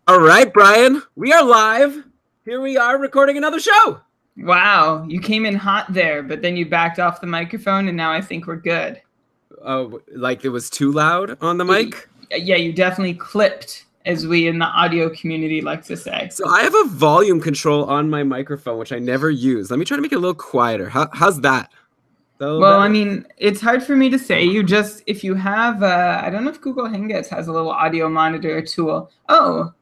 All right, Brian, we are live. Here we are recording another show. Wow, you came in hot there, but then you backed off the microphone, and now I think we're good. Oh, like it was too loud on the mic? Yeah, you definitely clipped, as we in the audio community like to say. So I have a volume control on my microphone, which I never use. Let me try to make it a little quieter. How's that? Well, I mean, it's hard for me to say. If you have, I don't know if Google Hangouts has a little audio monitor tool. Oh,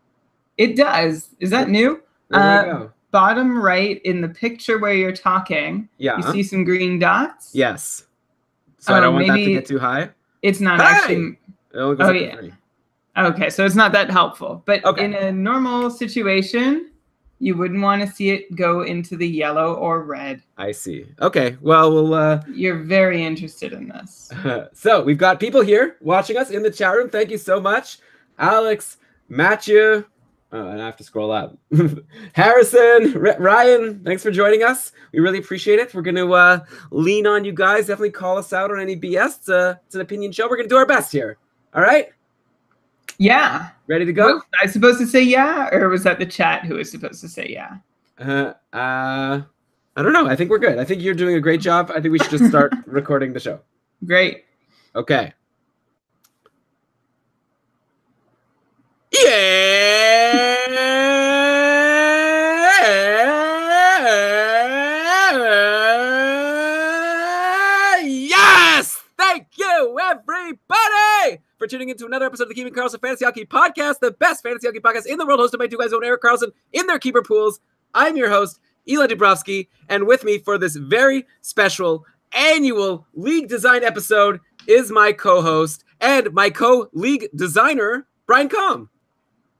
it does. Is that new? Where do I go? Bottom right in the picture where you're talking, Yeah. you see some green dots? Yes. So I don't want that to get too high? It's not actually... It only goes up to 3. Okay, so it's not that helpful. But Okay. In a normal situation, you wouldn't want to see it go into the yellow or red. I see. Okay, well, we'll... You're very interested in this. So we've got people here watching us in the chat room. Thank you so much. Alex, Matthew... Oh, and I have to scroll up. Harrison, Ryan, thanks for joining us. We really appreciate it. We're going to lean on you guys. Definitely call us out on any BS. It's an opinion show. We're going to do our best here. All right? Yeah. Ready to go? Was I supposed to say yeah, or was that the chat who was supposed to say yeah? I don't know. I think we're good. I think you're doing a great job. I think we should just start recording the show. Great. Okay. Yes! Thank you, everybody, for tuning into another episode of the Keeping Karlsson Fantasy Hockey Podcast, the best fantasy hockey podcast in the world, hosted by two guys own Eric Karlsson in their keeper pools. I'm your host, Eli Dubrovsky, and with me for this very special annual league design episode is my co-host and my co-league designer, Brian Combe.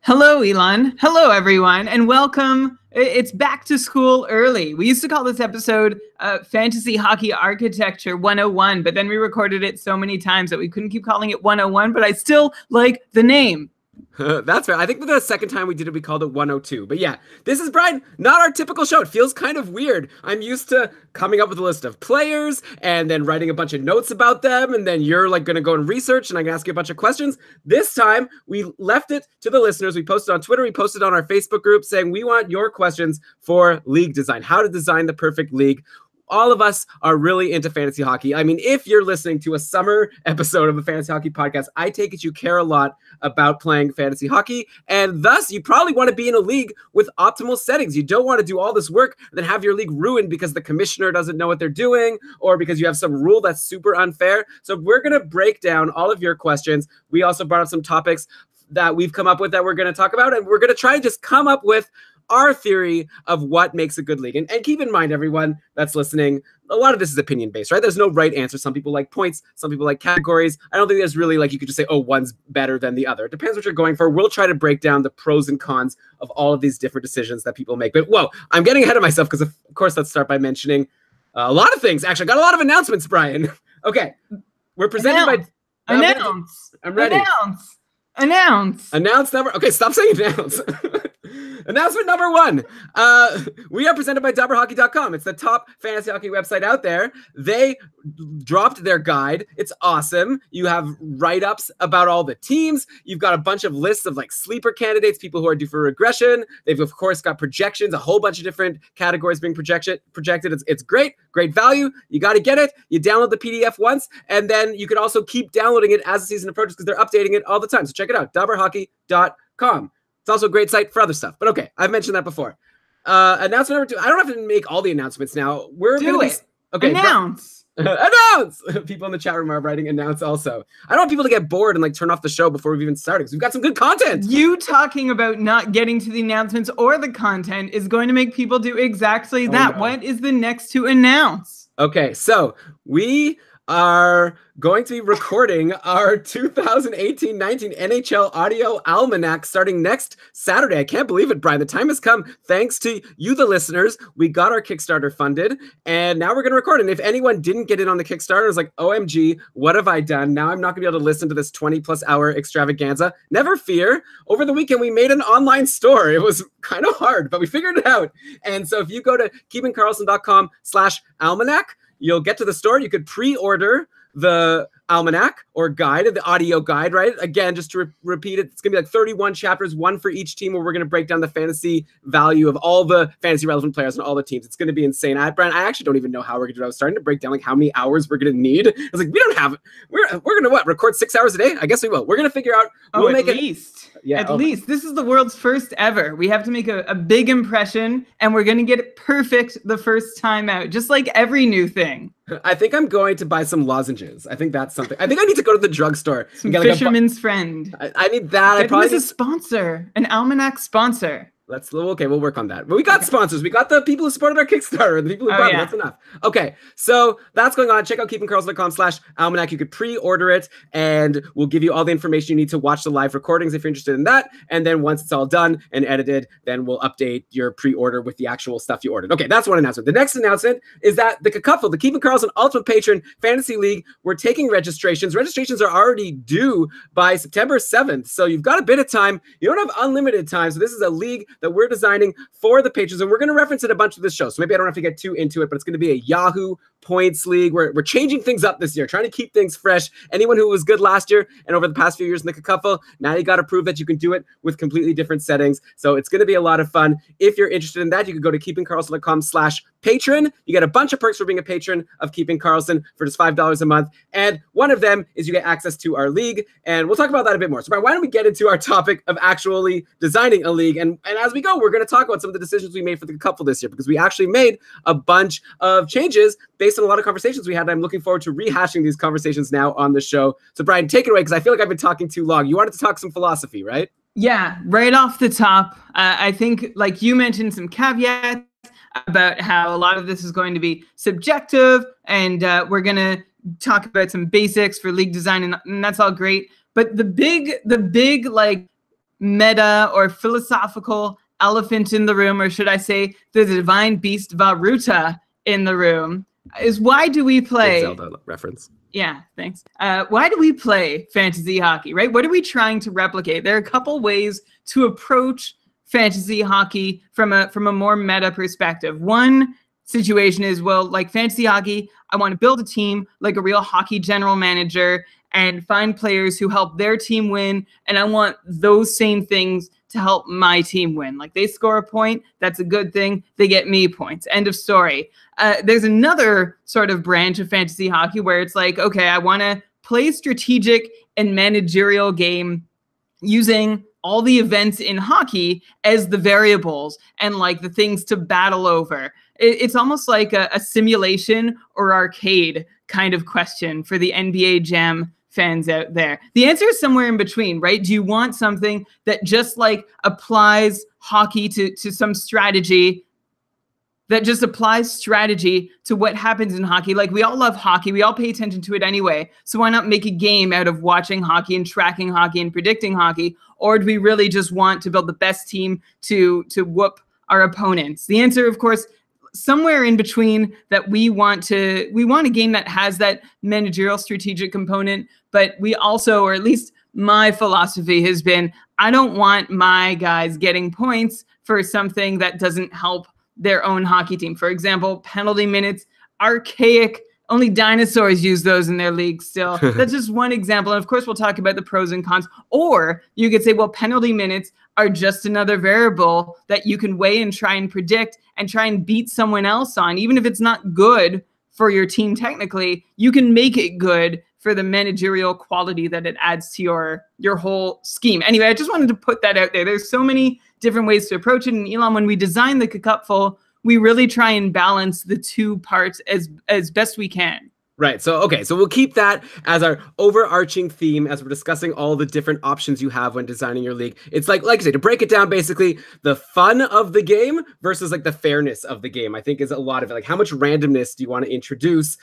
Hello, Elon. Hello, everyone, and welcome. It's back to school early. We used to call this episode Fantasy Hockey Architecture 101, but then we recorded it so many times that we couldn't keep calling it 101, but I still like the name. That's right. I think the second time we did it, we called it 102. But yeah, this is, Brian, not our typical show. It feels kind of weird. I'm used to coming up with a list of players and then writing a bunch of notes about them. And then you're like going to go and research and I can ask you a bunch of questions. This time we left it to the listeners. We posted on Twitter. We posted on our Facebook group saying we want your questions for league design, how to design the perfect league. All of us are really into fantasy hockey. I mean, if you're listening to a summer episode of the Fantasy Hockey Podcast, I take it you care a lot about playing fantasy hockey, and thus you probably want to be in a league with optimal settings. You don't want to do all this work and then have your league ruined because the commissioner doesn't know what they're doing or because you have some rule that's super unfair. So we're going to break down all of your questions. We also brought up some topics that we've come up with that we're going to talk about, and we're going to try and just come up with our theory of what makes a good league. And keep in mind, everyone that's listening, a lot of this is opinion-based, right? There's no right answer. Some people like points. Some people like categories. I don't think there's really like you could just say, oh, one's better than the other. It depends what you're going for. We'll try to break down the pros and cons of all of these different decisions that people make. But whoa, I'm getting ahead of myself because, of course, let's start by mentioning a lot of things. Actually, I got a lot of announcements, Brian. Okay. We're presented by... Announce. I'm ready. Announce number... Okay, stop saying announce. Announcement number 1. We are presented by DobberHockey.com. It's the top fantasy hockey website out there. They dropped their guide. It's awesome. You have write-ups about all the teams. You've got a bunch of lists of like sleeper candidates, people who are due for regression. They've, of course, got projections, a whole bunch of different categories being projected. It's great value. You got to get it. You download the PDF once, and then you can also keep downloading it as the season approaches because they're updating it all the time. So check it out, DobberHockey.com. It's also a great site for other stuff. But okay, I've mentioned that before. Announcement number 2. I don't have to make all the announcements now. We're Do it. Okay. Announce. Announce! People in the chat room are writing announce also. I don't want people to get bored and like turn off the show before we've even started because we've got some good content. You talking about not getting to the announcements or the content is going to make people do exactly that. No. What is the next to announce? Okay, so we are going to be recording our 2018-19 NHL Audio Almanac starting next Saturday. I can't believe it, Brian. The time has come. Thanks to you, the listeners. We got our Kickstarter funded, and now we're going to record. And if anyone didn't get in on the Kickstarter, it's like, OMG, what have I done? Now I'm not going to be able to listen to this 20-plus hour extravaganza. Never fear. Over the weekend, we made an online store. It was kind of hard, but we figured it out. And so if you go to keepingkarlsson.com/almanac, you'll get to the store. You could pre-order the almanac or guide, the audio guide, right? Again, just to repeat it, it's gonna be like 31 chapters, one for each team, where we're gonna break down the fantasy value of all the fantasy relevant players and all the teams. It's gonna be insane. Brian, I actually don't even know how we're gonna do it. I was starting to break down like how many hours we're gonna need. I was like, we don't have, we're gonna what, record 6 hours a day? I guess we will. We're gonna figure out, we'll make at least. Yeah, at least. This is the world's first ever. We have to make a big impression, and we're gonna get it perfect the first time out, just like every new thing. I think I'm going to buy some lozenges. I think that's something. I think I need to go to the drugstore. Some Fisherman's Friend. I need that. I probably need a sponsor, an almanac sponsor. Okay, we'll work on that. But we got sponsors. We got the people who supported our Kickstarter, the people who bought it. That's enough. Okay, so that's going on. Check out keepingkarlsson.com/almanac. You could pre-order it, and we'll give you all the information you need to watch the live recordings if you're interested in that. And then once it's all done and edited, then we'll update your pre-order with the actual stuff you ordered. Okay, that's one announcement. The next announcement is that the Cacuffle, the Keeping Karlsson Ultimate Patron Fantasy League, we're taking registrations. Registrations are already due by September 7th, so you've got a bit of time. You don't have unlimited time, so this is a league that we're designing for the patrons, and we're going to reference it a bunch of this show, so maybe I don't have to get too into it, but it's going to be a Yahoo points league. We're changing things up this year, trying to keep things fresh. Anyone who was good last year and over the past few years in the Cacuffle, now you got to prove that you can do it with completely different settings, so it's going to be a lot of fun. If you're interested in that, you can go to keepingkarlsson.com/patron. You get a bunch of perks for being a patron of Keeping Karlsson for just $5 a month, and one of them is you get access to our league, and we'll talk about that a bit more. So Brian, why don't we get into our topic of actually designing a league, and as we go, we're going to talk about some of the decisions we made for the Cacuffle this year, because we actually made a bunch of changes based on a lot of conversations we had, and I'm looking forward to rehashing these conversations now on the show. So Brian, take it away, because I feel like I've been talking too long. You wanted to talk some philosophy, right? Yeah, right off the top, I think, like you mentioned, some caveats about how a lot of this is going to be subjective, and we're going to talk about some basics for league design, and that's all great. But the big like meta or philosophical elephant in the room, or should I say the divine beast Varuta in the room, is why do we play Zelda reference? Yeah, thanks. Why do we play fantasy hockey, right? What are we trying to replicate? There are a couple ways to approach fantasy hockey from a more meta perspective. One situation is, well, like fantasy hockey, I want to build a team like a real hockey general manager and find players who help their team win, and I want those same things to help my team win. Like they score a point, that's a good thing. They get me points. End of story. There's another sort of branch of fantasy hockey where it's like, okay, I want to play strategic and managerial game using all the events in hockey as the variables and like the things to battle over. It's almost like a simulation or arcade kind of question for the NBA Jam fans out there. The answer is somewhere in between, right? Do you want something that just like applies hockey to some strategy, that just applies strategy to what happens in hockey? Like we all love hockey. We all pay attention to it anyway. So why not make a game out of watching hockey and tracking hockey and predicting hockey? Or do we really just want to build the best team to whoop our opponents? The answer, of course, somewhere in between, that we want a game that has that managerial strategic component, but we also, or at least my philosophy has been, I don't want my guys getting points for something that doesn't help their own hockey team. For example, penalty minutes, archaic, only dinosaurs use those in their league still. That's just one example. And of course, we'll talk about the pros and cons. Or you could say, well, penalty minutes are just another variable that you can weigh and try and predict and try and beat someone else on. Even if it's not good for your team technically, you can make it good for the managerial quality that it adds to your whole scheme. Anyway, I just wanted to put that out there. There's so many different ways to approach it. And Elon, when we designed the Cacuffle, we really try and balance the two parts as best we can. Right. So, okay. So we'll keep that as our overarching theme as we're discussing all the different options you have when designing your league. It's like I said, to break it down, basically the fun of the game versus like the fairness of the game, I think is a lot of it. Like how much randomness do you want to introduce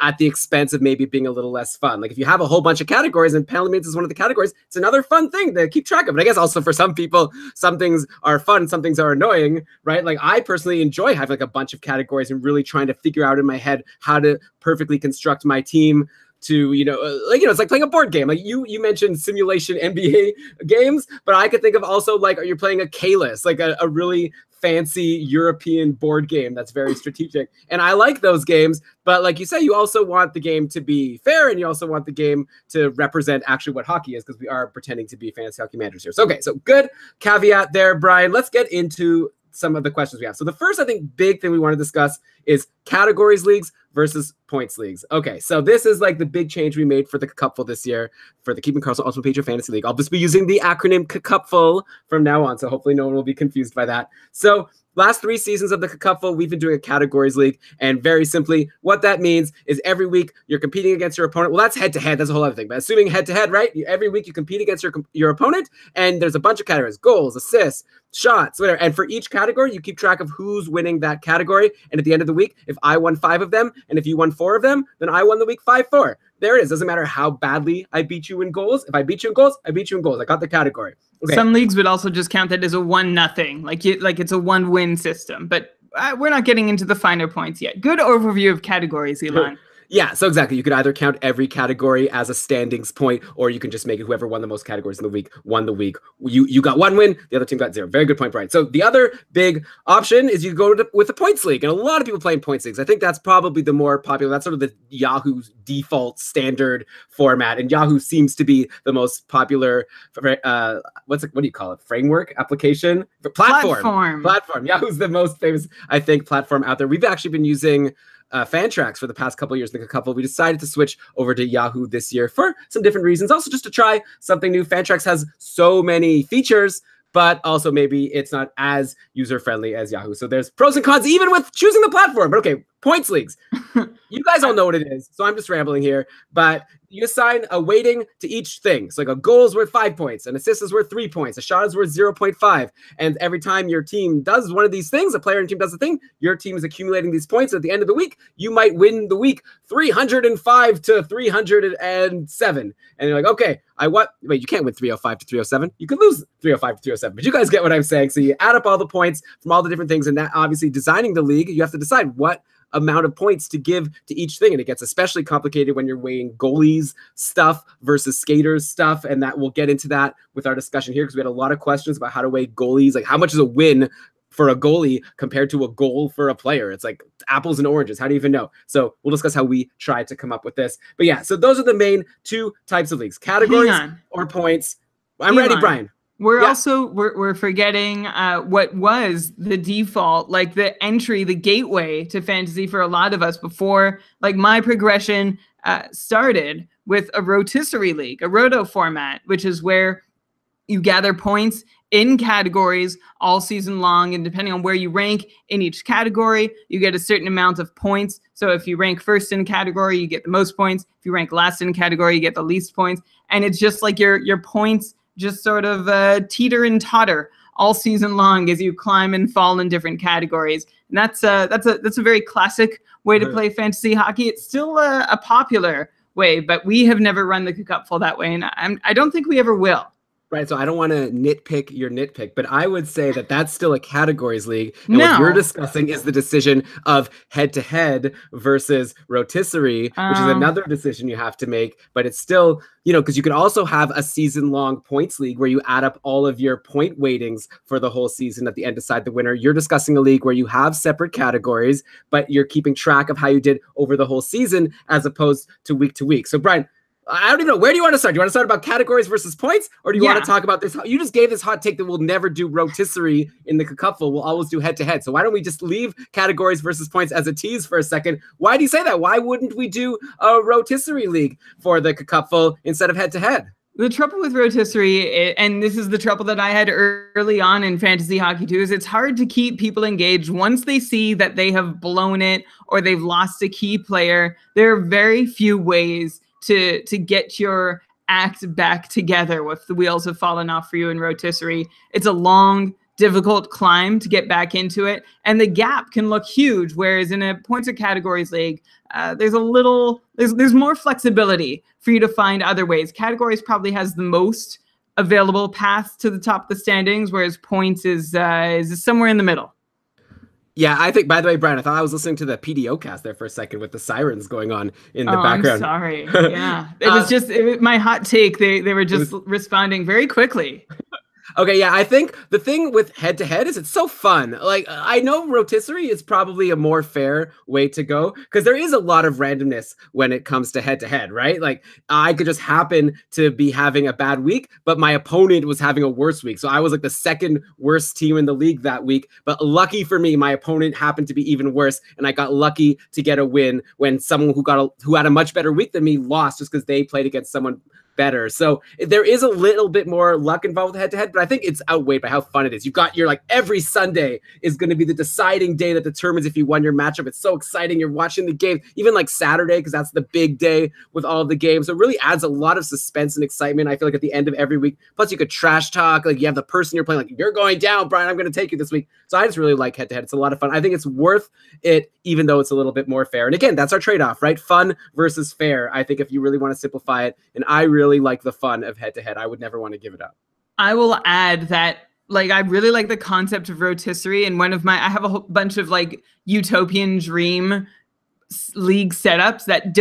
at the expense of maybe being a little less fun? Like if you have a whole bunch of categories and penalty minutes is one of the categories, it's another fun thing to keep track of. But I guess also for some people, some things are fun, some things are annoying, right? Like I personally enjoy having like a bunch of categories and really trying to figure out in my head how to perfectly construct my team to, it's like playing a board game. Like you mentioned simulation NBA games, but I could think of also like, are you playing a Kalis, like a really fancy European board game that's very strategic. And I like those games, but like you say, you also want the game to be fair, and you also want the game to represent actually what hockey is, because we are pretending to be fantasy hockey managers here. So, okay, so good caveat there, Brian. Let's get into some of the questions we have. So the first, I think, big thing we want to discuss is categories leagues versus points leagues. Okay, so this is like the big change we made for the Cupful this year for the Keeping Karlsson Ultimate Patriot Fantasy League. I'll just be using the acronym Cupful from now on, so hopefully no one will be confused by that. So last 3 seasons of the Cupful, we've been doing a categories league, and very simply, what that means is every week you're competing against your opponent. Well, that's head-to-head. That's a whole other thing. But assuming head-to-head, right? Every week you compete against your opponent, and there's a bunch of categories: goals, assists, shots, whatever. And for each category, you keep track of who's winning that category. And at the end of the week, if I won 5 of them, and if you won 4 of them, then I won the week 5-4. There it is. Doesn't matter how badly I beat you in goals. If I beat you in goals, I beat you in goals. I got the category. Okay. Some leagues would also just count that as a 1-0, like it's a 1-win system. But we're not getting into the finer points yet. Good overview of categories, Elon. Yeah, so exactly. You could either count every category as a standings point, or you can just make it whoever won the most categories in the week won the week. You got 1 win, the other team got 0. Very good point, Brian. So the other big option is you go with the points league, and a lot of people play in points leagues. I think that's probably the more popular. That's sort of the Yahoo's default standard format, and Yahoo seems to be the most popular. What do you call it? Framework, application, platform. Yahoo's the most famous, I think, platform out there. We've actually been using Fantrax for the past couple of years in the Cupful. We decided to switch over to Yahoo this year for some different reasons. Also, just to try something new. Fantrax has so many features, but also maybe it's not as user-friendly as Yahoo. So there's pros and cons, even with choosing the platform. But okay, points leagues. You guys all know what it is, so I'm just rambling here. But you assign a weighting to each thing. So like a goal is worth 5 points, an assist is worth 3 points, a shot is worth 0.5. And every time your team does one of these things, a player in your team does a thing, your team is accumulating these points. At the end of the week, you might win the week 305 to 307. And you're like, okay, wait, you can't win 305 to 307. You could lose 305 to 307. But you guys get what I'm saying. So you add up all the points from all the different things, and that obviously designing the league, you have to decide what amount of points to give to each thing. And it gets especially complicated when you're weighing goalies stuff versus skaters stuff. And that we'll get into that with our discussion here, because we had a lot of questions about how to weigh goalies. Like, how much is a win for a goalie compared to a goal for a player? It's like apples and oranges. How do you even know? So we'll discuss how we try to come up with this. But yeah, so those are the main 2 types of leagues: categories or points. I'm ready, Brian. We're forgetting what was the default, like the entry, the gateway to fantasy for a lot of us before. Like my progression started with a rotisserie league, a roto format, which is where you gather points in categories all season long, and depending on where you rank in each category, you get a certain amount of points. So if you rank first in a category, you get the most points. If you rank last in a category, you get the least points. And it's just like your points just sort of teeter and totter all season long as you climb and fall in different categories. And that's a very classic way to play fantasy hockey. It's still a popular way, but we have never run the Cupful that way, and I don't think we ever will. Right, so I don't want to nitpick your nitpick, but I would say that that's still a categories league. And what you're discussing is the decision of head-to-head versus rotisserie, which is another decision you have to make. But it's still, because you can also have a season-long points league where you add up all of your point weightings for the whole season at the end, decide the winner. You're discussing a league where you have separate categories, but you're keeping track of how you did over the whole season as opposed to week to week. So, Brian, I don't even know. Where do you want to start? Do you want to start about categories versus points? Or do you want to talk about this? You just gave this hot take that we'll never do rotisserie in the Cupful. We'll always do head-to-head. So why don't we just leave categories versus points as a tease for a second? Why do you say that? Why wouldn't we do a rotisserie league for the Cupful instead of head-to-head? The trouble with rotisserie, and this is the trouble that I had early on in fantasy hockey too, is it's hard to keep people engaged once they see that they have blown it or they've lost a key player. There are very few ways to get your act back together if the wheels have fallen off for you in rotisserie. It's a long, difficult climb to get back into it, and the gap can look huge. Whereas in a points or categories league, there's more flexibility for you to find other ways. Categories probably has the most available paths to the top of the standings, whereas points is somewhere in the middle. Yeah, I think, by the way, Brian, I thought I was listening to the PDO cast there for a second with the sirens going on in Oh, the I'm background. sorry. Yeah, it was Uh, just my hot take. They were it just was responding very quickly. Okay, yeah, I think the thing with head to head is it's so fun. Like, I know rotisserie is probably a more fair way to go because there is a lot of randomness when it comes to head to head, right? Like, I could just happen to be having a bad week, but my opponent was having a worse week. So I was like the second worst team in the league that week. But lucky for me, my opponent happened to be even worse, and I got lucky to get a win when someone who had a much better week than me lost just because they played against someone better. So there is a little bit more luck involved with head to head, but I think it's outweighed by how fun it is. You've got your like every Sunday is going to be the deciding day that determines if you won your matchup. It's so exciting. You're watching the game, even like Saturday, because that's the big day with all of the games. So it really adds a lot of suspense and excitement. I feel like at the end of every week, plus you could trash talk. Like you have the person you're playing, like you're going down, Brian, I'm going to take you this week. So I just really like head to head. It's a lot of fun. I think it's worth it, even though it's a little bit more fair. And again, that's our trade-off, right? Fun versus fair. I think if you really want to simplify it, and I really like the fun of head to head, I would never want to give it up. I will add that like I really like the concept of rotisserie, and I have a whole bunch of like utopian dream league setups that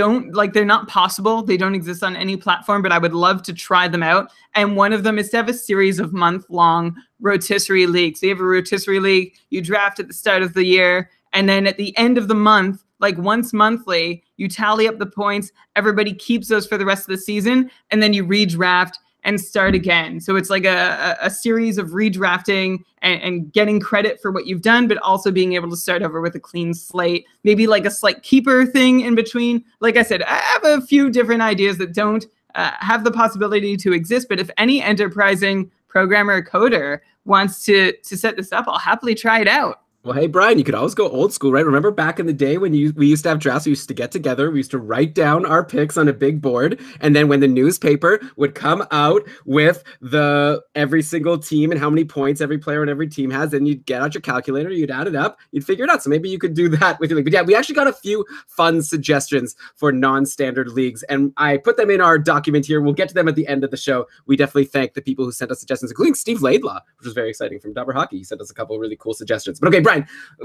they're not possible. They don't exist on any platform, but I would love to try them out. And one of them is to have a series of month-long rotisserie leagues. So you have a rotisserie league, you draft at the start of the year, and then at the end of the month, like once monthly, you tally up the points, everybody keeps those for the rest of the season, and then you redraft and start again. So it's like a series of redrafting and getting credit for what you've done, but also being able to start over with a clean slate, maybe like a slight keeper thing in between. Like I said, I have a few different ideas that don't have the possibility to exist, but if any enterprising programmer or coder wants to set this up, I'll happily try it out. Well, hey, Brian, you could always go old school, right? Remember back in the day when we used to have drafts, we used to get together, we used to write down our picks on a big board, and then when the newspaper would come out with every single team and how many points every player and every team has, then you'd get out your calculator, you'd add it up, you'd figure it out. So maybe you could do that with your league. But yeah, we actually got a few fun suggestions for non-standard leagues, and I put them in our document here. We'll get to them at the end of the show. We definitely thank the people who sent us suggestions, including Steve Laidlaw, which was very exciting from Dabber Hockey. He sent us a couple of really cool suggestions. But okay, Brian,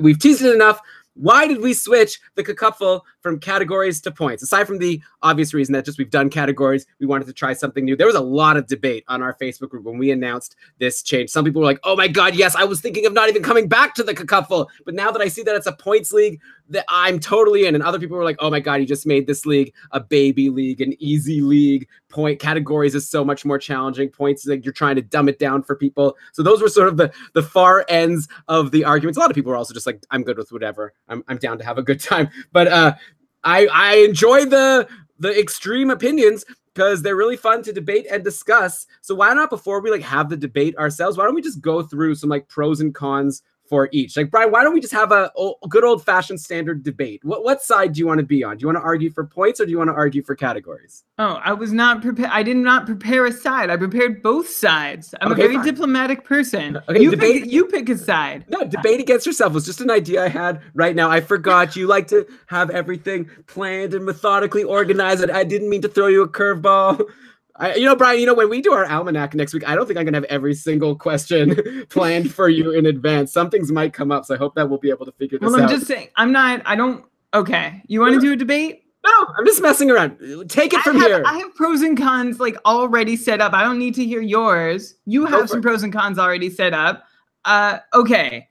we've teased it enough. Why did we switch the cacupful from categories to points? Aside from the obvious reason that just we've done categories, we wanted to try something new. There was a lot of debate on our Facebook group when we announced this change. Some people were like, oh my God, yes, I was thinking of not even coming back to the cacupful. But now that I see that it's a points league, that I'm totally in. And other people were like, oh my God, you just made this league a baby league, an easy league. Point categories is so much more challenging. Points is like you're trying to dumb it down for people. So those were sort of the far ends of the arguments. A lot of people were also just like, I'm good with whatever. I'm down to have a good time. But I enjoy the extreme opinions because they're really fun to debate and discuss. So why not, before we like have the debate ourselves, why don't we just go through some like pros and cons for each? Like, Brian, why don't we just have a good old-fashioned standard debate? What side do you want to be on? Do you want to argue for points or do you want to argue for categories? Oh, I was not prepared. I did not prepare a side. I prepared both sides. I'm a very diplomatic person. Okay, you pick a side. No, debate against yourself was just an idea I had right now. I forgot you like to have everything planned and methodically organized. I didn't mean to throw you a curveball. Brian, when we do our almanac next week, I don't think I'm going to have every single question planned for you in advance. Some things might come up, so I hope that we'll be able to figure this out. Well, I'm just saying, okay. You want to do a debate? No, I'm just messing around. Take it from here. I have pros and cons like already set up. I don't need to hear yours. You have some pros and cons already set up. Okay.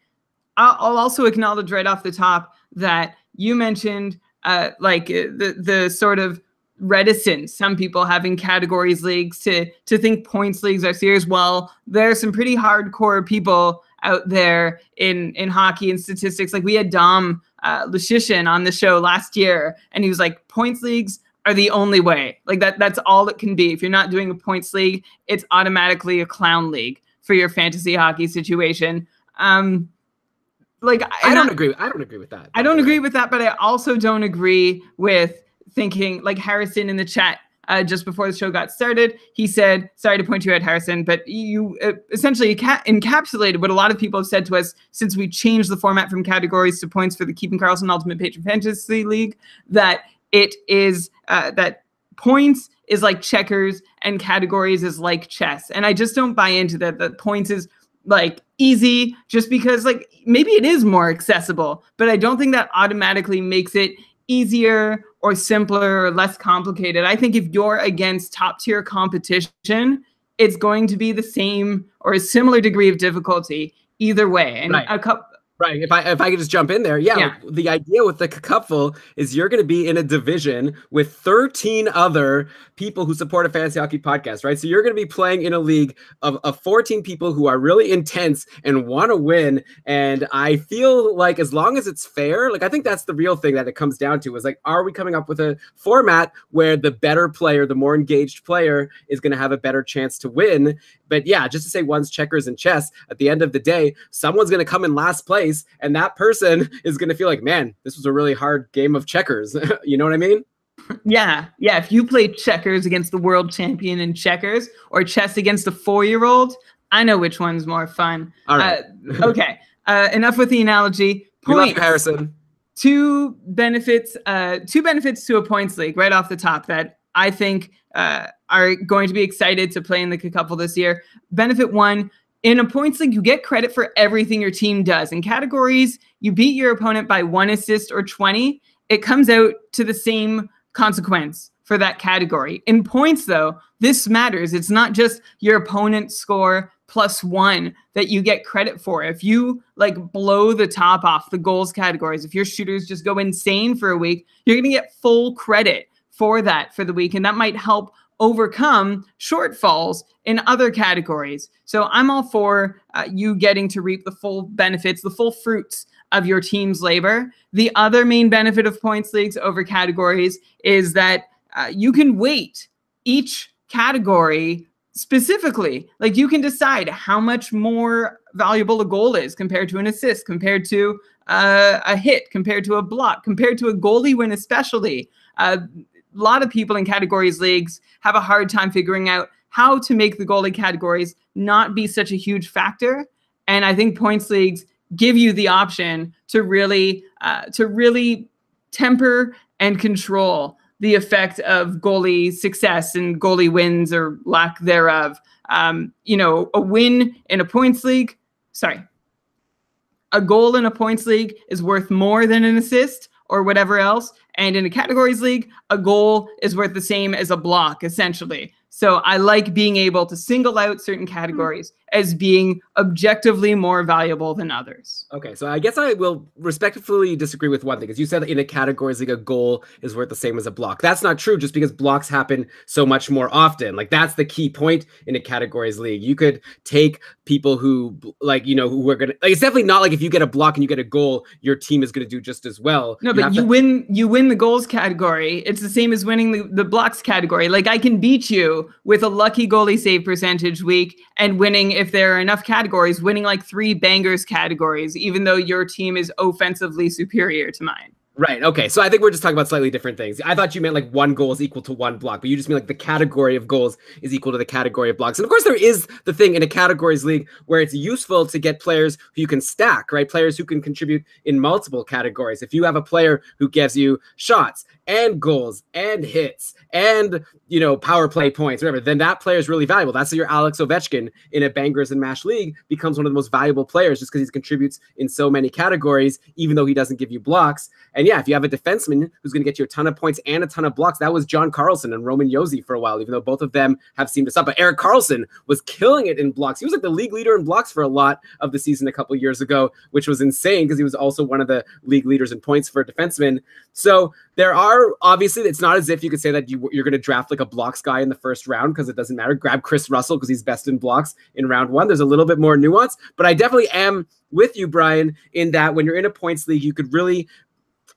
I'll also acknowledge right off the top that you mentioned the sort of reticence, some people having categories leagues to think points leagues are serious. Well, there are some pretty hardcore people out there in hockey and statistics. Like we had Dom Lushishin on the show last year, and he was like, points leagues are the only way. Like that's all it can be. If you're not doing a points league, it's automatically a clown league for your fantasy hockey situation. I don't agree with that. I don't agree with that, but I also don't agree with thinking, like Harrison in the chat just before the show got started, he said, sorry to point you at Harrison, but you essentially encapsulated what a lot of people have said to us since we changed the format from categories to points for the Keeping Karlsson Ultimate Patron Fantasy League, that it is that points is like checkers and categories is like chess. And I just don't buy into that. That points is like easy just because like maybe it is more accessible, but I don't think that automatically makes it easier or simpler or less complicated. I think if you're against top tier competition, it's going to be the same or a similar degree of difficulty either way. And Right. a couple. Right. If I could just jump in there, yeah. Like, the idea with the cupful is you're going to be in a division with 13 other people who support a fantasy hockey podcast, right? So you're going to be playing in a league of 14 people who are really intense and want to win. And I feel like as long as it's fair, like I think that's the real thing that it comes down to is like, are we coming up with a format where the better player, the more engaged player is going to have a better chance to win? But yeah, just to say one's checkers and chess, at the end of the day, someone's going to come in last place. And that person is going to feel like, man, this was a really hard game of checkers. You know what I mean? Yeah. If you play checkers against the world champion in checkers or chess against a 4-year-old, I know which one's more fun. All right. Okay. Enough with the analogy. We love you, Harrison. Two benefits to a points league right off the top that I think are going to be excited to play in the couple this year. Benefit one, in a points league, you get credit for everything your team does. In categories, you beat your opponent by 1 assist or 20. It comes out to the same consequence for that category. In points, though, this matters. It's not just your opponent's score +1 that you get credit for. If you like blow the top off the goals categories, if your shooters just go insane for a week, you're going to get full credit for that for the week. And that might help overcome shortfalls in other categories. So I'm all for you getting to reap the full benefits, the full fruits of your team's labor. The other main benefit of points leagues over categories is that you can weight each category specifically. Like you can decide how much more valuable a goal is compared to an assist, compared to a hit, compared to a block, compared to a goalie win especially. A lot of people in categories leagues have a hard time figuring out how to make the goalie categories not be such a huge factor. And I think points leagues give you the option to really temper and control the effect of goalie success and goalie wins or lack thereof. A win in a points league, a goal in a points league is worth more than an assist or whatever else. And in a categories league, a goal is worth the same as a block, essentially. So I like being able to single out certain categories as being objectively more valuable than others. Okay, so I guess I will respectfully disagree with one thing, because you said that in a categories league, a goal is worth the same as a block. That's not true, just because blocks happen so much more often. Like, that's the key point in a categories league. You could take people who, who are going to, it's definitely not like if you get a block and you get a goal, your team is going to do just as well. No, but you win the goals category. It's the same as winning the blocks category. Like, I can beat you with a lucky goalie save percentage week and winning, if there are enough categories, winning like 3 bangers categories, even though your team is offensively superior to mine. Right. Okay. So I think we're just talking about slightly different things. I thought you meant like 1 goal is equal to 1 block, but you just mean like the category of goals is equal to the category of blocks. And of course, there is the thing in a categories league where it's useful to get players who you can stack, right? Players who can contribute in multiple categories. If you have a player who gives you shots and goals and hits and, power play points, whatever, then that player is really valuable. That's your Alex Ovechkin in a bangers and mash league becomes one of the most valuable players just because he contributes in so many categories, even though he doesn't give you blocks. And yeah, if you have a defenseman who's going to get you a ton of points and a ton of blocks, that was John Karlsson and Roman Josi for a while, even though both of them have seemed to stop. But Erik Karlsson was killing it in blocks. He was like the league leader in blocks for a lot of the season a couple years ago, which was insane because he was also one of the league leaders in points for a defenseman. So there are, obviously, it's not as if you could say that you're going to draft like a blocks guy in the first round because it doesn't matter. Grab Chris Russell because he's best in blocks in round 1. There's a little bit more nuance, but I definitely am with you, Brian, in that when you're in a points league, you could really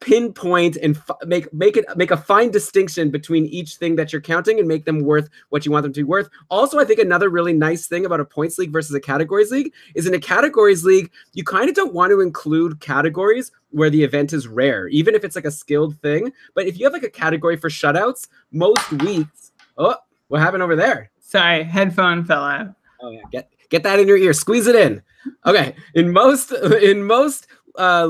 pinpoint and make a fine distinction between each thing that you're counting and make them worth what you want them to be worth. Also, I think another really nice thing about a points league versus a categories league is in a categories league, you kind of don't want to include categories where the event is rare, even if it's like a skilled thing. But if you have like a category for shutouts, most weeks, oh, what happened over there? Sorry, headphone fell out. Oh yeah, get that in your ear, squeeze it in. Okay, in most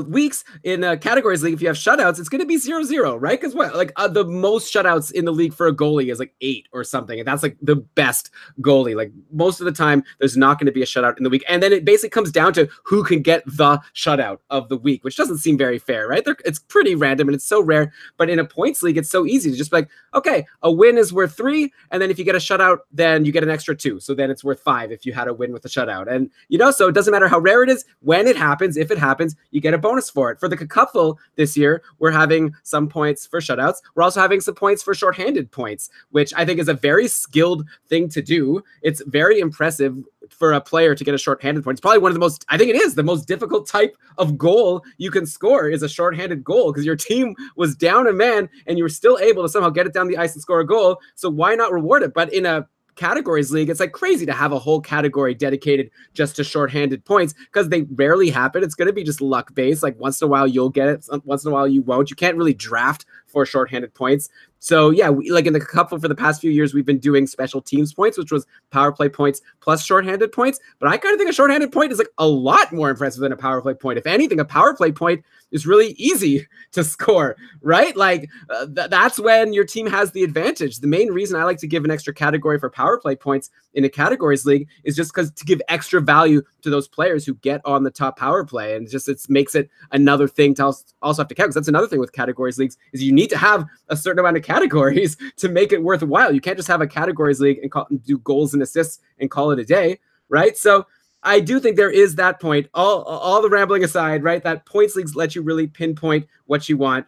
weeks in a categories league, if you have shutouts, it's going to be 0-0, right? Because what, like the most shutouts in the league for a goalie is like 8 or something, and that's like the best goalie. Like most of the time, there's not going to be a shutout in the week, and then it basically comes down to who can get the shutout of the week, which doesn't seem very fair, right? It's pretty random and it's so rare. But in a points league, it's so easy to just be like, okay, a win is worth 3, and then if you get a shutout, then you get an extra 2, so then it's worth 5 if you had a win with a shutout. And so it doesn't matter how rare it is. When it happens, if it happens, you get a bonus for it. For the Cupful this year, we're having some points for shutouts. We're also having some points for shorthanded points, which I think is a very skilled thing to do. It's very impressive for a player to get a shorthanded point. It's probably one of the most, I think it is the most difficult type of goal you can score is a shorthanded goal, because your team was down a man and you were still able to somehow get it down the ice and score a goal. So why not reward it? But in a categories league, it's like crazy to have a whole category dedicated just to shorthanded points, because they rarely happen. It's going to be just luck based. Like once in a while you'll get it, once in a while you won't. You can't really draft for shorthanded points. So yeah, like in the Cupful for the past few years, we've been doing special teams points, which was power play points plus shorthanded points. But I kind of think a shorthanded point is like a lot more impressive than a power play point. If anything, a power play point is really easy to score, right? Like that's when your team has the advantage. The main reason I like to give an extra category for power play points in a categories league is just because to give extra value to those players who get on the top power play, and just it makes it another thing to also have to count. Because that's another thing with categories leagues is you need to have a certain amount of categories to make it worthwhile. You can't just have a categories league and do goals and assists and call it a day, right? So I do think there is that point, all the rambling aside, right? That points leagues let you really pinpoint what you want.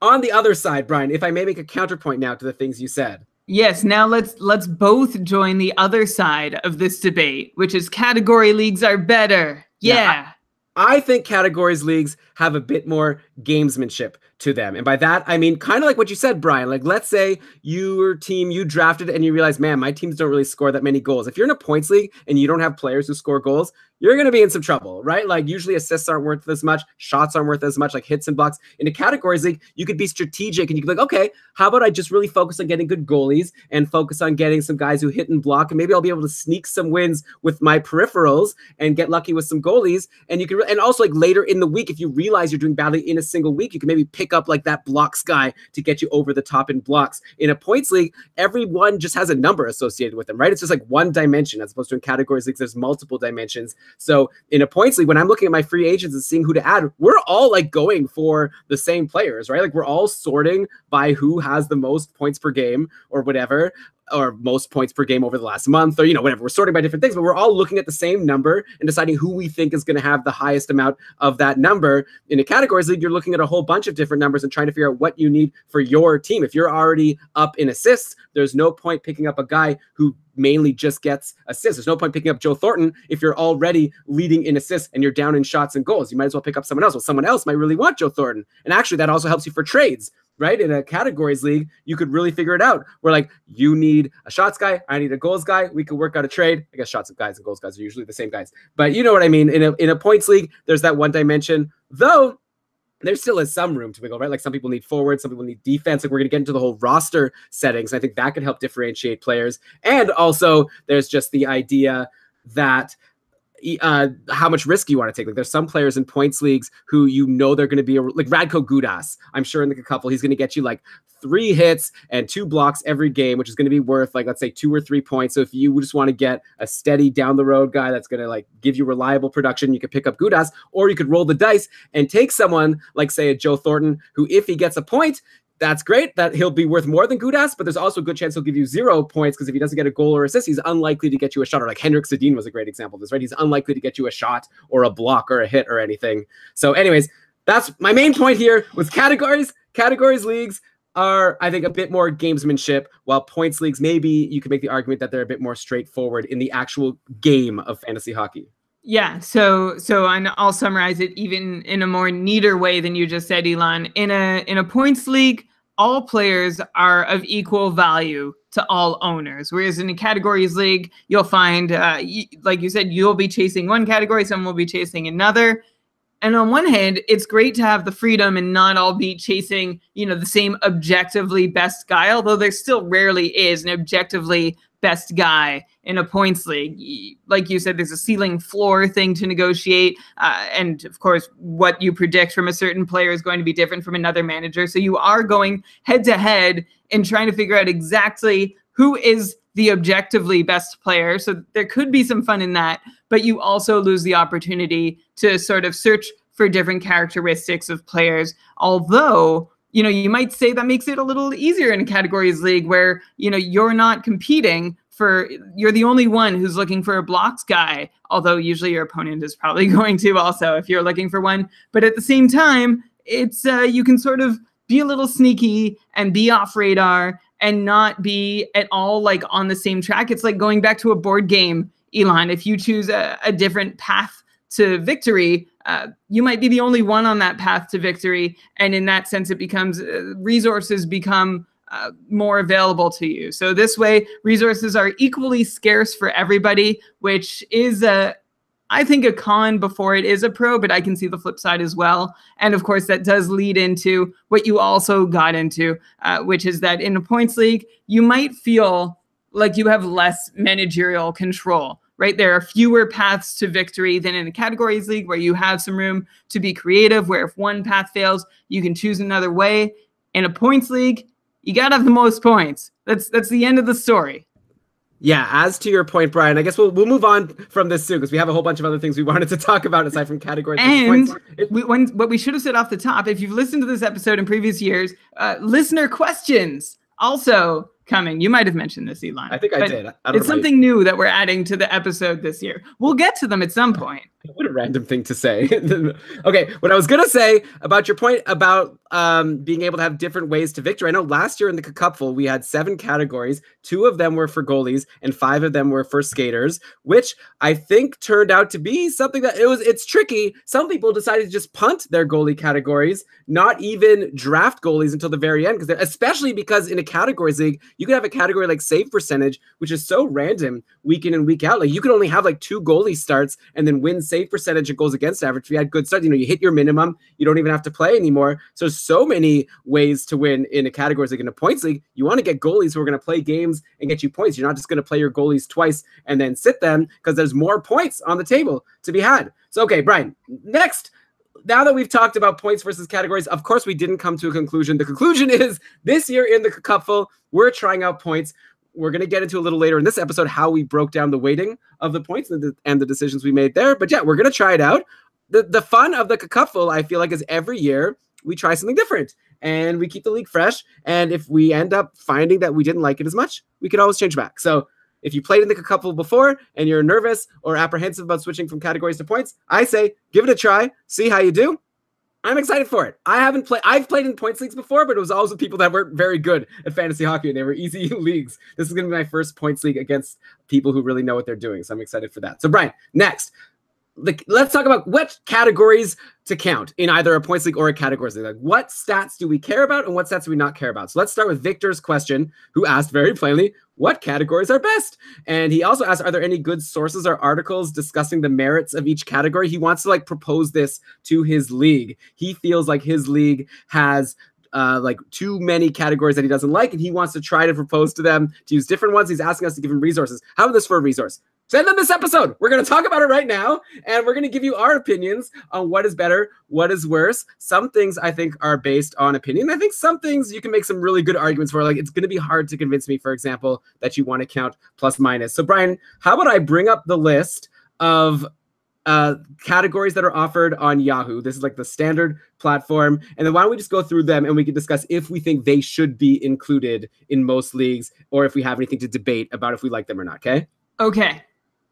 On the other side, Brian, if I may make a counterpoint now to the things you said. Yes, now let's both join the other side of this debate, which is category leagues are better. Yeah. I think categories leagues have a bit more gamesmanship to them. And by that, I mean kind of like what you said, Brian. Like, let's say your team, you drafted and you realize, man, my teams don't really score that many goals. If you're in a points league and you don't have players who score goals, you're going to be in some trouble, right? Like usually assists aren't worth as much, shots aren't worth as much, like hits and blocks. In a categories league, you could be strategic and you could be like, okay, how about I just really focus on getting good goalies and focus on getting some guys who hit and block, and maybe I'll be able to sneak some wins with my peripherals and get lucky with some goalies. And you can, and also like later in the week, if you realize you're doing badly in a single week, you can maybe pick up like that blocks guy to get you over the top in blocks. In a points league, everyone just has a number associated with them, right? It's just like one dimension, as opposed to in categories leagues, there's multiple dimensions. So in a points league, when I'm looking at my free agents and seeing who to add, we're all like going for the same players, right? Like we're all sorting by who has the most points per game or whatever, or most points per game over the last month, or, whatever. We're sorting by different things, but we're all looking at the same number and deciding who we think is going to have the highest amount of that number. In a categories league, you're looking at a whole bunch of different numbers and trying to figure out what you need for your team. If you're already up in assists, there's no point picking up a guy who mainly just gets assists. There's no point picking up Joe Thornton if you're already leading in assists and you're down in shots and goals. You might as well pick up someone else. Well, someone else might really want Joe Thornton. And actually, that also helps you for trades, right? In a categories league, you could really figure it out. We're like, you need a shots guy, I need a goals guy. We could work out a trade. I guess shots guys and goals guys are usually the same guys, but you know what I mean? In a points league, there's that one dimension, though there still is some room to wiggle, right? Like some people need forwards, some people need defense. Like we're going to get into the whole roster settings. I think that could help differentiate players. And also there's just the idea that how much risk you want to take. Like there's some players in points leagues who they're going to be like Radko Gudas. I'm sure in the Cupful he's going to get you like 3 hits and 2 blocks every game, which is going to be worth like, let's say 2 or 3 points. So if you just want to get a steady down the road guy that's going to like give you reliable production, you could pick up Gudas, or you could roll the dice and take someone like say a Joe Thornton, who if he gets a point, that's great, that he'll be worth more than Gudas, but there's also a good chance he'll give you 0 points, because if he doesn't get a goal or assist, he's unlikely to get you a shot. Or like Henrik Sedin was a great example of this, right? He's unlikely to get you a shot or a block or a hit or anything. So anyways, that's my main point here with categories. Categories leagues are, I think, a bit more gamesmanship, while points leagues, maybe you could make the argument that they're a bit more straightforward in the actual game of fantasy hockey. Yeah, so I'll summarize it even in a more neater way than you just said, Elon. In a points league, all players are of equal value to all owners. Whereas in a categories league, you'll find, like you said, you'll be chasing one category, someone will be chasing another. And on one hand, it's great to have the freedom and not all be chasing, the same objectively best guy, although there still rarely is an objectively best guy in a points league. Like you said, there's a ceiling floor thing to negotiate. And of course, what you predict from a certain player is going to be different from another manager. So you are going head to head and trying to figure out exactly who is the objectively best player. So there could be some fun in that, but you also lose the opportunity to sort of search for different characteristics of players. Although, you might say that makes it a little easier in a categories league where, you're not competing you're the only one who's looking for a blocks guy, although usually your opponent is probably going to also if you're looking for one. But at the same time, it's you can sort of be a little sneaky and be off radar and not be at all like on the same track. It's like going back to a board game, Elon. If you choose a different path to victory, you might be the only one on that path to victory. And in that sense, it becomes resources become more available to you. So this way, resources are equally scarce for everybody, which is I think a con before it is a pro, but I can see the flip side as well. And of course, that does lead into what you also got into, which is that in a points league, you might feel like you have less managerial control, right? There are fewer paths to victory than in a categories league where you have some room to be creative, where if one path fails, you can choose another way. In a points league, you got to have the most points. That's the end of the story. Yeah, as to your point, Brian, I guess we'll move on from this soon because we have a whole bunch of other things we wanted to talk about aside from categories. And what we should have said off the top, if you've listened to this episode in previous years, listener questions also coming. You might have mentioned this, Elon. I think I did. It's something new that we're adding to the episode this year. We'll get to them at some point. What a random thing to say. Okay, what I was going to say about your point about being able to have different ways to victory. I know last year in the Cupful, we had 7 categories. 2 of them were for goalies and 5 of them were for skaters, which I think turned out to be something that it's tricky. Some people decided to just punt their goalie categories, not even draft goalies until the very end, especially because in a categories league, you could have a category like save percentage, which is so random week in and week out. Like you could only have like 2 goalie starts and then win save percentage and goals against average. If you had good starts, you hit your minimum, you don't even have to play anymore. So many ways to win in a categories league. In a points league, you want to get goalies who are going to play games and get you points. You're not just going to play your goalies twice and then sit them because there's more points on the table to be had. So, okay, Brian, next, now that we've talked about points versus categories, of course, we didn't come to a conclusion. The conclusion is this year in the Cupful, we're trying out points. We're going to get into a little later in this episode how we broke down the weighting of the points and the decisions we made there. But yeah, we're going to try it out. The fun of the Cupful, I feel like, is every year we try something different and we keep the league fresh. And if we end up finding that we didn't like it as much, we can always change back. So if you played in the Cupful before and you're nervous or apprehensive about switching from categories to points, I say give it a try, see how you do. I'm excited for it. I've played in points leagues before, but it was always with people that weren't very good at fantasy hockey and they were easy leagues. This is going to be my first points league against people who really know what they're doing. So I'm excited for that. So Brian, next, let's talk about what categories to count in either a points league or a categories league. Like what stats do we care about and what stats do we not care about? So let's start with Victor's question, who asked very plainly, what categories are best? And he also asked, are there any good sources or articles discussing the merits of each category? He wants to propose this to his league. He feels like his league has too many categories that he doesn't like, and he wants to try to propose to them to use different ones. He's asking us to give him resources. How about this for a resource? Send them this episode. We're going to talk about it right now, and we're going to give you our opinions on what is better, what is worse. Some things I think are based on opinion. I think some things you can make some really good arguments for. Like it's going to be hard to convince me, for example, that you want to count plus minus. So Brian, how about I bring up the list of categories that are offered on Yahoo. This is like the standard platform. And then why don't we just go through them and we can discuss if we think they should be included in most leagues or if we have anything to debate about if we like them or not. Okay. Okay.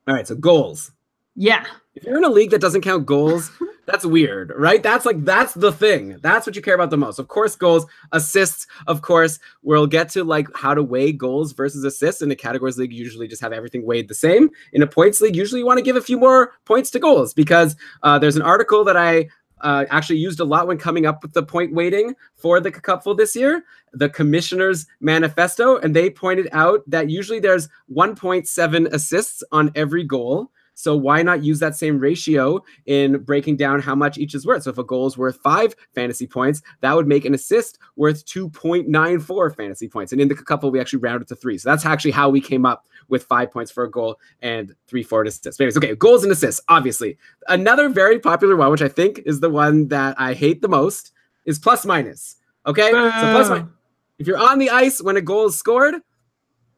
All right. So goals. Yeah. If you're in a league that doesn't count goals, that's weird, right? That's the thing. That's what you care about the most. Of course, goals, assists, of course, we'll get to how to weigh goals versus assists. In a categories league, you usually just have everything weighed the same. In a points league, usually you want to give a few more points to goals because there's an article that I actually used a lot when coming up with the point weighting for the Cupful this year, the Commissioner's Manifesto, and they pointed out that usually there's 1.7 assists on every goal. So why not use that same ratio in breaking down how much each is worth? So if a goal is worth 5 fantasy points, that would make an assist worth 2.94 fantasy points. And in the Cupful, we actually rounded to 3. So that's actually how we came up with 5 points for a goal and 3 forward assists. But anyways, okay, goals and assists, obviously. Another very popular one, which I think is the one that I hate the most, is plus minus. Okay, so plus minus. If you're on the ice when a goal is scored,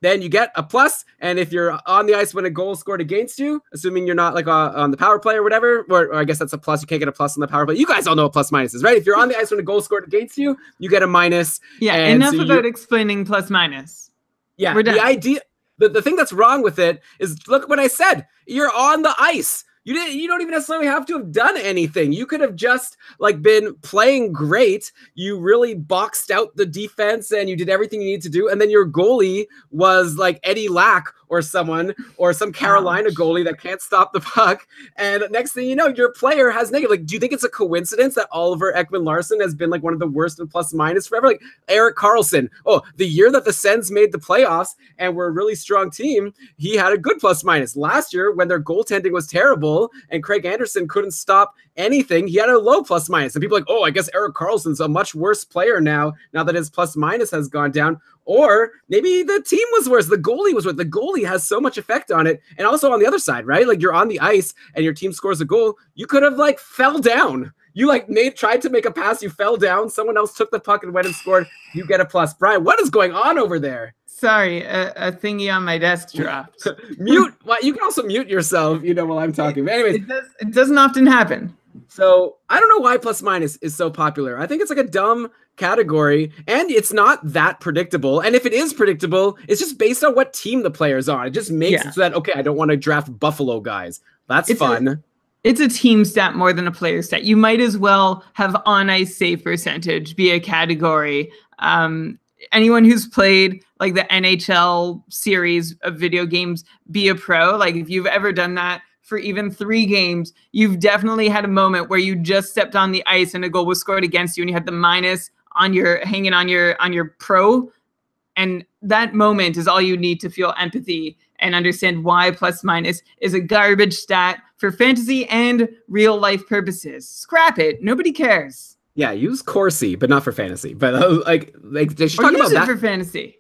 then you get a plus. And if you're on the ice when a goal is scored against you, assuming you're not like on the power play or whatever, or I guess that's a plus. You can't get a plus on the power play. You guys all know what plus minus is, right? If you're on the ice when a goal is scored against you, you get a minus. Yeah, enough about explaining plus minus. Yeah, the idea, the thing that's wrong with it is, look what I said. You're on the ice. You don't even necessarily have to have done anything. You could have just like been playing great. You really boxed out the defense and you did everything you need to do. And then your goalie was like Eddie Lack or someone, or some Carolina goalie that can't stop the puck. And next thing you know, your player has negative. Like, do you think it's a coincidence that Oliver Ekman-Larsson has been like one of the worst in plus minus forever? Like Erik Karlsson, the year that the Sens made the playoffs and were a really strong team, he had a good plus minus. Last year, when their goaltending was terrible and Craig Anderson couldn't stop anything, he had a low plus minus. And people are like, I guess Erik Karlsson's a much worse player now that his plus minus has gone down. Or maybe the team was worse. The goalie was worse. The goalie has so much effect on it. And also on the other side, right? Like you're on the ice and your team scores a goal. You could have like fell down. You like tried to make a pass. You fell down. Someone else took the puck and went and scored. You get a plus. Brian, what is going on over there? Sorry, a thingy on my desk dropped. Mute. Well, you can also mute yourself, while I'm talking. But anyways, it doesn't often happen. So I don't know why plus minus is so popular. I think it's like a dumb category and it's not that predictable. And if it is predictable, it's just based on what team the player's on. It just makes it so that, okay, I don't want to draft Buffalo guys. That's fun. It's a team stat more than a player stat. You might as well have on ice save percentage be a category. Anyone who's played like the NHL series of video games, be a pro. Like if you've ever done that for even 3 games, you've definitely had a moment where you just stepped on the ice and a goal was scored against you and you had the minus on hanging on your pro. And that moment is all you need to feel empathy and understand why plus minus is a garbage stat for fantasy and real life purposes. Scrap it. Nobody cares. Yeah, use Corsi, but not for fantasy. But like they should talk about that for fantasy.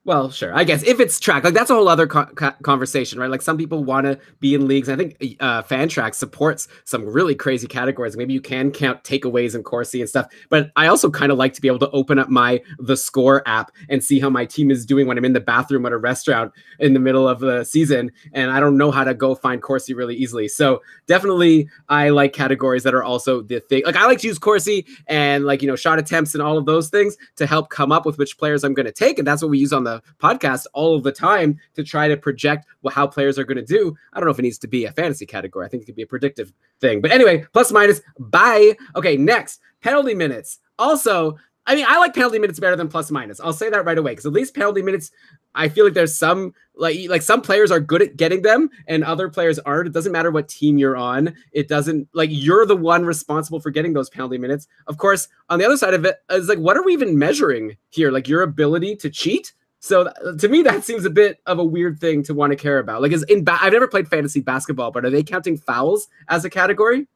Well, sure. I guess if it's tracked, like that's a whole other conversation, right? Like some people want to be in leagues. I think Fantrax supports some really crazy categories. Maybe you can count takeaways and Corsi and stuff. But I also kind of like to be able to open up my The Score app and see how my team is doing when I'm in the bathroom at a restaurant in the middle of the season. And I don't know how to go find Corsi really easily. So definitely I like categories that are also the thing. Like I like to use Corsi and like, shot attempts and all of those things to help come up with which players I'm going to take. And that's what we use on the podcast all of the time to try to project how players are going to do. I don't know if it needs to be a fantasy category. I think it could be a predictive thing. But anyway, plus minus, bye. Okay, next, penalty minutes. Also, I mean, I like penalty minutes better than plus minus. I'll say that right away because at least penalty minutes, I feel like there's some like some players are good at getting them and other players aren't. It doesn't matter what team you're on. It doesn't like you're the one responsible for getting those penalty minutes. Of course, on the other side of it is like, what are we even measuring here? Like your ability to cheat? So to me, that seems a bit of a weird thing to want to care about. Like, I've never played fantasy basketball, but are they counting fouls as a category?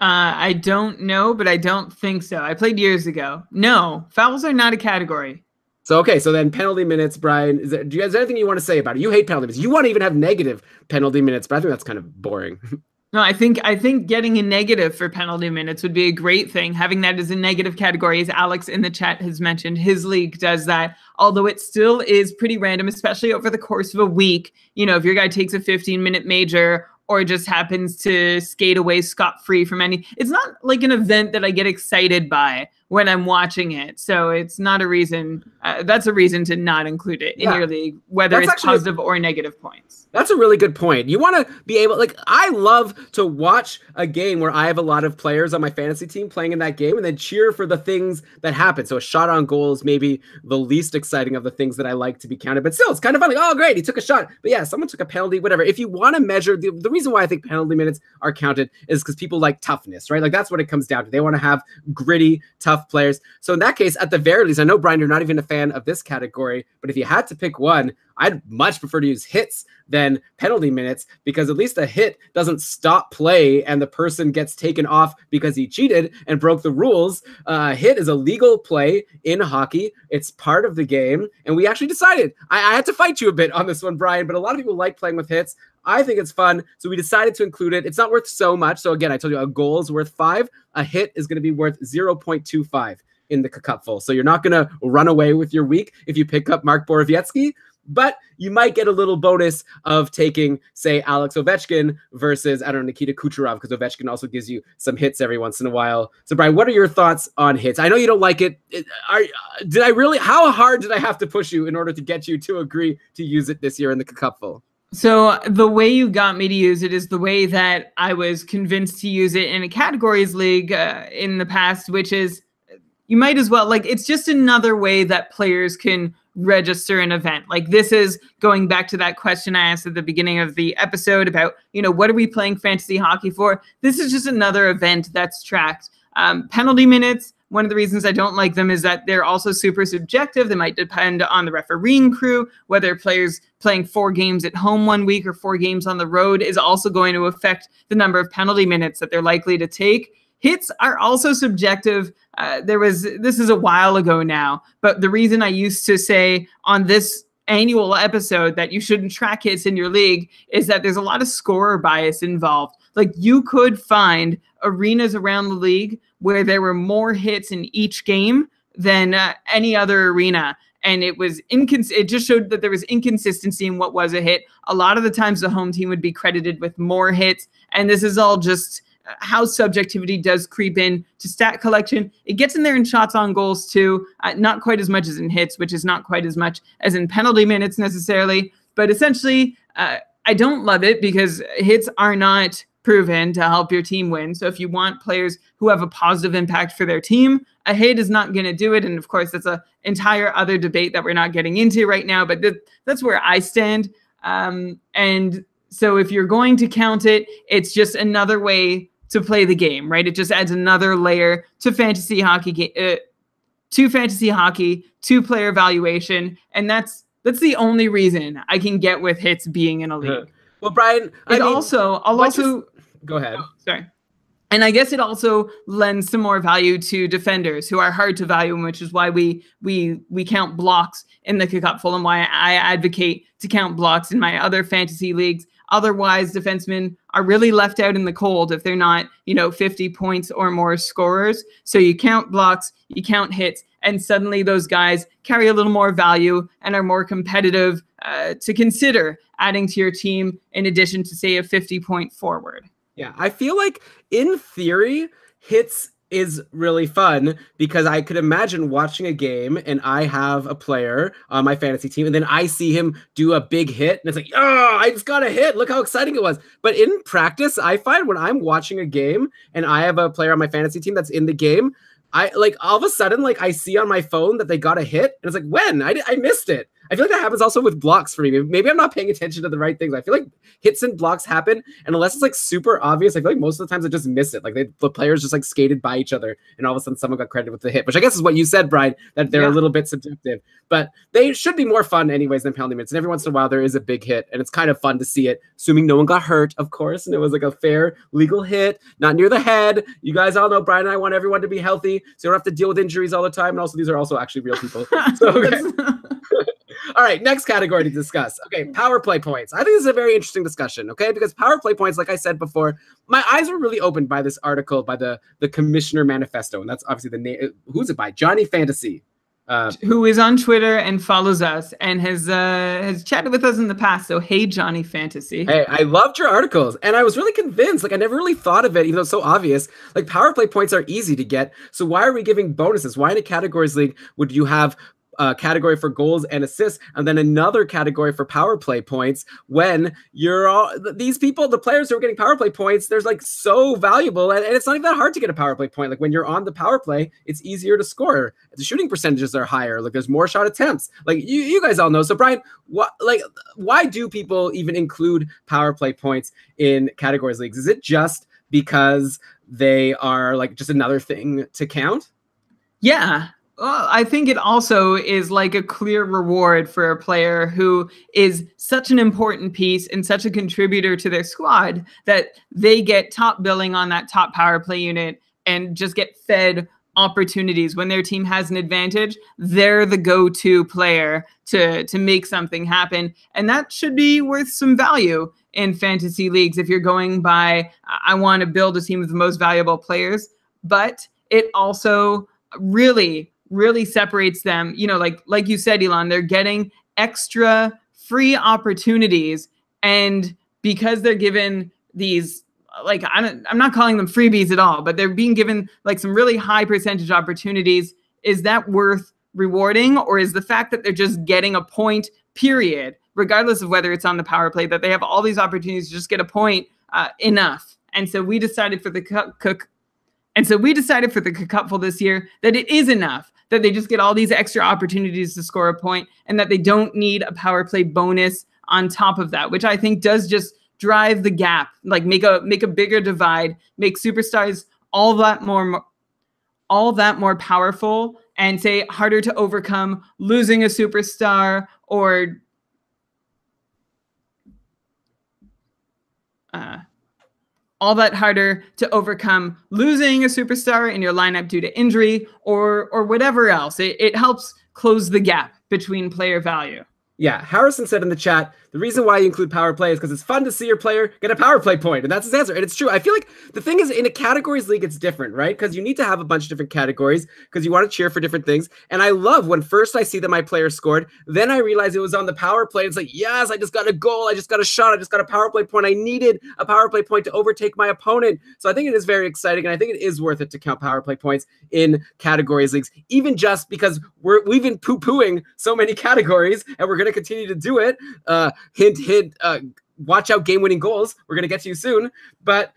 I don't know, but I don't think so. I played years ago. No, fouls are not a category. So, okay, so then penalty minutes, Brian, do you guys have anything you want to say about it? You hate penalty minutes. You want to even have negative penalty minutes, but I think that's kind of boring. No, I think getting a negative for penalty minutes would be a great thing. Having that as a negative category, as Alex in the chat has mentioned, his league does that. Although it still is pretty random, especially over the course of a week. If your guy takes a 15-minute major or just happens to skate away scot-free from it's not like an event that I get excited by when I'm watching it. So it's not a reason. That's a reason to not include it in your league, whether it's positive or negative points. That's a really good point. You want to be able, like, I love to watch a game where I have a lot of players on my fantasy team playing in that game and then cheer for the things that happen. So a shot on goal is maybe the least exciting of the things that I like to be counted, but still it's kind of fun. Like, oh, great, he took a shot. But yeah, someone took a penalty, whatever. If you want to measure, the reason why I think penalty minutes are counted is because people like toughness, right? Like that's what it comes down to. They want to have gritty, tough players. So in that case, at the very least, I know, Brian, you're not even a fan of this category, but if you had to pick one, I'd much prefer to use hits than penalty minutes, because at least a hit doesn't stop play and the person gets taken off because he cheated and broke the rules. Hit is a legal play in hockey. It's part of the game. And we actually decided, I had to fight you a bit on this one, Brian, but a lot of people like playing with hits. I think it's fun, so we decided to include it. It's not worth so much. So again, I told you a goal is worth 5. A hit is going to be worth 0.25 in the cupful. So you're not going to run away with your week if you pick up Mark Borowiecki, but you might get a little bonus of taking, say, Alex Ovechkin versus, I don't know, Nikita Kucherov, because Ovechkin also gives you some hits every once in a while. So Brian, what are your thoughts on hits? I know you don't like it. How hard did I have to push you in order to get you to agree to use it this year in the cupful? So the way you got me to use it is the way that I was convinced to use it in a categories league in the past, which is you might as well, like, it's just another way that players can register an event. Like, this is going back to that question I asked at the beginning of the episode about, what are we playing fantasy hockey for? This is just another event that's tracked. Penalty minutes, one of the reasons I don't like them is that they're also super subjective. They might depend on the refereeing crew. Whether players playing 4 games at home one week or 4 games on the road is also going to affect the number of penalty minutes that they're likely to take. Hits are also subjective. This is a while ago now, but the reason I used to say on this annual episode that you shouldn't track hits in your league is that there's a lot of scorer bias involved. Like, you could find arenas around the league where there were more hits in each game than any other arena. And it just showed that there was inconsistency in what was a hit. A lot of the times the home team would be credited with more hits. And this is all just how subjectivity does creep in to stat collection. It gets in there in shots on goals too. Not quite as much as in hits, which is not quite as much as in penalty minutes necessarily. But essentially, I don't love it because hits are not proven to help your team win. So if you want players who have a positive impact for their team, a hit is not going to do it. And of course, that's an entire other debate that we're not getting into right now, but that's where I stand. And so if you're going to count it, it's just another way to play the game, right? It just adds another layer to fantasy hockey, to player evaluation. And that's the only reason I can get with hits being in a league. Well, Brian, go ahead. Oh, sorry. And I guess it also lends some more value to defenders who are hard to value, which is why we count blocks in the cupful and why I advocate to count blocks in my other fantasy leagues. Otherwise, defensemen are really left out in the cold if they're not, 50 points or more scorers. So you count blocks, you count hits, and suddenly those guys carry a little more value and are more competitive to consider adding to your team in addition to, say, a 50-point forward. Yeah, I feel like in theory, hits is really fun because I could imagine watching a game and I have a player on my fantasy team and then I see him do a big hit and it's like, oh, I just got a hit. Look how exciting it was. But in practice, I find when I'm watching a game and I have a player on my fantasy team that's in the game, I all of a sudden, I see on my phone that they got a hit and it's like, when? I missed it. I feel like that happens also with blocks for me. Maybe I'm not paying attention to the right things. I feel like hits and blocks happen, and unless it's super obvious, I feel like most of the times I just miss it. Like the players just skated by each other, and all of a sudden someone got credited with the hit, which I guess is what you said, Brian, that they're a little bit subjective. But they should be more fun anyways than penalty minutes. And every once in a while there is a big hit, and it's kind of fun to see it, assuming no one got hurt, of course, and it was a fair legal hit, not near the head. You guys all know Brian and I want everyone to be healthy, so you don't have to deal with injuries all the time. And also, these are also actually real people. So, okay. All right, next category to discuss. Okay, power play points. I think this is a very interesting discussion, okay? Because power play points, like I said before, my eyes were really opened by this article by the Commissioner Manifesto, and that's obviously the name. Who's it by? Johnny Fantasy. Who is on Twitter and follows us and has chatted with us in the past. So, hey, Johnny Fantasy. Hey, I loved your articles, and I was really convinced. I never really thought of it, even though it's so obvious. Power play points are easy to get, so why are we giving bonuses? Why in a categories league would you have a category for goals and assists and then another category for power play points when you're all these people, the players who are getting power play points, there's so valuable, and it's not even that hard to get a power play point. When you're on the power play, it's easier to score. The shooting percentages are higher. There's more shot attempts. You guys all know. So Brian, why do people even include power play points in categories leagues? Is it just because they are just another thing to count? Yeah. Well, I think it also is like a clear reward for a player who is such an important piece and such a contributor to their squad that they get top billing on that top power play unit and just get fed opportunities. When their team has an advantage, they're the go-to player to make something happen. And that should be worth some value in fantasy leagues if you're going by, I want to build a team with the most valuable players. But it also really separates them, like you said, Elon, they're getting extra free opportunities, and because they're given these, like, I'm not calling them freebies at all, but they're being given like some really high percentage opportunities. Is that worth rewarding, or is the fact that they're just getting a point, period, regardless of whether it's on the power play, that they have all these opportunities to just get a point, enough? And so we decided for the cupful this year that it is enough, that they just get all these extra opportunities to score a point, and that they don't need a power play bonus on top of that, which I think does just drive the gap, like make a bigger divide, make superstars all that more powerful, and say harder to overcome losing a superstar, or all that harder to overcome losing a superstar in your lineup due to injury or whatever else. It helps close the gap between player value. Yeah, Harrison said in the chat, the reason why you include power play is because it's fun to see your player get a power play point, and that's his answer. And it's true. I feel like the thing is, in a categories league, it's different, right? Because you need to have a bunch of different categories because you want to cheer for different things. And I love when first I see that my player scored, then I realize it was on the power play. It's like, yes, I just got a goal, I just got a shot, I just got a power play point. I needed a power play point to overtake my opponent. So I think it is very exciting, and I think it is worth it to count power play points in categories leagues, even just because we've been poo-pooing so many categories, and we're going to continue to do it. Hint, hint. Watch out, game-winning goals. We're going to get to you soon. But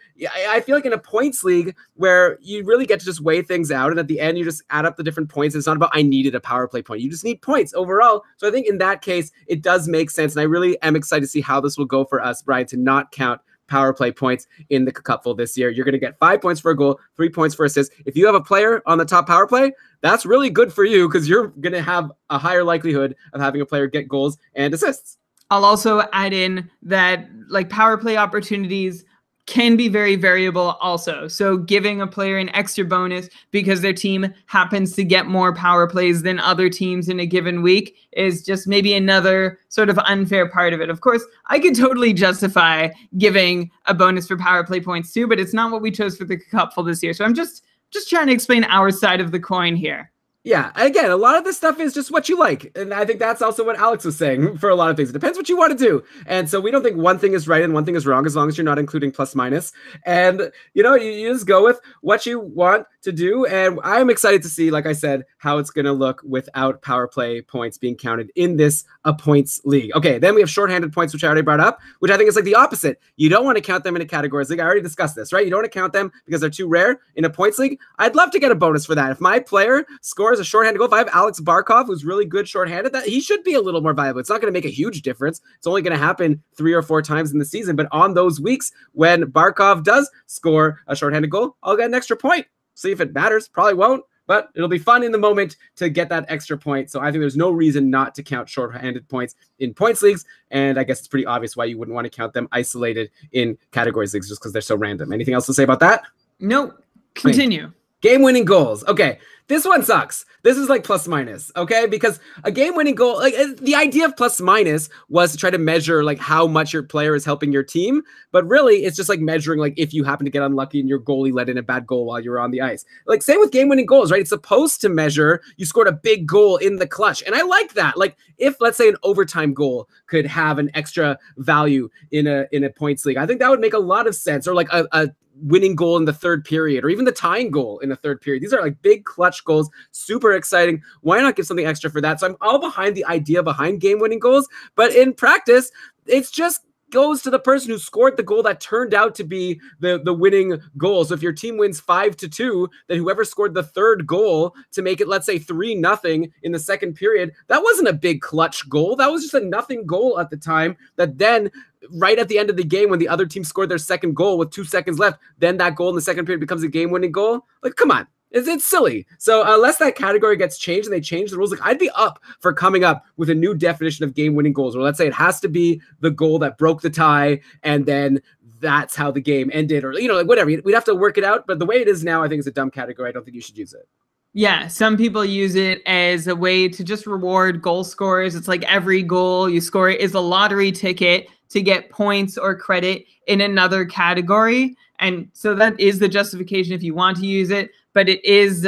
I feel like in a points league where you really get to just weigh things out, and at the end you just add up the different points. It's not about I needed a power play point. You just need points overall. So I think in that case, it does make sense. And I really am excited to see how this will go for us, Brian, to not count power play points in the cupful this year. You're going to get 5 points for a goal, 3 points for assist. If you have a player on the top power play, that's really good for you because you're going to have a higher likelihood of having a player get goals and assists. I'll also add in that like power play opportunities can be very variable also. So giving a player an extra bonus because their team happens to get more power plays than other teams in a given week is just maybe another sort of unfair part of it. Of course, I could totally justify giving a bonus for power play points too, but it's not what we chose for the cupful this year. So I'm just trying to explain our side of the coin here. Yeah, again, a lot of this stuff is just what you like. And I think that's also what Alex was saying for a lot of things. It depends what you want to do. And so we don't think one thing is right and one thing is wrong as long as you're not including plus minus. And, you just go with what you want to do. And I'm excited to see, like I said, how it's going to look without power play points being counted in this a points league. Okay, then we have shorthanded points, which I already brought up, which I think is like the opposite. You don't want to count them in a categories league. I already discussed this, right? You don't want to count them because they're too rare in a points league. I'd love to get a bonus for that. If my player scores a shorthanded goal, if I have Alex Barkov, who's really good shorthanded, that he should be a little more valuable. It's not going to make a huge difference. It's only going to happen 3 or 4 times in the season. But on those weeks when Barkov does score a shorthanded goal, I'll get an extra point. See if it matters. Probably won't, but it'll be fun in the moment to get that extra point. So I think there's no reason not to count shorthanded points in points leagues. And I guess it's pretty obvious why you wouldn't want to count them isolated in categories leagues just because they're so random. Anything else to say about that? No. Continue. Game-winning goals. Okay, this one sucks. This is like plus minus, okay? Because a game-winning goal, like the idea of plus minus was to try to measure like how much your player is helping your team, but really it's just like measuring like if you happen to get unlucky and your goalie let in a bad goal while you were on the ice. Like same with game-winning goals, right? It's supposed to measure you scored a big goal in the clutch, and I like that. Like if let's say an overtime goal could have an extra value in a points league, I think that would make a lot of sense. Or like a winning goal in the third period, or even the tying goal in the third period. These are like big clutch goals, super exciting. Why not give something extra for that? So I'm all behind the idea behind game-winning goals, but in practice, it's just goes to the person who scored the goal that turned out to be the winning goal. So if your team wins 5-2, then whoever scored the third goal to make it, let's say 3-0 in the second period, that wasn't a big clutch goal. That was just a nothing goal at the time that then right at the end of the game when the other team scored their second goal with 2 seconds left, then that goal in the second period becomes a game-winning goal. Like, come on. It's silly. So unless that category gets changed and they change the rules, like I'd be up for coming up with a new definition of game-winning goals. Or let's say it has to be the goal that broke the tie, and then that's how the game ended, or like whatever. We'd have to work it out. But the way it is now, I think it's a dumb category. I don't think you should use it. Yeah, some people use it as a way to just reward goal scorers. It's like every goal you score is a lottery ticket to get points or credit in another category. And so that is the justification if you want to use it. But it is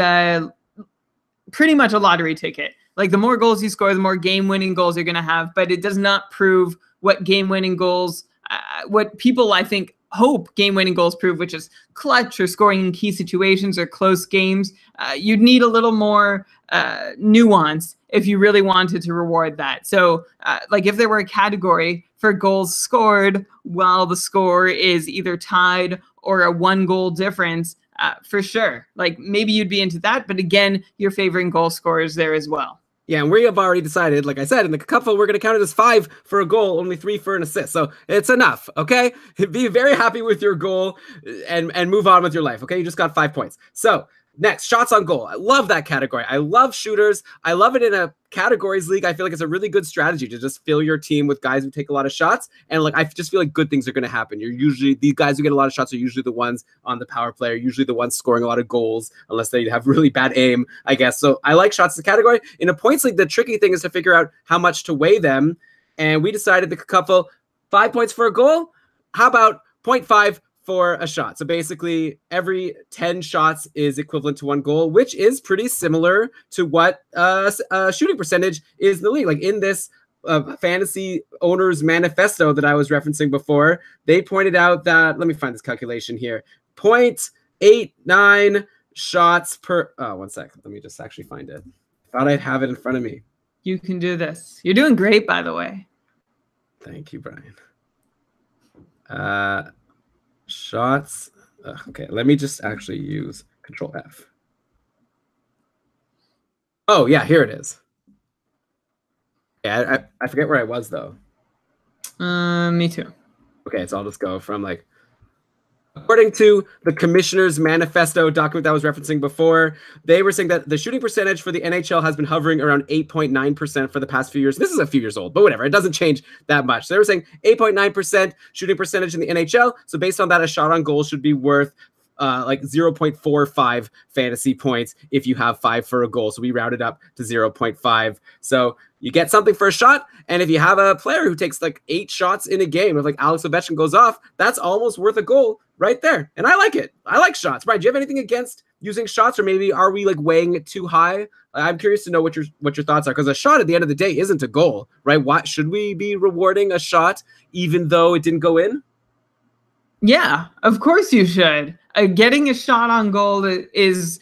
pretty much a lottery ticket. Like the more goals you score, the more game-winning goals you're going to have. But it does not prove what game-winning goals, what people, I think, hope game-winning goals prove, which is clutch or scoring in key situations or close games. You'd need a little more nuance if you really wanted to reward that. So like if there were a category for goals scored while the score is either tied or a 1-goal difference, for sure. Like maybe you'd be into that, but again, you're favoring goal scorers there as well. Yeah, and we have already decided, like I said, in the couple, we're going to count it as 5 for a goal, only 3 for an assist. So it's enough, okay? Be very happy with your goal and move on with your life, okay? You just got 5 points. So next, shots on goal. I love that category. I love shooters. I love it in a categories league. I feel like it's a really good strategy to just fill your team with guys who take a lot of shots. And like I just feel like good things are going to happen. These guys who get a lot of shots are usually the ones on the power play, usually the ones scoring a lot of goals, unless they have really bad aim, I guess. So I like shots as a category. In a points league, the tricky thing is to figure out how much to weigh them. And we decided the couple 5 points for a goal. How about 0.5 for a shot? So basically every 10 shots is equivalent to 1 goal, which is pretty similar to what shooting percentage is in the league. Like in this fantasy owners manifesto that I was referencing before, they pointed out that, let me find this calculation here, 0.89 shots per, one second, let me just actually find it. Thought I'd have it in front of me. You can do this. You're doing great, by the way. Thank you, Brian. Shots. Okay, let me just actually use Control F. Oh, yeah, here it is. Yeah, I forget where I was, though. Me too. Okay, so I'll just go from like, according to the Commissioner's Manifesto document that I was referencing before, they were saying that the shooting percentage for the NHL has been hovering around 8.9% for the past few years. This is a few years old, but whatever. It doesn't change that much. So they were saying 8.9% shooting percentage in the NHL. So based on that, a shot on goal should be worth like 0.45 fantasy points if you have 5 for a goal. So we rounded up to 0.5. So you get something for a shot. And if you have a player who takes like 8 shots in a game, if like Alex Ovechkin goes off, that's almost worth a goal right there. And I like it. I like shots. Brian, do you have anything against using shots, or maybe are we like weighing it too high? I'm curious to know what your thoughts are, because a shot at the end of the day isn't a goal, right? Why should we be rewarding a shot even though it didn't go in? Yeah, of course you should. Getting a shot on goal is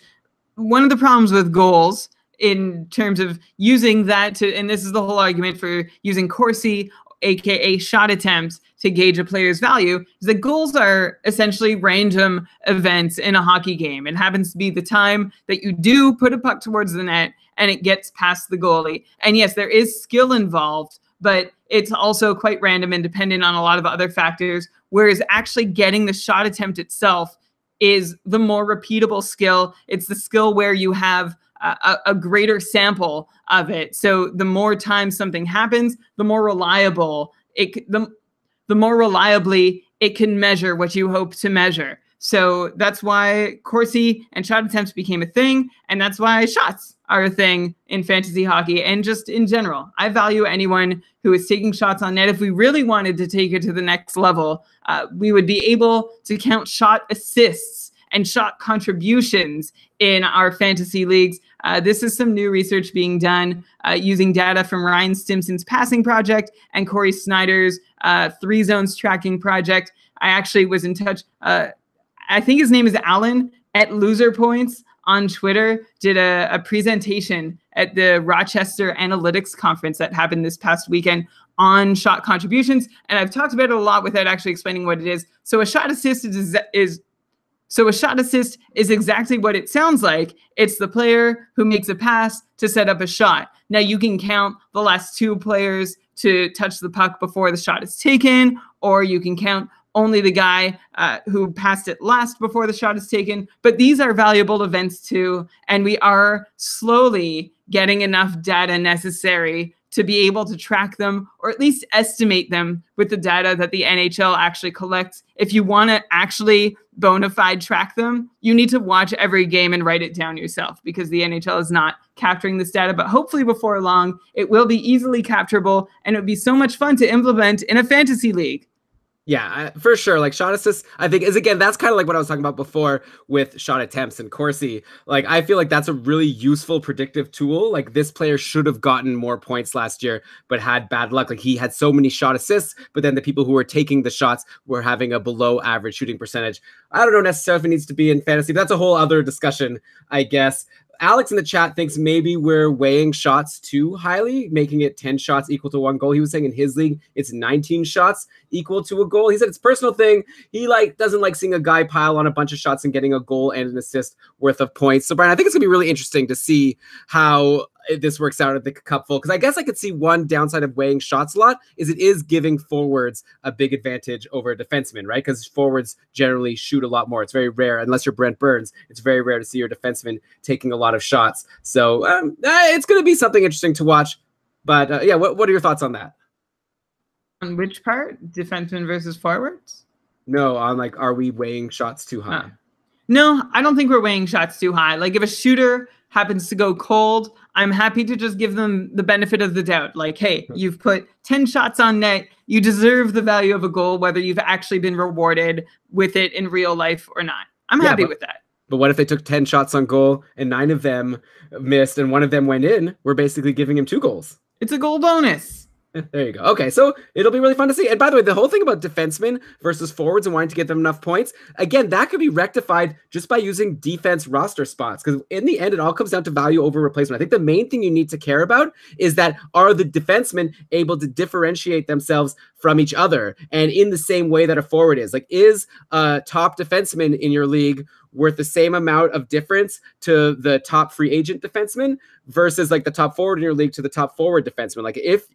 one of the problems with goals in terms of using that to, and this is the whole argument for using Corsi, aka shot attempts, to gauge a player's value, is that goals are essentially random events in a hockey game. It happens to be the time that you do put a puck towards the net and it gets past the goalie. And yes, there is skill involved, but it's also quite random and dependent on a lot of other factors, whereas actually getting the shot attempt itself is the more repeatable skill. It's the skill where you have a greater sample of it. So the more times something happens, the more reliable the more reliably it can measure what you hope to measure. So that's why Corsi and shot attempts became a thing, and that's why shots are a thing in fantasy hockey and just in general. I value anyone who is taking shots on net. If we really wanted to take it to the next level, we would be able to count shot assists and shot contributions in our fantasy leagues. This is some new research being done using data from Ryan Stimson's passing project and Corey Snyder's 3 zones tracking project. I actually was in touch. I think his name is Alan at Loser Points on Twitter, did a presentation at the Rochester Analytics Conference that happened this past weekend on shot contributions. And I've talked about it a lot without actually explaining what it is. So a shot assist is exactly what it sounds like. It's the player who makes a pass to set up a shot. Now you can count the last 2 players to touch the puck before the shot is taken, or you can count only the guy who passed it last before the shot is taken. But these are valuable events too, and we are slowly getting enough data necessary to be able to track them, or at least estimate them with the data that the NHL actually collects. If you want to actually bona fide track them, you need to watch every game and write it down yourself, because the NHL is not capturing this data. But hopefully before long, it will be easily capturable, and it would be so much fun to implement in a fantasy league. Yeah, for sure. Like shot assists, I think is again, that's kind of like what I was talking about before with shot attempts and Corsi. Like I feel like that's a really useful predictive tool. Like this player should have gotten more points last year, but had bad luck. Like he had so many shot assists, but then the people who were taking the shots were having a below average shooting percentage. I don't know necessarily if it needs to be in fantasy. That's a whole other discussion, I guess. Alex in the chat thinks maybe we're weighing shots too highly, making it 10 shots equal to 1 goal. He was saying in his league, it's 19 shots equal to a goal. He said it's a personal thing. He doesn't like seeing a guy pile on a bunch of shots and getting a goal and an assist worth of points. So Brian, I think it's gonna be really interesting to see how this works out at the cupful, because I guess I could see one downside of weighing shots a lot is it is giving forwards a big advantage over a defenseman, right? Because forwards generally shoot a lot more. It's very rare, unless you're Brent Burns, it's very rare to see your defenseman taking a lot of shots. So it's going to be something interesting to watch. But yeah, what are your thoughts on that? On which part? Defenseman versus forwards? No, on like, are we weighing shots too high? No, I don't think we're weighing shots too high. Like if a shooter happens to go cold, I'm happy to just give them the benefit of the doubt. Like, hey, you've put 10 shots on net. You deserve the value of a goal, whether you've actually been rewarded with it in real life or not. I'm happy with that. But what if they took 10 shots on goal and 9 of them missed and 1 of them went in? We're basically giving him 2 goals. It's a goal bonus. There you go. Okay, so it'll be really fun to see. And by the way, the whole thing about defensemen versus forwards and wanting to get them enough points, again, that could be rectified just by using defense roster spots. Because in the end, it all comes down to value over replacement. I think the main thing you need to care about is that are the defensemen able to differentiate themselves from each other? And in the same way that a forward is. Like, is a top defenseman in your league worth the same amount of difference to the top free agent defenseman versus like the top forward in your league to the top forward defenseman? Like if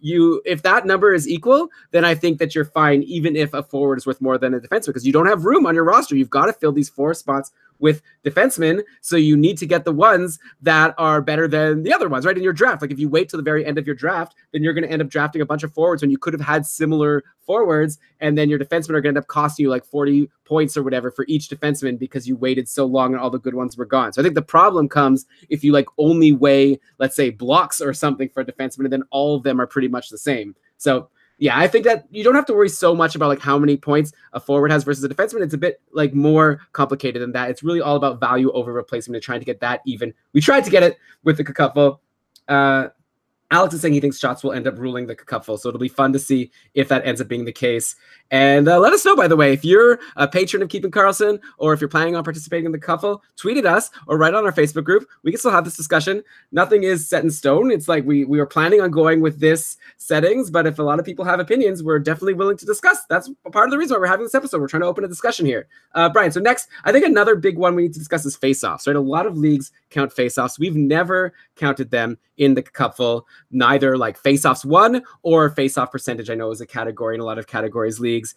that number is equal, then I think that you're fine, even if a forward is worth more than a defenseman, because you don't have room on your roster. You've got to fill these 4 spots with defensemen, so you need to get the ones that are better than the other ones, right? In your draft, like if you wait till the very end of your draft, then you're going to end up drafting a bunch of forwards when you could have had similar forwards, and then your defensemen are going to end up costing you like 40 points or whatever for each defenseman because you waited so long and all the good ones were gone. So I think the problem comes if you like only weigh, let's say, blocks or something for a defenseman, and then all of them are pretty much the same. So yeah, I think that you don't have to worry so much about like how many points a forward has versus a defenseman. It's a bit like more complicated than that. It's really all about value over replacement and trying to get that even. We tried to get it with the cupful. Alex is saying he thinks shots will end up ruling the cupful, so it'll be fun to see if that ends up being the case. And let us know, by the way, if you're a patron of Keeping Karlsson or if you're planning on participating in the cupful, tweet at us or write on our Facebook group. We can still have this discussion. Nothing is set in stone. It's like we were planning on going with this settings, but if a lot of people have opinions, we're definitely willing to discuss. That's part of the reason why we're having this episode. We're trying to open a discussion here. Brian, so next, I think another big one we need to discuss is face-offs, right? A lot of leagues count face-offs. We've never counted them in the cupful, neither like face-offs won or face-off percentage. I know is a category in a lot of categories leagues.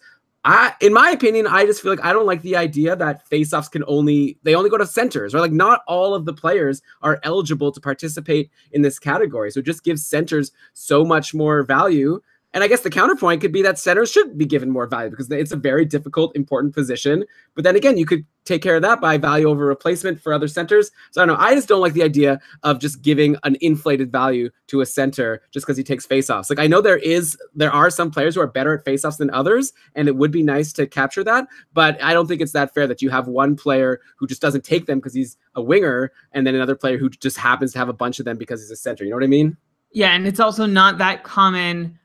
In my opinion, I just feel like I don't like the idea that face-offs only go to centers, or like not all of the players are eligible to participate in this category. So it just gives centers so much more value. And I guess the counterpoint could be that centers should be given more value because it's a very difficult, important position. But then again, you could take care of that by value over replacement for other centers. So I don't know. I just don't like the idea of just giving an inflated value to a center just because he takes faceoffs. Like I know there are some players who are better at faceoffs than others, and it would be nice to capture that. But I don't think it's that fair that you have one player who just doesn't take them because he's a winger, and then another player who just happens to have a bunch of them because he's a center. You know what I mean? Yeah, and it's also not that common.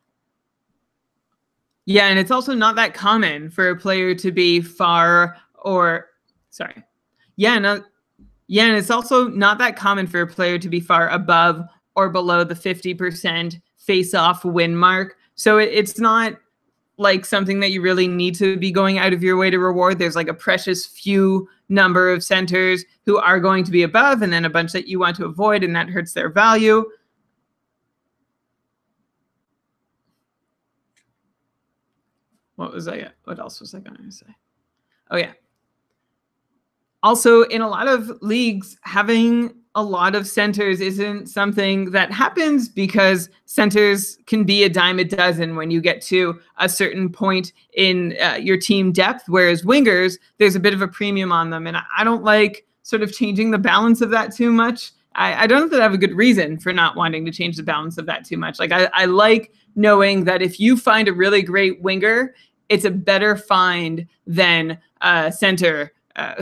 Yeah, and it's also not that common for a player to be far or sorry. Yeah, and it's also not that common for a player to be far above or below the 50% face-off win mark. So it's not like something that you really need to be going out of your way to reward. There's like a precious few number of centers who are going to be above, and then a bunch that you want to avoid, and that hurts their value. What else was I going to say? Oh, yeah. Also, in a lot of leagues, having a lot of centers isn't something that happens because centers can be a dime a dozen when you get to a certain point in your team depth, whereas wingers, there's a bit of a premium on them. And I don't like sort of changing the balance of that too much. I don't know that I have a good reason for not wanting to change the balance of that too much. Like I like knowing that if you find a really great winger, it's a better find than a center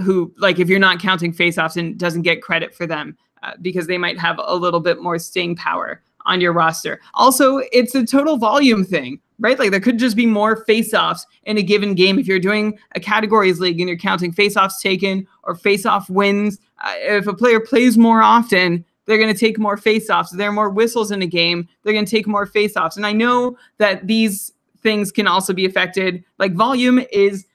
who, like, if you're not counting faceoffs and doesn't get credit for them because they might have a little bit more staying power on your roster. Also, it's a total volume thing, right? Like there could just be more faceoffs in a given game. If you're doing a categories league and you're counting faceoffs taken or faceoff wins, if a player plays more often, they're going to take more faceoffs. If there are more whistles in a game, they're going to take more faceoffs. And I know that these things can also be affected. Like volume is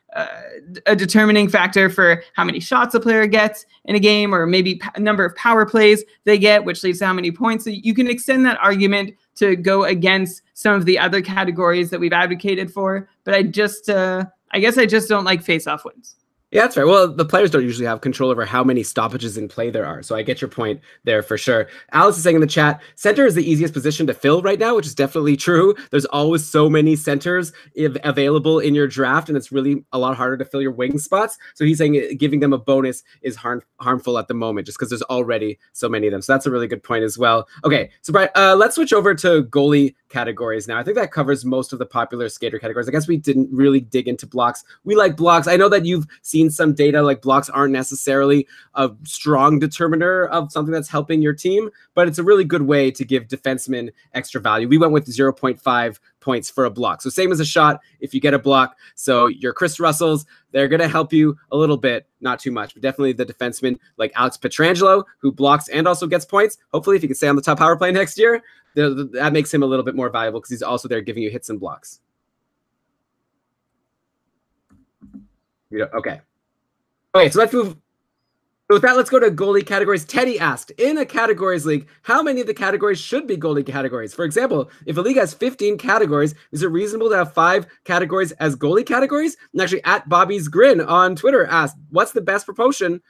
a determining factor for how many shots a player gets in a game, or maybe number of power plays they get, which leads to how many points. So you can extend that argument to go against some of the other categories that we've advocated for. But I guess I just don't like face-off wins. Yeah, that's right. Well, the players don't usually have control over how many stoppages in play there are. So I get your point there for sure. Alice is saying in the chat, center is the easiest position to fill right now, which is definitely true. There's always so many centers available in your draft, and it's really a lot harder to fill your wing spots. So he's saying giving them a bonus is harmful at the moment just because there's already so many of them. So that's a really good point as well. Okay, so Brian, let's switch over to goalie categories now. I think that covers most of the popular skater categories. I guess we didn't really dig into blocks. We like blocks. I know that you've seen some data like blocks aren't necessarily a strong determiner of something that's helping your team, but it's a really good way to give defensemen extra value. We went with 0.5 points for a block. So same as a shot if you get a block. So your Chris Russells, they're going to help you a little bit, not too much, but definitely the defenseman like Alex Pietrangelo, who blocks and also gets points. Hopefully if he can stay on the top power play next year, that makes him a little bit more valuable because he's also there giving you hits and blocks. Okay. Okay, so let's move. So with that, let's go to goalie categories. Teddy asked, in a categories league, how many of the categories should be goalie categories? For example, if a league has 15 categories, is it reasonable to have 5 categories as goalie categories? And actually, at Bobby's Grin on Twitter asked, what's the best proportion?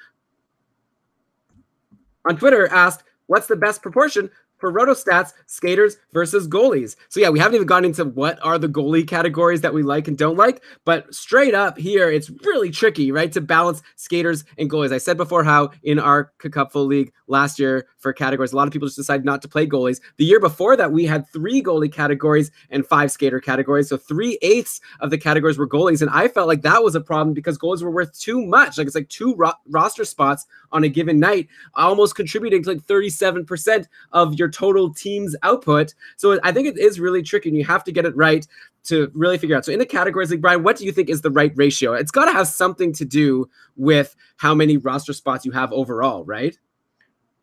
On Twitter asked, what's the best proportion for Rotostats, skaters versus goalies? So yeah, we haven't even gone into what are the goalie categories that we like and don't like, but straight up here, it's really tricky, right, to balance skaters and goalies. I said before how in our Cupful League last year for categories, a lot of people just decided not to play goalies. The year before that, we had 3 goalie categories and 5 skater categories. So 3/8 of the categories were goalies. And I felt like that was a problem because goalies were worth too much. Like it's like 2 roster spots on a given night, almost contributing to like 37% of your total team's output. So I think it is really tricky and you have to get it right to really figure out. So in the categories league, Brian, what do you think is the right ratio? It's got to have something to do with how many roster spots you have overall, right?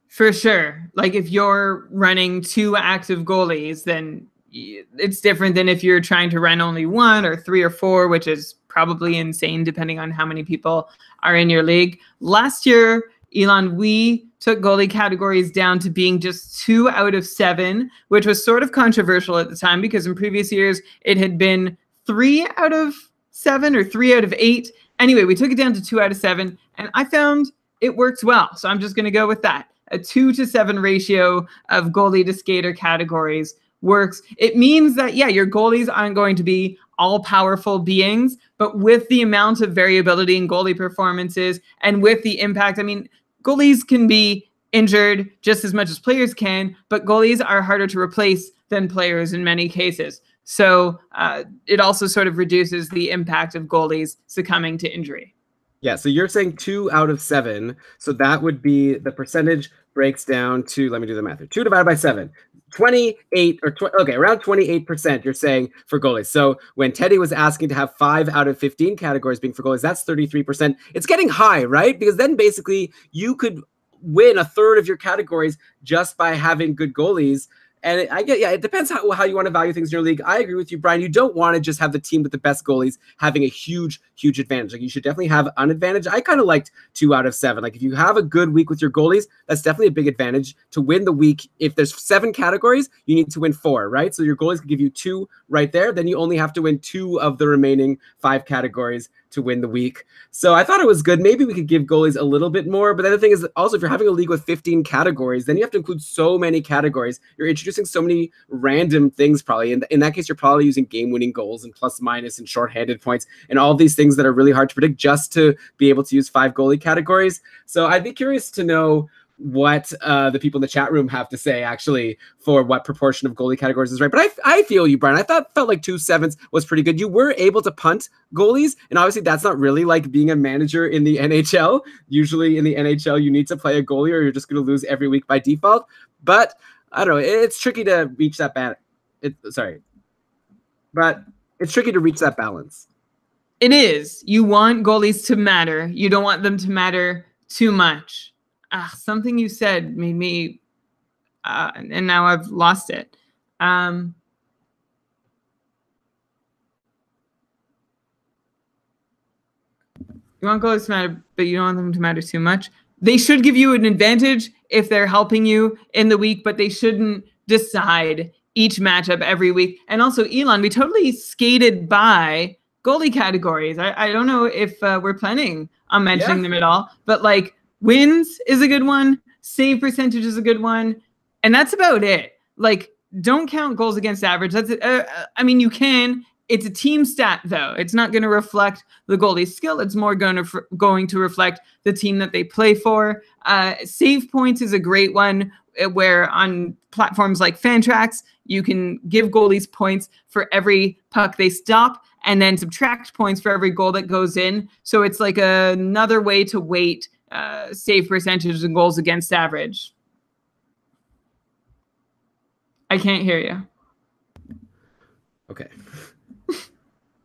For sure. Like if you're running 2 active goalies, then it's different than if you're trying to run only 1 or 3 or 4, which is probably insane depending on how many people are in your league. Last year, Elon, we took goalie categories down to being just 2 out of 7, which was sort of controversial at the time because in previous years it had been 3 out of 7 or 3 out of 8. Anyway, we took it down to 2 out of 7, and I found it works well. So I'm just going to go with that. A 2-to-7 ratio of goalie to skater categories works. It means that, yeah, your goalies aren't going to be all-powerful beings, but with the amount of variability in goalie performances and with the impact, I mean, goalies can be injured just as much as players can, but goalies are harder to replace than players in many cases. So it also sort of reduces the impact of goalies succumbing to injury. Yeah, so you're saying 2 out of 7. So that would be the percentage breaks down to, let me do the math here, 2 divided by 7. 28 or okay, around 28% you're saying for goalies. So when Teddy was asking to have 5 out of 15 categories being for goalies, that's 33%. It's getting high, right? Because then basically you could win a third of your categories just by having good goalies. And it depends how you want to value things in your league. I agree with you, Brian. You don't want to just have the team with the best goalies having a huge advantage. Like, you should definitely have an advantage. I kind of liked 2 out of 7. Like, if you have a good week with your goalies, that's definitely a big advantage to win the week. If there's 7 categories, you need to win 4, right? So your goalies can give you 2 right there. Then you only have to win 2 of the remaining 5 categories to win the week. So I thought it was good. Maybe we could give goalies a little bit more. But the other thing is also, if you're having a league with 15 categories, then you have to include so many categories. You're introducing so many random things probably. In that case, you're probably using game-winning goals and plus minus and shorthanded points and all these things that are really hard to predict just to be able to use 5 goalie categories. So I'd be curious to know what the people in the chat room have to say actually for what proportion of goalie categories is right. But I feel you, Brian. I felt like 2 7s was pretty good. You were able to punt goalies, and obviously that's not really like being a manager in the NHL. Usually in the NHL, you need to play a goalie or you're just going to lose every week by default. But I don't know. It's tricky to reach that but it's tricky to reach that balance. It is. You want goalies to matter. You don't want them to matter too much. Something you said made me, and now I've lost it. You want goalies to matter, but you don't want them to matter too much. They should give you an advantage if they're helping you in the week, but they shouldn't decide each matchup every week. And also, Elon, we totally skated by goalie categories. I don't know if we're planning on mentioning them at all, but like, wins is a good one. Save percentage is a good one. And that's about it. Like, don't count goals against average. That's I mean, you can. It's a team stat, though. It's not going to reflect the goalie's skill. It's more going to reflect the team that they play for. Save points is a great one, where on platforms like Fantrax, you can give goalies points for every puck they stop and then subtract points for every goal that goes in. So it's like another way to weight save percentage and goals against average. I can't hear you. Okay.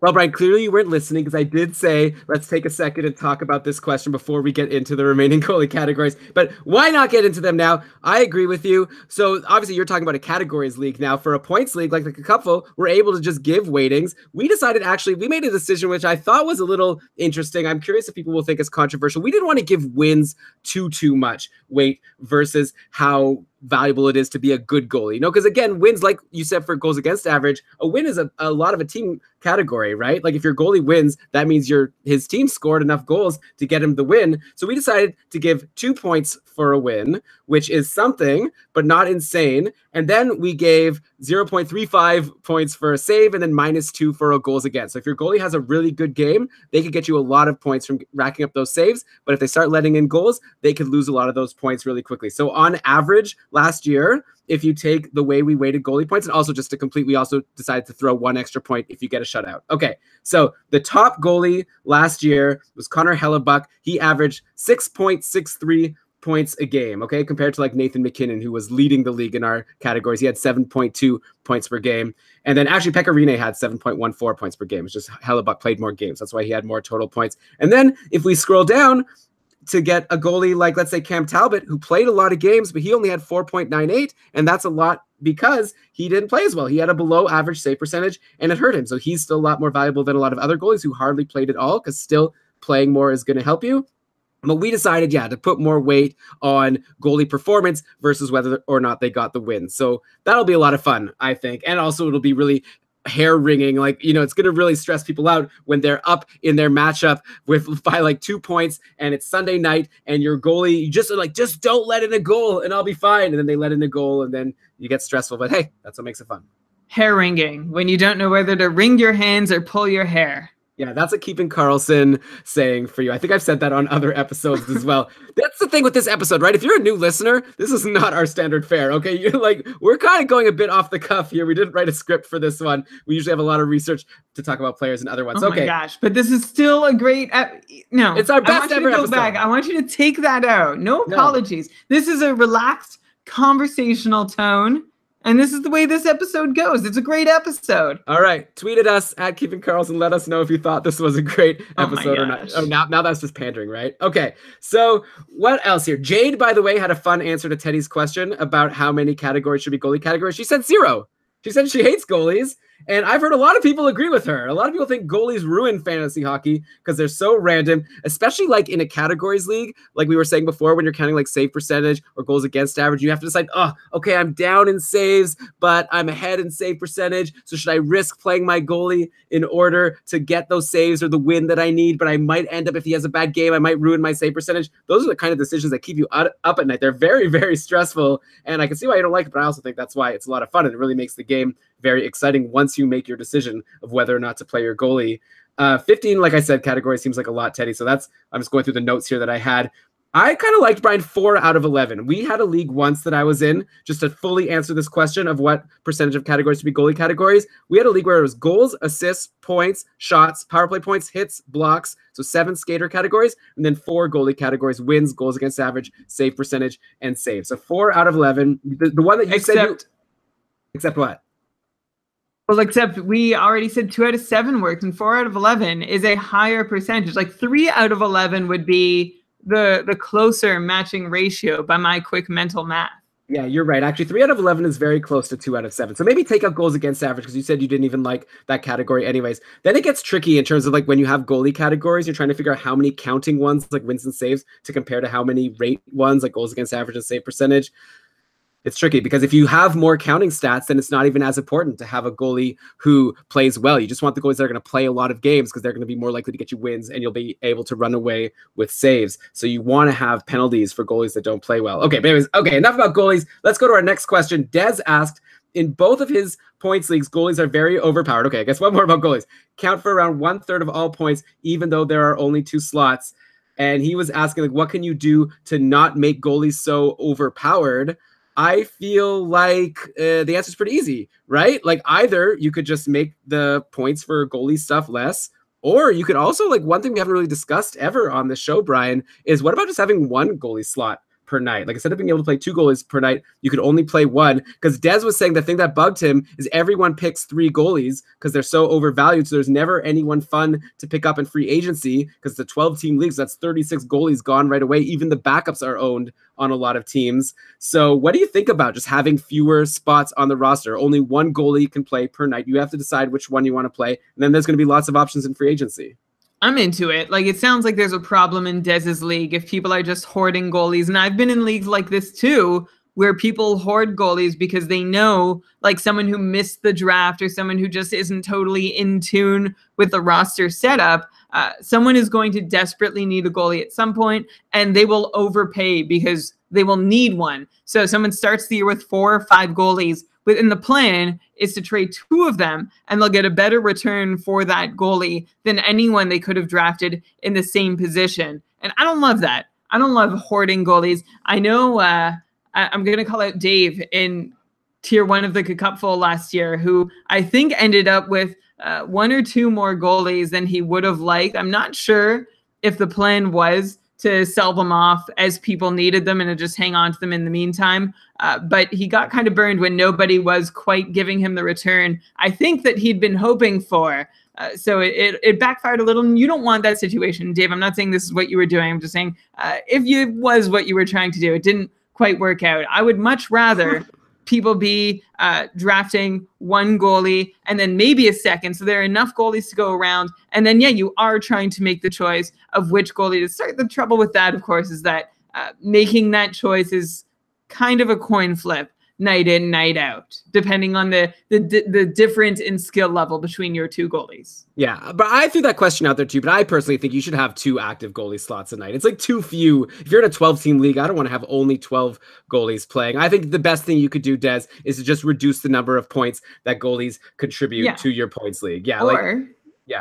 Well, Brian, clearly you weren't listening, because I did say let's take a second and talk about this question before we get into the remaining goalie categories. But why not get into them now? I agree with you. So obviously you're talking about a categories league now. For a points league like the Cupful, we're able to just give weightings. We decided, actually, we made a decision which I thought was a little interesting. I'm curious if people will think it's controversial. We didn't want to give wins too much weight versus how valuable it is to be a good goalie. Because again, wins, like you said, for goals against average, a win is a lot of a team category, right? Like, if your goalie wins, that means his team scored enough goals to get him the win. So we decided to give 2 points for a win, which is something, but not insane. And then we gave 0.35 points for a save and then -2 for a goals against. So if your goalie has a really good game, they could get you a lot of points from racking up those saves. But if they start letting in goals, they could lose a lot of those points really quickly. So on average, last year, if you take the way we weighted goalie points, and also just to complete, we also decided to throw 1 extra point if you get a shutout. Okay, so the top goalie last year was Connor Hellebuck. He averaged 6.63 points a game, okay, compared to like Nathan McKinnon, who was leading the league in our categories. He had 7.2 points per game. And then actually Pekka Rinne had 7.14 points per game. It's just Hellebuck played more games. That's why he had more total points. And then if we scroll down to get a goalie like, let's say, Cam Talbot, who played a lot of games, but he only had 4.98, and that's a lot because he didn't play as well. He had a below average save percentage, and it hurt him. So he's still a lot more valuable than a lot of other goalies who hardly played at all, because still playing more is going to help you. But we decided, to put more weight on goalie performance versus whether or not they got the win. So that'll be a lot of fun, I think. And also it'll be really hair-wringing. Like, it's going to really stress people out when they're up in their matchup by like 2 points and it's Sunday night and your goalie, you just don't let in a goal and I'll be fine. And then they let in a goal and then you get stressful. But hey, that's what makes it fun. Hair-wringing, when you don't know whether to wring your hands or pull your hair. Yeah, that's a Keeping Karlsson saying for you. I think I've said that on other episodes as well. That's the thing with this episode, right? If you're a new listener, this is not our standard fare, okay? We're kind of going a bit off the cuff here. We didn't write a script for this one. We usually have a lot of research to talk about players and other ones. Oh my gosh, but this is still a great... no, it's our best ever episode. Back. I want you to take that out. No apologies. No. This is a relaxed, conversational tone. And this is the way this episode goes. It's a great episode. All right. Tweet at us at Keeping Karlsson. Let us know if you thought this was a great episode or not. Oh, now that's just pandering, right? Okay. So what else here? Jade, by the way, had a fun answer to Teddy's question about how many categories should be goalie categories. She said 0. She said she hates goalies. And I've heard a lot of people agree with her. A lot of people think goalies ruin fantasy hockey because they're so random, especially like in a categories league. Like we were saying before, when you're counting like save percentage or goals against average, you have to decide, oh, okay, I'm down in saves, but I'm ahead in save percentage. So should I risk playing my goalie in order to get those saves or the win that I need? But I might end up, if he has a bad game, I might ruin my save percentage. Those are the kind of decisions that keep you up at night. They're very, very stressful. And I can see why you don't like it, but I also think that's why it's a lot of fun. And it really makes the game very exciting once you make your decision of whether or not to play your goalie. 15, like I said, category seems like a lot, Teddy. So I'm just going through the notes here that I had. I kind of liked, Brian, 4 out of 11. We had a league once that I was in just to fully answer this question of what percentage of categories to be goalie categories. We had a league where it was goals, assists, points, shots, power play points, hits, blocks. So 7 skater categories, and then 4 goalie categories: wins, goals against average, save percentage, and save. So 4 out of 11. The one that you said, except what? Well, except we already said 2 out of 7 works, and 4 out of 11 is a higher percentage. Like 3 out of 11 would be the closer matching ratio by my quick mental math. Yeah, you're right. Actually, 3 out of 11 is very close to 2 out of 7. So maybe take out goals against average because you said you didn't even like that category anyways. Then it gets tricky in terms of like when you have goalie categories, you're trying to figure out how many counting ones, like wins and saves, to compare to how many rate ones, like goals against average and save percentage. It's tricky because if you have more counting stats, then it's not even as important to have a goalie who plays well. You just want the goalies that are going to play a lot of games because they're going to be more likely to get you wins and you'll be able to run away with saves. So you want to have penalties for goalies that don't play well. Okay, but anyways, okay, enough about goalies. Let's go to our next question. Des asked, in both of his points leagues, goalies are very overpowered. Okay, I guess one more about goalies. Count for around 1/3 of all points, even though there are only 2 slots. And he was asking, like, what can you do to not make goalies so overpowered? I feel like the answer is pretty easy, right? Like either you could just make the points for goalie stuff less, or you could also, like, one thing we haven't really discussed ever on the show, Brian, is what about just having 1 goalie slot per night? Like instead of being able to play 2 goalies per night, you could only play 1. Because Des was saying the thing that bugged him is everyone picks 3 goalies because they're so overvalued. So there's never anyone fun to pick up in free agency because it's a 12-team league. So that's 36 goalies gone right away. Even the backups are owned on a lot of teams. So what do you think about just having fewer spots on the roster? Only 1 goalie can play per night. You have to decide which one you want to play. And then there's going to be lots of options in free agency. I'm into it. Like, it sounds like there's a problem in Dez's league if people are just hoarding goalies. And I've been in leagues like this too, where people hoard goalies because they know, like, someone who missed the draft or someone who just isn't totally in tune with the roster setup, someone is going to desperately need a goalie at some point, and they will overpay because they will need one. So someone starts the year with 4 or 5 goalies, within the plan is to trade 2 of them, and they'll get a better return for that goalie than anyone they could have drafted in the same position. And I don't love that. I don't love hoarding goalies. I know I'm going to call out Dave in tier 1 of the Cupful last year, who I think ended up with 1 or 2 more goalies than he would have liked. I'm not sure if the plan was to sell them off as people needed them and to just hang on to them in the meantime. But he got kind of burned when nobody was quite giving him the return I think that he'd been hoping for. So it backfired a little, and you don't want that situation. Dave, I'm not saying this is what you were doing. I'm just saying if it was what you were trying to do, it didn't quite work out. I would much rather people be drafting 1 goalie and then maybe a second, so there are enough goalies to go around. And then, yeah, you are trying to make the choice of which goalie to start. The trouble with that, of course, is that making that choice is kind of a coin flip, night in, night out, depending on the difference in skill level between your 2 goalies. Yeah, but I threw that question out there too, but I personally think you should have 2 active goalie slots a night. It's like too few. If you're in a 12-team league, I don't want to have only 12 goalies playing. I think the best thing you could do, Des, is to just reduce the number of points that goalies contribute to your points league. Yeah, or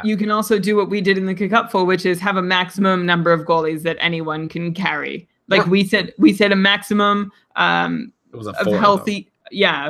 you can also do what we did in the Cupful, which is have a maximum number of goalies that anyone can carry. Like we said a maximum it was a 4, of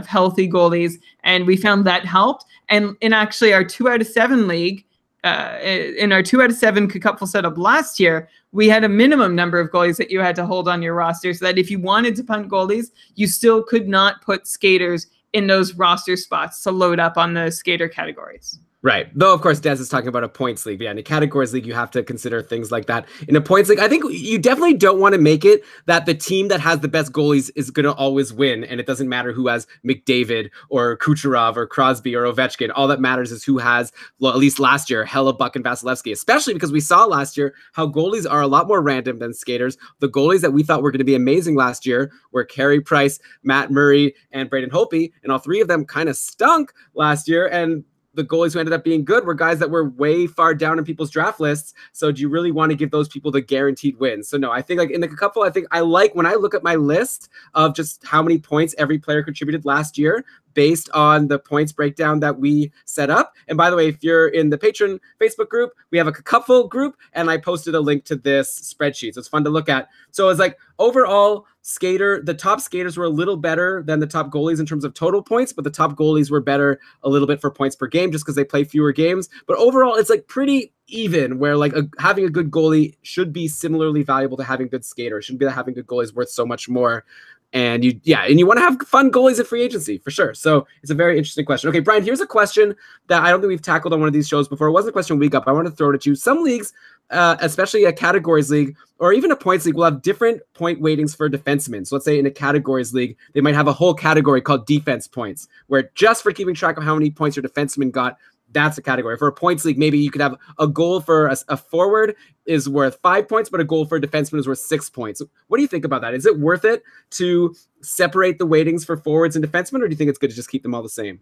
healthy goalies, and we found that helped. And in actually our 2 out of 7 league, in our 2 out of 7 Cupful setup last year, we had a minimum number of goalies that you had to hold on your roster, so that if you wanted to punt goalies, you still could not put skaters in those roster spots to load up on the skater categories. Right. Though, of course, Des is talking about a points league. But yeah, in a categories league, you have to consider things like that. In a points league, I think you definitely don't want to make it that the team that has the best goalies is going to always win. And it doesn't matter who has McDavid or Kucherov or Crosby or Ovechkin. All that matters is who has, well, at least last year, Hellebuck and Vasilevsky, especially because we saw last year how goalies are a lot more random than skaters. The goalies that we thought were going to be amazing last year were Carey Price, Matt Murray, and Braden Holtby. And all three of them kind of stunk last year. And the goalies who ended up being good were guys that were way far down in people's draft lists. So do you really want to give those people the guaranteed wins? So no, I think like in the couple, I think I like when I look at my list of just how many points every player contributed last year based on the points breakdown that we set up. And by the way, if you're in the Patreon Facebook group, we have a couple group and I posted a link to this spreadsheet. So it's fun to look at. So it's like overall the top skaters were a little better than the top goalies in terms of total points, but the top goalies were better a little bit for points per game just because they play fewer games. But overall, it's like pretty even where like having a good goalie should be similarly valuable to having good skaters. It shouldn't be that having good goalies worth so much more. And you want to have fun goalies at free agency for sure. So it's a very interesting question. Okay, Brian, here's a question that I don't think we've tackled on one of these shows before. It wasn't a question week up. I want to throw it at you. Some leagues, especially a categories league or even a points league, will have different point weightings for defensemen. So let's say in a categories league, they might have a whole category called defense points, where just for keeping track of how many points your defenseman got, that's a category. For a points league, maybe you could have a goal for a forward is worth 5 points, but a goal for a defenseman is worth 6 points. What do you think about that? Is it worth it to separate the weightings for forwards and defensemen, or do you think it's good to just keep them all the same?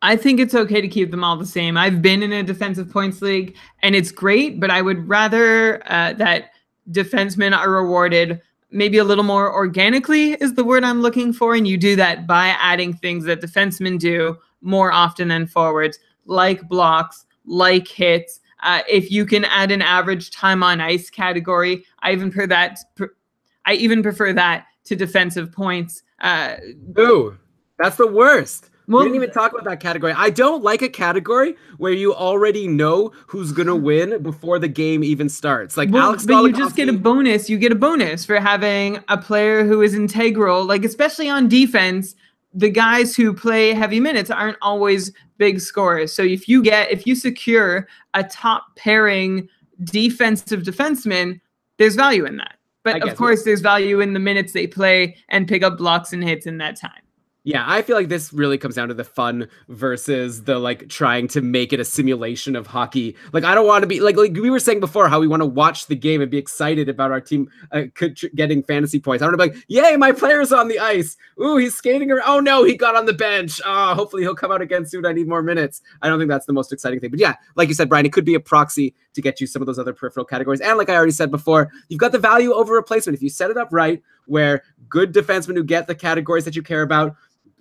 I think it's okay to keep them all the same. I've been in a defensive points league, and it's great, but I would rather that defensemen are rewarded maybe a little more organically is the word I'm looking for, and you do that by adding things that defensemen do more often than forwards, like blocks, like hits. If you can add an average time on ice category, I even prefer that to defensive points. Ooh, that's the worst. Well, we didn't even talk about that category. I don't like a category where you already know who's going to win before the game even starts. Like Alex but you just get a bonus. You get a bonus for having a player who is integral, like especially on defense. The guys who play heavy minutes aren't always big scorers. So if you secure a top pairing defensive defenseman, there's value in that. But of course, there's value in the minutes they play and pick up blocks and hits in that time. Yeah, I feel like this really comes down to the fun versus the like trying to make it a simulation of hockey. Like I don't want to be like we were saying before how we want to watch the game and be excited about our team getting fantasy points. I want to be like, yay, my player's on the ice. Ooh, he's skating around. Oh no, he got on the bench. Hopefully he'll come out again soon. I need more minutes. I don't think that's the most exciting thing. But yeah, like you said, Brian, it could be a proxy to get you some of those other peripheral categories. And like I already said before, you've got the value over replacement. If you set it up right, where good defensemen who get the categories that you care about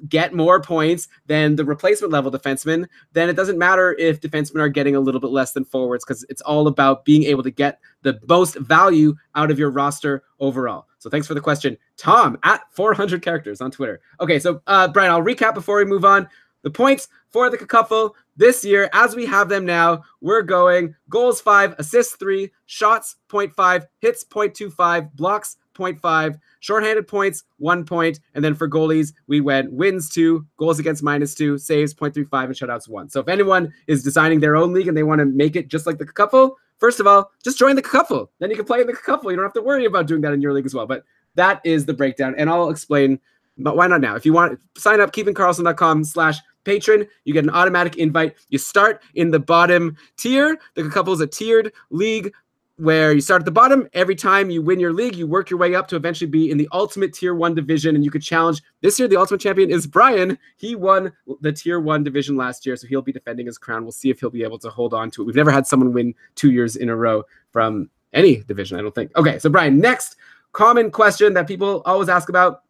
get more points than the replacement level defenseman, then it doesn't matter if defensemen are getting a little bit less than forwards because it's all about being able to get the most value out of your roster overall. So thanks for the question, Tom at 400 characters on Twitter. Okay, so Brian, I'll recap before we move on. The points for the Cacuffle this year, as we have them now, we're going goals 5, assists 3, shots 0.5, hits 0.25, blocks 0.5, shorthanded points 1 point, and then for goalies we went wins 2, goals against -2, saves 0.35, and shutouts 1. So if anyone is designing their own league and they want to make it just like the Cacuffle, first of all, just join the Cacuffle. Then you can play in the Cacuffle. You don't have to worry about doing that in your league as well. But that is the breakdown, and I'll explain. But why not now? If you want, sign up keepingkarlsson.com/patron. You get an automatic invite. You start in the bottom tier. The Cacuffle is a tiered league where you start at the bottom. Every time you win your league, you work your way up to eventually be in the ultimate tier 1 division, and you could challenge. This year, the ultimate champion is Brian. He won the tier 1 division last year, so he'll be defending his crown. We'll see if he'll be able to hold on to it. We've never had someone win 2 years in a row from any division, I don't think. Okay, so Brian, next common question that people always ask about,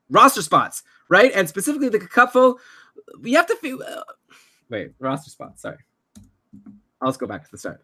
roster spots, right? And specifically the Cacuffle, you have to feel, wait, roster spots, sorry. I'll just go back to the start.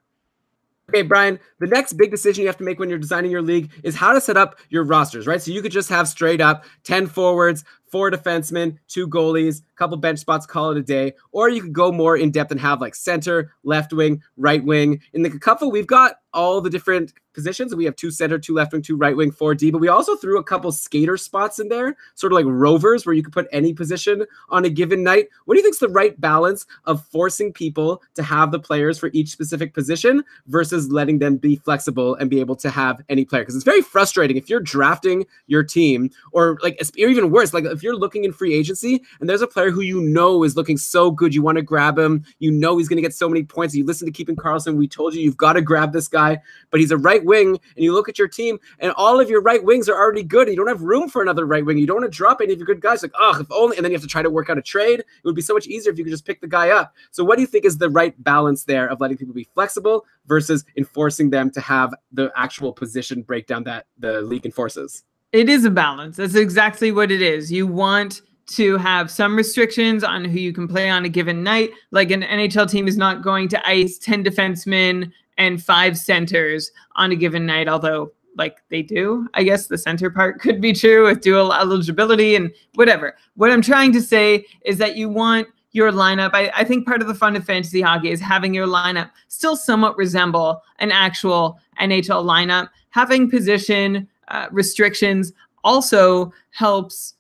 Okay, Brian, the next big decision you have to make when you're designing your league is how to set up your rosters, right? So you could just have straight up 10 forwards, 4 defensemen, 2 goalies, a couple bench spots, call it a day. Or you could go more in depth and have like center, left wing, right wing. In the couple, we've got all the different positions. We have 2 center, 2 left wing, 2 right wing, 4D, but we also threw a couple skater spots in there, sort of like rovers, where you could put any position on a given night. What do you think is the right balance of forcing people to have the players for each specific position versus letting them be flexible and be able to have any player? Because it's very frustrating if you're drafting your team, or like, or even worse, like if you're looking in free agency and there's a player who you know is looking so good, you want to grab him, you know he's going to get so many points, you listen to Keeping Karlsson, we told you you've got to grab this guy, but he's a right wing, and you look at your team and all of your right wings are already good, and you don't have room for another right wing, you don't want to drop any of your good guys, like, oh, if only, and then you have to try to work out a trade. It would be so much easier if you could just pick the guy up. So what do you think is the right balance there of letting people be flexible versus enforcing them to have the actual position breakdown that the league enforces? It is a balance. That's exactly what it is. You want to have some restrictions on who you can play on a given night. Like an NHL team is not going to ice 10 defensemen and 5 centers on a given night, although like they do. I guess the center part could be true with dual eligibility and whatever. What I'm trying to say is that you want your lineup. I think part of the fun of fantasy hockey is having your lineup still somewhat resemble an actual NHL lineup. Having position restrictions also helps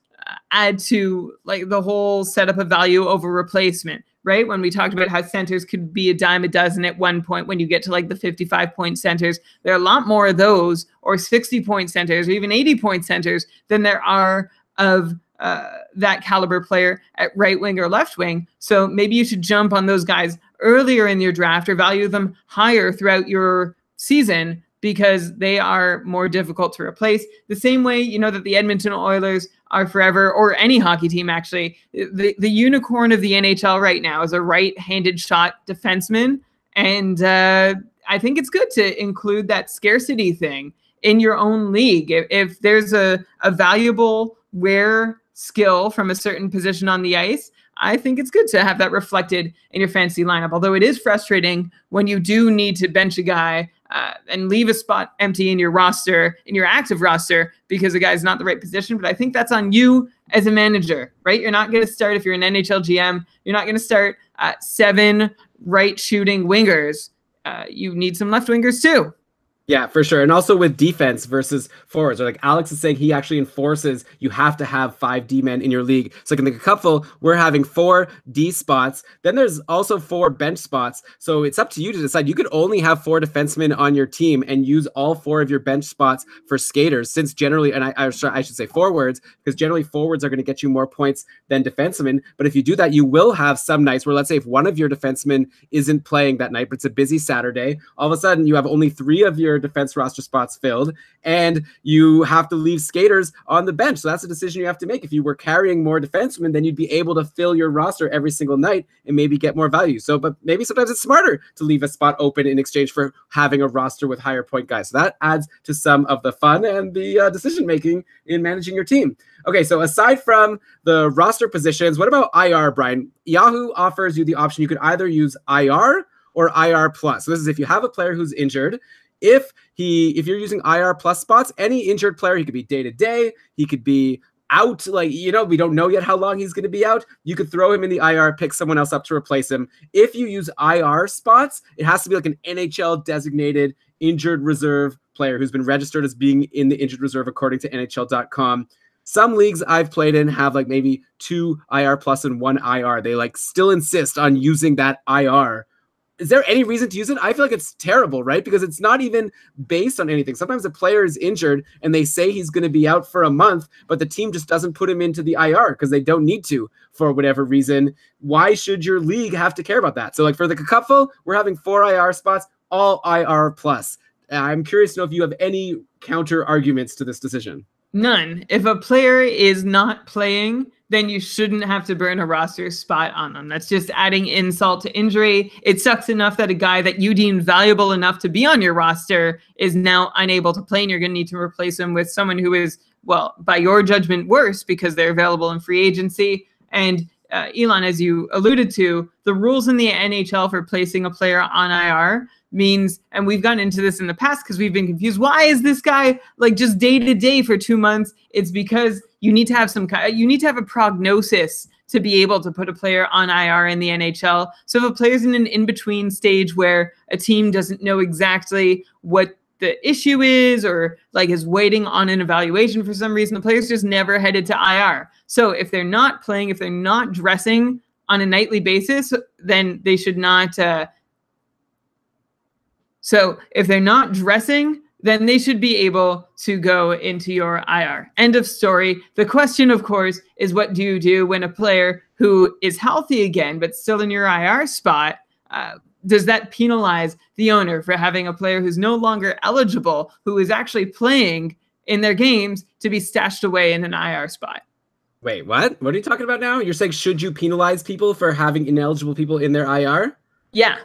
add to like the whole setup of value over replacement, right? When we talked about how centers could be a dime a dozen at one point, when you get to like the 55-point centers, there are a lot more of those, or 60-point centers, or even 80-point centers than there are of that caliber player at right wing or left wing. So maybe you should jump on those guys earlier in your draft or value them higher throughout your season, because they are more difficult to replace. The same way, you know, that the Edmonton Oilers are forever, or any hockey team actually, the unicorn of the NHL right now is a right-handed shot defenseman. And I think it's good to include that scarcity thing in your own league. If there's a valuable, rare skill from a certain position on the ice, I think it's good to have that reflected in your fantasy lineup. Although it is frustrating when you do need to bench a guy and leave a spot empty in your roster, in your active roster, because the guy's not the right position. But I think that's on you as a manager, right? You're not going to start, if you're an NHL GM, you're not going to start 7 right shooting wingers. You need some left wingers too. Yeah, for sure. And also with defense versus forwards, or like Alex is saying, he actually enforces you have to have 5 D-men in your league. So like in the couple, we're having 4 D spots. Then there's also 4 bench spots. So it's up to you to decide. You could only have 4 defensemen on your team and use all 4 of your bench spots for skaters, since generally, and I should say forwards, because generally forwards are going to get you more points than defensemen. But if you do that, you will have some nights where, let's say if one of your defensemen isn't playing that night, but it's a busy Saturday, all of a sudden you have only 3 of your defense roster spots filled, and you have to leave skaters on the bench. So that's a decision you have to make. If you were carrying more defensemen, then you'd be able to fill your roster every single night and maybe get more value. So, but maybe sometimes it's smarter to leave a spot open in exchange for having a roster with higher point guys. So that adds to some of the fun and the decision-making in managing your team. Okay, so aside from the roster positions, what about IR, Brian? Yahoo offers you the option. You could either use IR or IR plus. So this is if you have a player who's injured. If you're using IR plus spots, any injured player, he could be day-to-day, he could be out, like, you know, we don't know yet how long he's going to be out. You could throw him in the IR, pick someone else up to replace him. If you use IR spots, it has to be like an NHL designated injured reserve player who's been registered as being in the injured reserve according to NHL.com. Some leagues I've played in have like maybe 2 IR plus and 1 IR. They like still insist on using that IR. Is there any reason to use it? I feel like it's terrible, right? Because it's not even based on anything. Sometimes a player is injured and they say he's going to be out for a month, but the team just doesn't put him into the IR because they don't need to for whatever reason. Why should your league have to care about that? So like for the cupful, we're having 4 IR spots, all IR plus. I'm curious to know if you have any counter arguments to this decision. None. If a player is not playing, then you shouldn't have to burn a roster spot on them. That's just adding insult to injury. It sucks enough that a guy that you deem valuable enough to be on your roster is now unable to play, and you're going to need to replace him with someone who is, well, by your judgment, worse because they're available in free agency. And Elon, as you alluded to, the rules in the NHL for placing a player on IR means, and we've gotten into this in the past because we've been confused, why is this guy like just day to day for 2 months? It's because you need to have a prognosis to be able to put a player on IR in the NHL. So if a player's in an in-between stage where a team doesn't know exactly what the issue is, or like is waiting on an evaluation for some reason, the player's just never headed to IR. So if they're not playing, if they're not dressing on a nightly basis, then they should not. So if they're not dressing, then they should be able to go into your IR. End of story. The question, of course, is what do you do when a player who is healthy again, but still in your IR spot, does that penalize the owner for having a player who's no longer eligible, who is actually playing in their games, to be stashed away in an IR spot? Wait, what? What are you talking about now? You're saying, should you penalize people for having ineligible people in their IR? Yeah.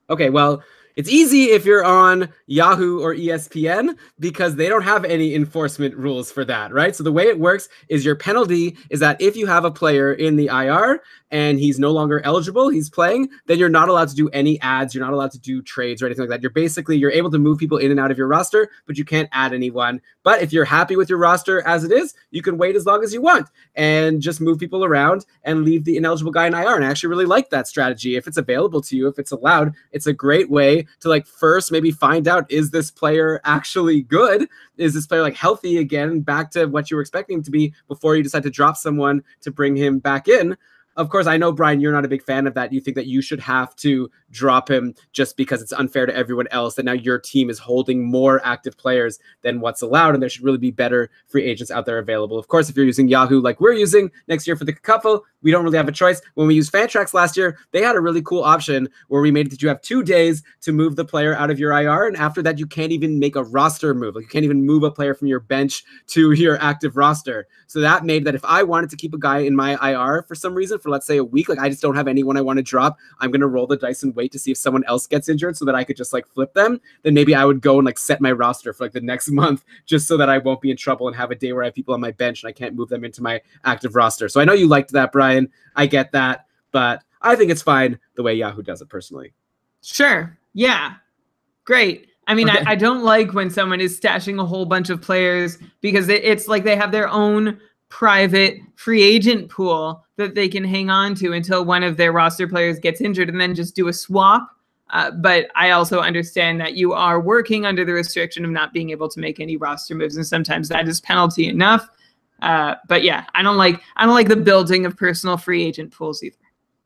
Okay, well, it's easy if you're on Yahoo or ESPN because they don't have any enforcement rules for that, right? So the way it works is your penalty is that if you have a player in the IR and he's no longer eligible, he's playing, then you're not allowed to do any ads. You're not allowed to do trades or anything like that. You're able to move people in and out of your roster, but you can't add anyone. But if you're happy with your roster as it is, you can wait as long as you want and just move people around and leave the ineligible guy in IR. And I actually really like that strategy. If it's available to you, if it's allowed, it's a great way to like first maybe find out, is this player actually good? Is this player like healthy again, back to what you were expecting him to be before you decide to drop someone to bring him back in? Of course, I know, Brian, you're not a big fan of that. You think that you should have to drop him just because it's unfair to everyone else, that now your team is holding more active players than what's allowed, and there should really be better free agents out there available. Of course, if you're using Yahoo like we're using next year for the couple, we don't really have a choice. When we used Fantrax last year, they had a really cool option where we made it that you have 2 days to move the player out of your IR, and after that, you can't even make a roster move. Like, you can't even move a player from your bench to your active roster. So that made that if I wanted to keep a guy in my IR for some reason, for let's say a week, like I just don't have anyone I want to drop, I'm going to roll the dice and wait to see if someone else gets injured so that I could just like flip them. Then maybe I would go and like set my roster for like the next month just so that I won't be in trouble and have a day where I have people on my bench and I can't move them into my active roster. So I know you liked that, Brian. I get that, but I think it's fine the way Yahoo does it personally. Sure. Yeah. Great. I mean, okay. I don't like when someone is stashing a whole bunch of players because it's like they have their own private free agent pool that they can hang on to until one of their roster players gets injured and then just do a swap. But I also understand that you are working under the restriction of not being able to make any roster moves, and sometimes that is penalty enough. But yeah, I don't like the building of personal free agent pools either.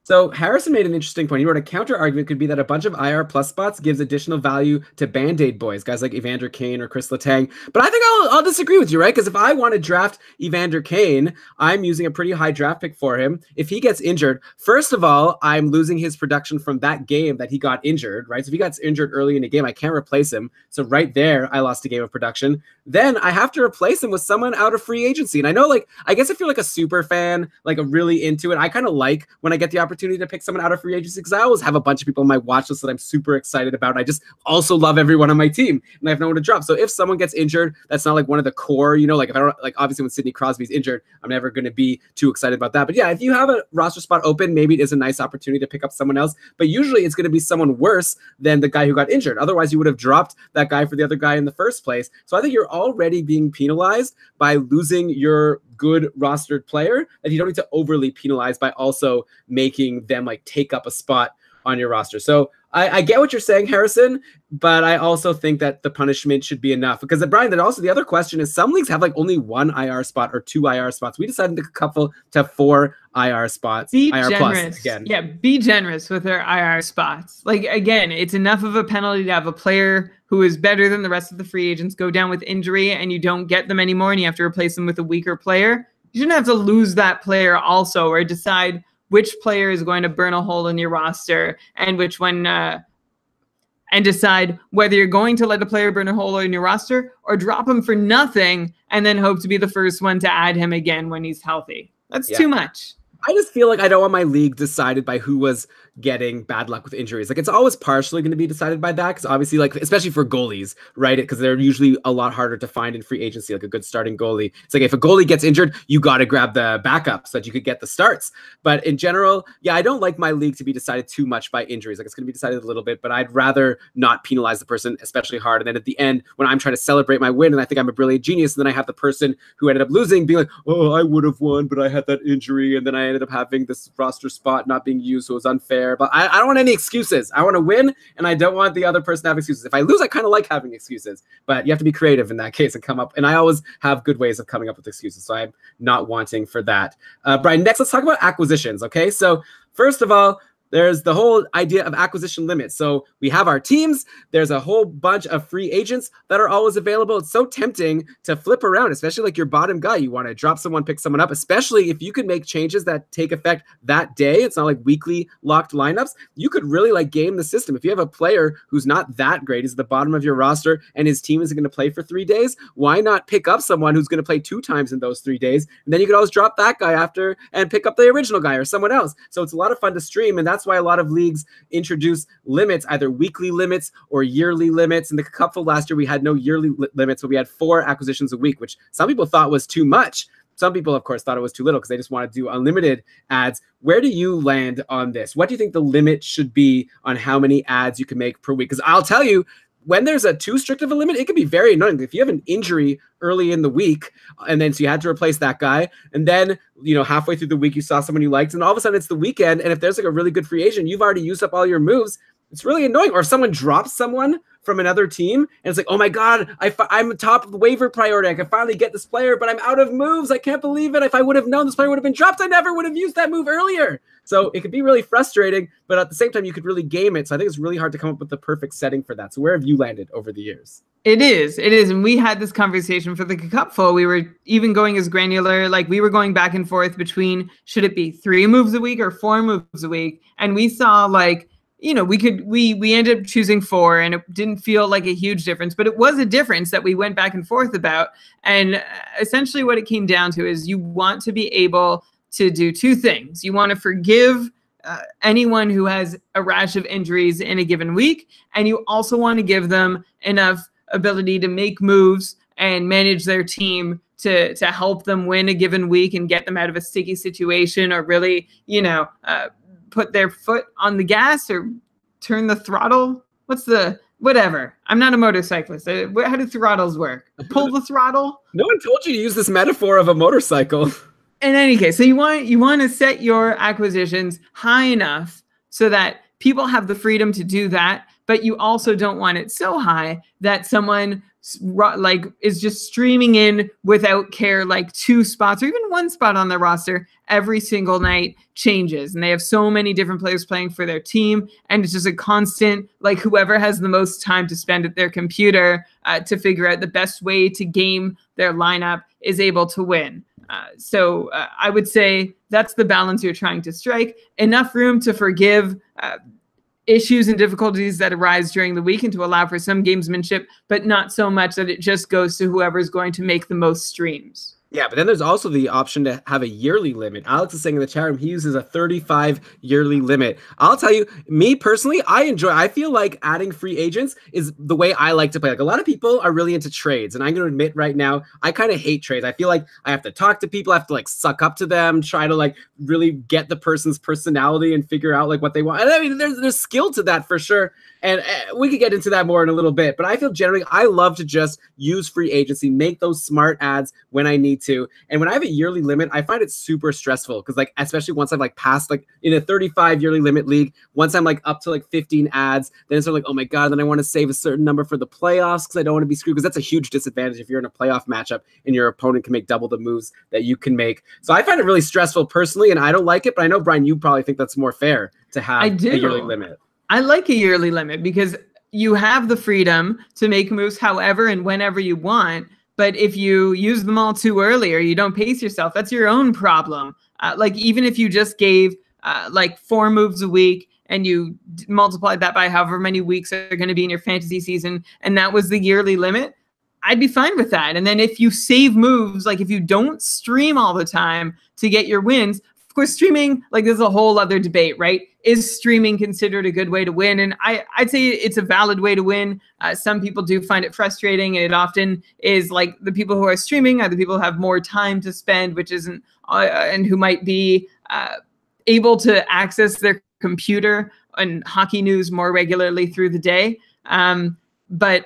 So Harrison made an interesting point. He wrote a counter argument could be that a bunch of IR plus spots gives additional value to Band-Aid boys, guys like Evander Kane or Chris Letang. But I think I'll disagree with you, right? Because if I want to draft Evander Kane, I'm using a pretty high draft pick for him. If he gets injured, first of all, I'm losing his production from that game that he got injured, right? So if he got injured early in a game, I can't replace him. So right there, I lost a game of production. Then I have to replace him with someone out of free agency. And I know, like, I guess if you're like a super fan, like a really into it, I kind of like when I get the opportunity to pick someone out of free agency because I always have a bunch of people on my watch list that I'm super excited about. I just also love everyone on my team and I have no one to drop. So if someone gets injured, that's not like one of the core, you know, like if I don't, like obviously when Sidney Crosby's injured, I'm never going to be too excited about that. But yeah, if you have a roster spot open, maybe it is a nice opportunity to pick up someone else, but usually it's going to be someone worse than the guy who got injured. Otherwise you would have dropped that guy for the other guy in the first place. So I think you're already being penalized by losing your good rostered player, that you don't need to overly penalize by also making them like take up a spot on your roster. So I get what you're saying, Harrison, but I also think that the punishment should be enough because Brian, then also the other question is some leagues have like only 1 IR spot or 2 IR spots. We decided to couple to have 4 IR spots. Be IR generous. Plus again. Yeah, be generous with their IR spots. Like again, it's enough of a penalty to have a player who is better than the rest of the free agents go down with injury and you don't get them anymore and you have to replace them with a weaker player. You shouldn't have to lose that player also or decide which player is going to burn a hole in your roster and which one, and decide whether you're going to let a player burn a hole in your roster or drop him for nothing and then hope to be the first one to add him again when he's healthy. That's too much. I just feel like I don't want my league decided by who was getting bad luck with injuries. Like it's always partially going to be decided by that because obviously, like especially for goalies, right? Because they're usually a lot harder to find in free agency. Like a good starting goalie, it's like if a goalie gets injured, you got to grab the backup so that you could get the starts. But in general, yeah, I don't like my league to be decided too much by injuries. Like it's going to be decided a little bit, but I'd rather not penalize the person especially hard. And then at the end, when I'm trying to celebrate my win and I think I'm a brilliant genius, and then I have the person who ended up losing being like, oh, I would have won, but I had that injury, and then I ended up having this roster spot not being used, so it was unfair. But I don't want any excuses. I want to win, and I don't want the other person to have excuses. If I lose, I kind of like having excuses, but you have to be creative in that case and come up. And I always have good ways of coming up with excuses, so I'm not wanting for that. Brian, next, let's talk about acquisitions, okay? So first of all, there's the whole idea of acquisition limits. So we have our teams. There's a whole bunch of free agents that are always available. It's so tempting to flip around, especially like your bottom guy. You want to drop someone, pick someone up, especially if you can make changes that take effect that day. It's not like weekly locked lineups. You could really like game the system. If you have a player who's not that great, is at the bottom of your roster, and his team isn't going to play for 3 days, why not pick up someone who's going to play 2 times in those 3 days? And then you could always drop that guy after and pick up the original guy or someone else. So it's a lot of fun to stream, and that's why a lot of leagues introduce limits, either weekly limits or yearly limits. In the Cupful last year, we had no yearly limits, but we had 4 acquisitions a week, which some people thought was too much. Some people, of course, thought it was too little because they just want to do unlimited ads. Where do you land on this? What do you think the limit should be on how many ads you can make per week? Because I'll tell you, when there's a too strict of a limit, it can be very annoying. If you have an injury early in the week, and then so you had to replace that guy, and then halfway through the week you saw someone you liked, and all of a sudden it's the weekend, and if there's like a really good free agent, you've already used up all your moves. It's really annoying. Or if someone drops someone from another team, and it's like, oh my God, I'm top of the waiver priority. I can finally get this player, but I'm out of moves. I can't believe it. If I would have known this player would have been dropped, I never would have used that move earlier. So it could be really frustrating, but at the same time, you could really game it. So I think it's really hard to come up with the perfect setting for that. So where have you landed over the years? It is. And we had this conversation for the Cupful. We were even going as granular, like we were going back and forth between, should it be 3 moves a week or 4 moves a week? And we saw like, we ended up choosing 4, and it didn't feel like a huge difference, but it was a difference that we went back and forth about. And essentially what it came down to is you want to be able to do 2 things. You want to forgive anyone who has a rash of injuries in a given week, and you also want to give them enough ability to make moves and manage their team to help them win a given week and get them out of a sticky situation, or really, put their foot on the gas or turn the throttle. Whatever. I'm not a motorcyclist. How do throttles work? Pull the throttle? No one told you to use this metaphor of a motorcycle. In any case, so you want to set your acquisitions high enough so that people have the freedom to do that, but you also don't want it so high that someone like is just streaming in without care, like 2 spots or even 1 spot on their roster every single night changes, and they have so many different players playing for their team, and it's just a constant, like whoever has the most time to spend at their computer to figure out the best way to game their lineup is able to win. So I would say that's the balance you're trying to strike. Enough room to forgive issues and difficulties that arise during the week and to allow for some gamesmanship, but not so much that it just goes to whoever's going to make the most streams. Yeah, but then there's also the option to have a yearly limit. Alex is saying in the chat room he uses a 35 yearly limit. I'll tell you, me personally, I feel like adding free agents is the way I like to play. Like a lot of people are really into trades, and I'm going to admit right now, I kind of hate trades. I feel like I have to talk to people, I have to like suck up to them, try to like really get the person's personality and figure out like what they want. And I mean, there's skill to that for sure. And we could get into that more in a little bit, but I feel generally I love to just use free agency, make those smart ads when I need to. And when I have a yearly limit, I find it super stressful because like, especially once I've like passed like in a 35 yearly limit league, once I'm like up to like 15 ads, then it's sort of like, oh my God, then I want to save a certain number for the playoffs because I don't want to be screwed, because that's a huge disadvantage if you're in a playoff matchup and your opponent can make double the moves that you can make. So I find it really stressful personally, and I don't like it, but I know, Brian, you probably think that's more fair to have a yearly limit. I like a yearly limit because you have the freedom to make moves however and whenever you want. But if you use them all too early or you don't pace yourself, that's your own problem. Like even if you just gave like 4 moves a week and you multiplied that by however many weeks are going to be in your fantasy season, and that was the yearly limit, I'd be fine with that. And then if you save moves, like if you don't stream all the time to get your wins, Of course, streaming, like, this is a whole other debate, right? Is streaming considered a good way to win? And I'd say it's a valid way to win. Some people do find it frustrating, and it often is like the people who are streaming are the people who have more time to spend, which isn't, and who might be able to access their computer and hockey news more regularly through the day. But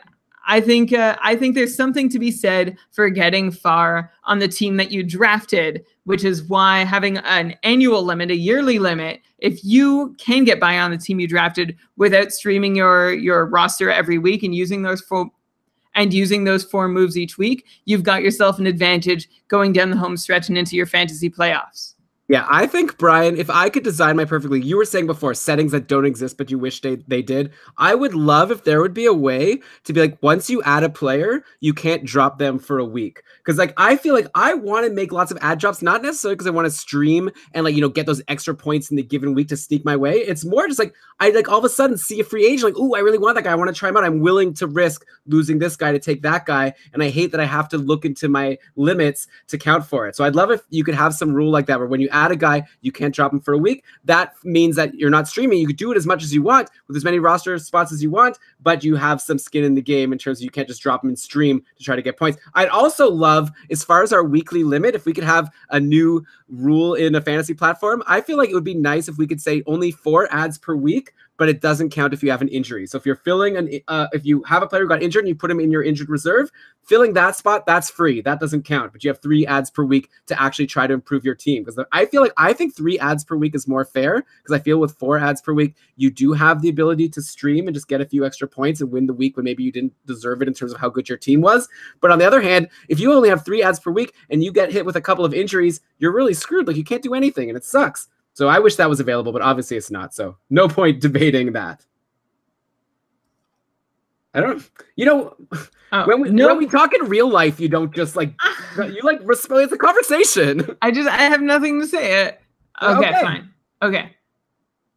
I think there's something to be said for getting far on the team that you drafted, which is why having an annual limit, a yearly limit, if you can get by on the team you drafted without streaming your roster every week and using those four moves each week, you've got yourself an advantage going down the home stretch and into your fantasy playoffs. Yeah, I think, Brian, if I could design my perfect league, you were saying before, settings that don't exist, but you wish they did. I would love if there would be a way to be like, once you add a player, you can't drop them for a week. Because, like, I feel like I want to make lots of ad drops, not necessarily because I want to stream and, like, get those extra points in the given week to sneak my way. It's more just like, I, like, all of a sudden see a free agent, like, ooh, I really want that guy. I want to try him out. I'm willing to risk losing this guy to take that guy. And I hate that I have to look into my limits to count for it. So I'd love if you could have some rule like that, where when you add a guy, you can't drop him for a week. That means that you're not streaming. You could do it as much as you want with as many roster spots as you want, but you have some skin in the game in terms of you can't just drop him and stream to try to get points. I'd also love, as far as our weekly limit, if we could have a new rule in a fantasy platform. I feel like it would be nice if we could say only 4 ads per week, but it doesn't count if you have an injury. So if you're if you have a player who got injured and you put him in your injured reserve, filling that spot, that's free. That doesn't count, but you have 3 ads per week to actually try to improve your team. Because I think 3 ads per week is more fair, because I feel with 4 ads per week, you do have the ability to stream and just get a few extra points and win the week when maybe you didn't deserve it in terms of how good your team was. But on the other hand, if you only have 3 ads per week and you get hit with a couple of injuries, you're really screwed. Like, you can't do anything and it sucks. So I wish that was available, but obviously it's not. So no point debating that. I don't, when we talk in real life, you don't just like, you like respond. It's a conversation. I have nothing to say. Okay, fine. Okay.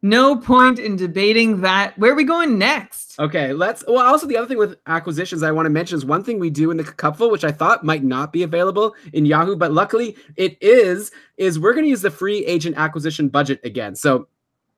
No point in debating that. Where are we going next? Okay, also the other thing with acquisitions I want to mention is one thing we do in the Cupful, which I thought might not be available in Yahoo, but luckily it is we're going to use the free agent acquisition budget again. So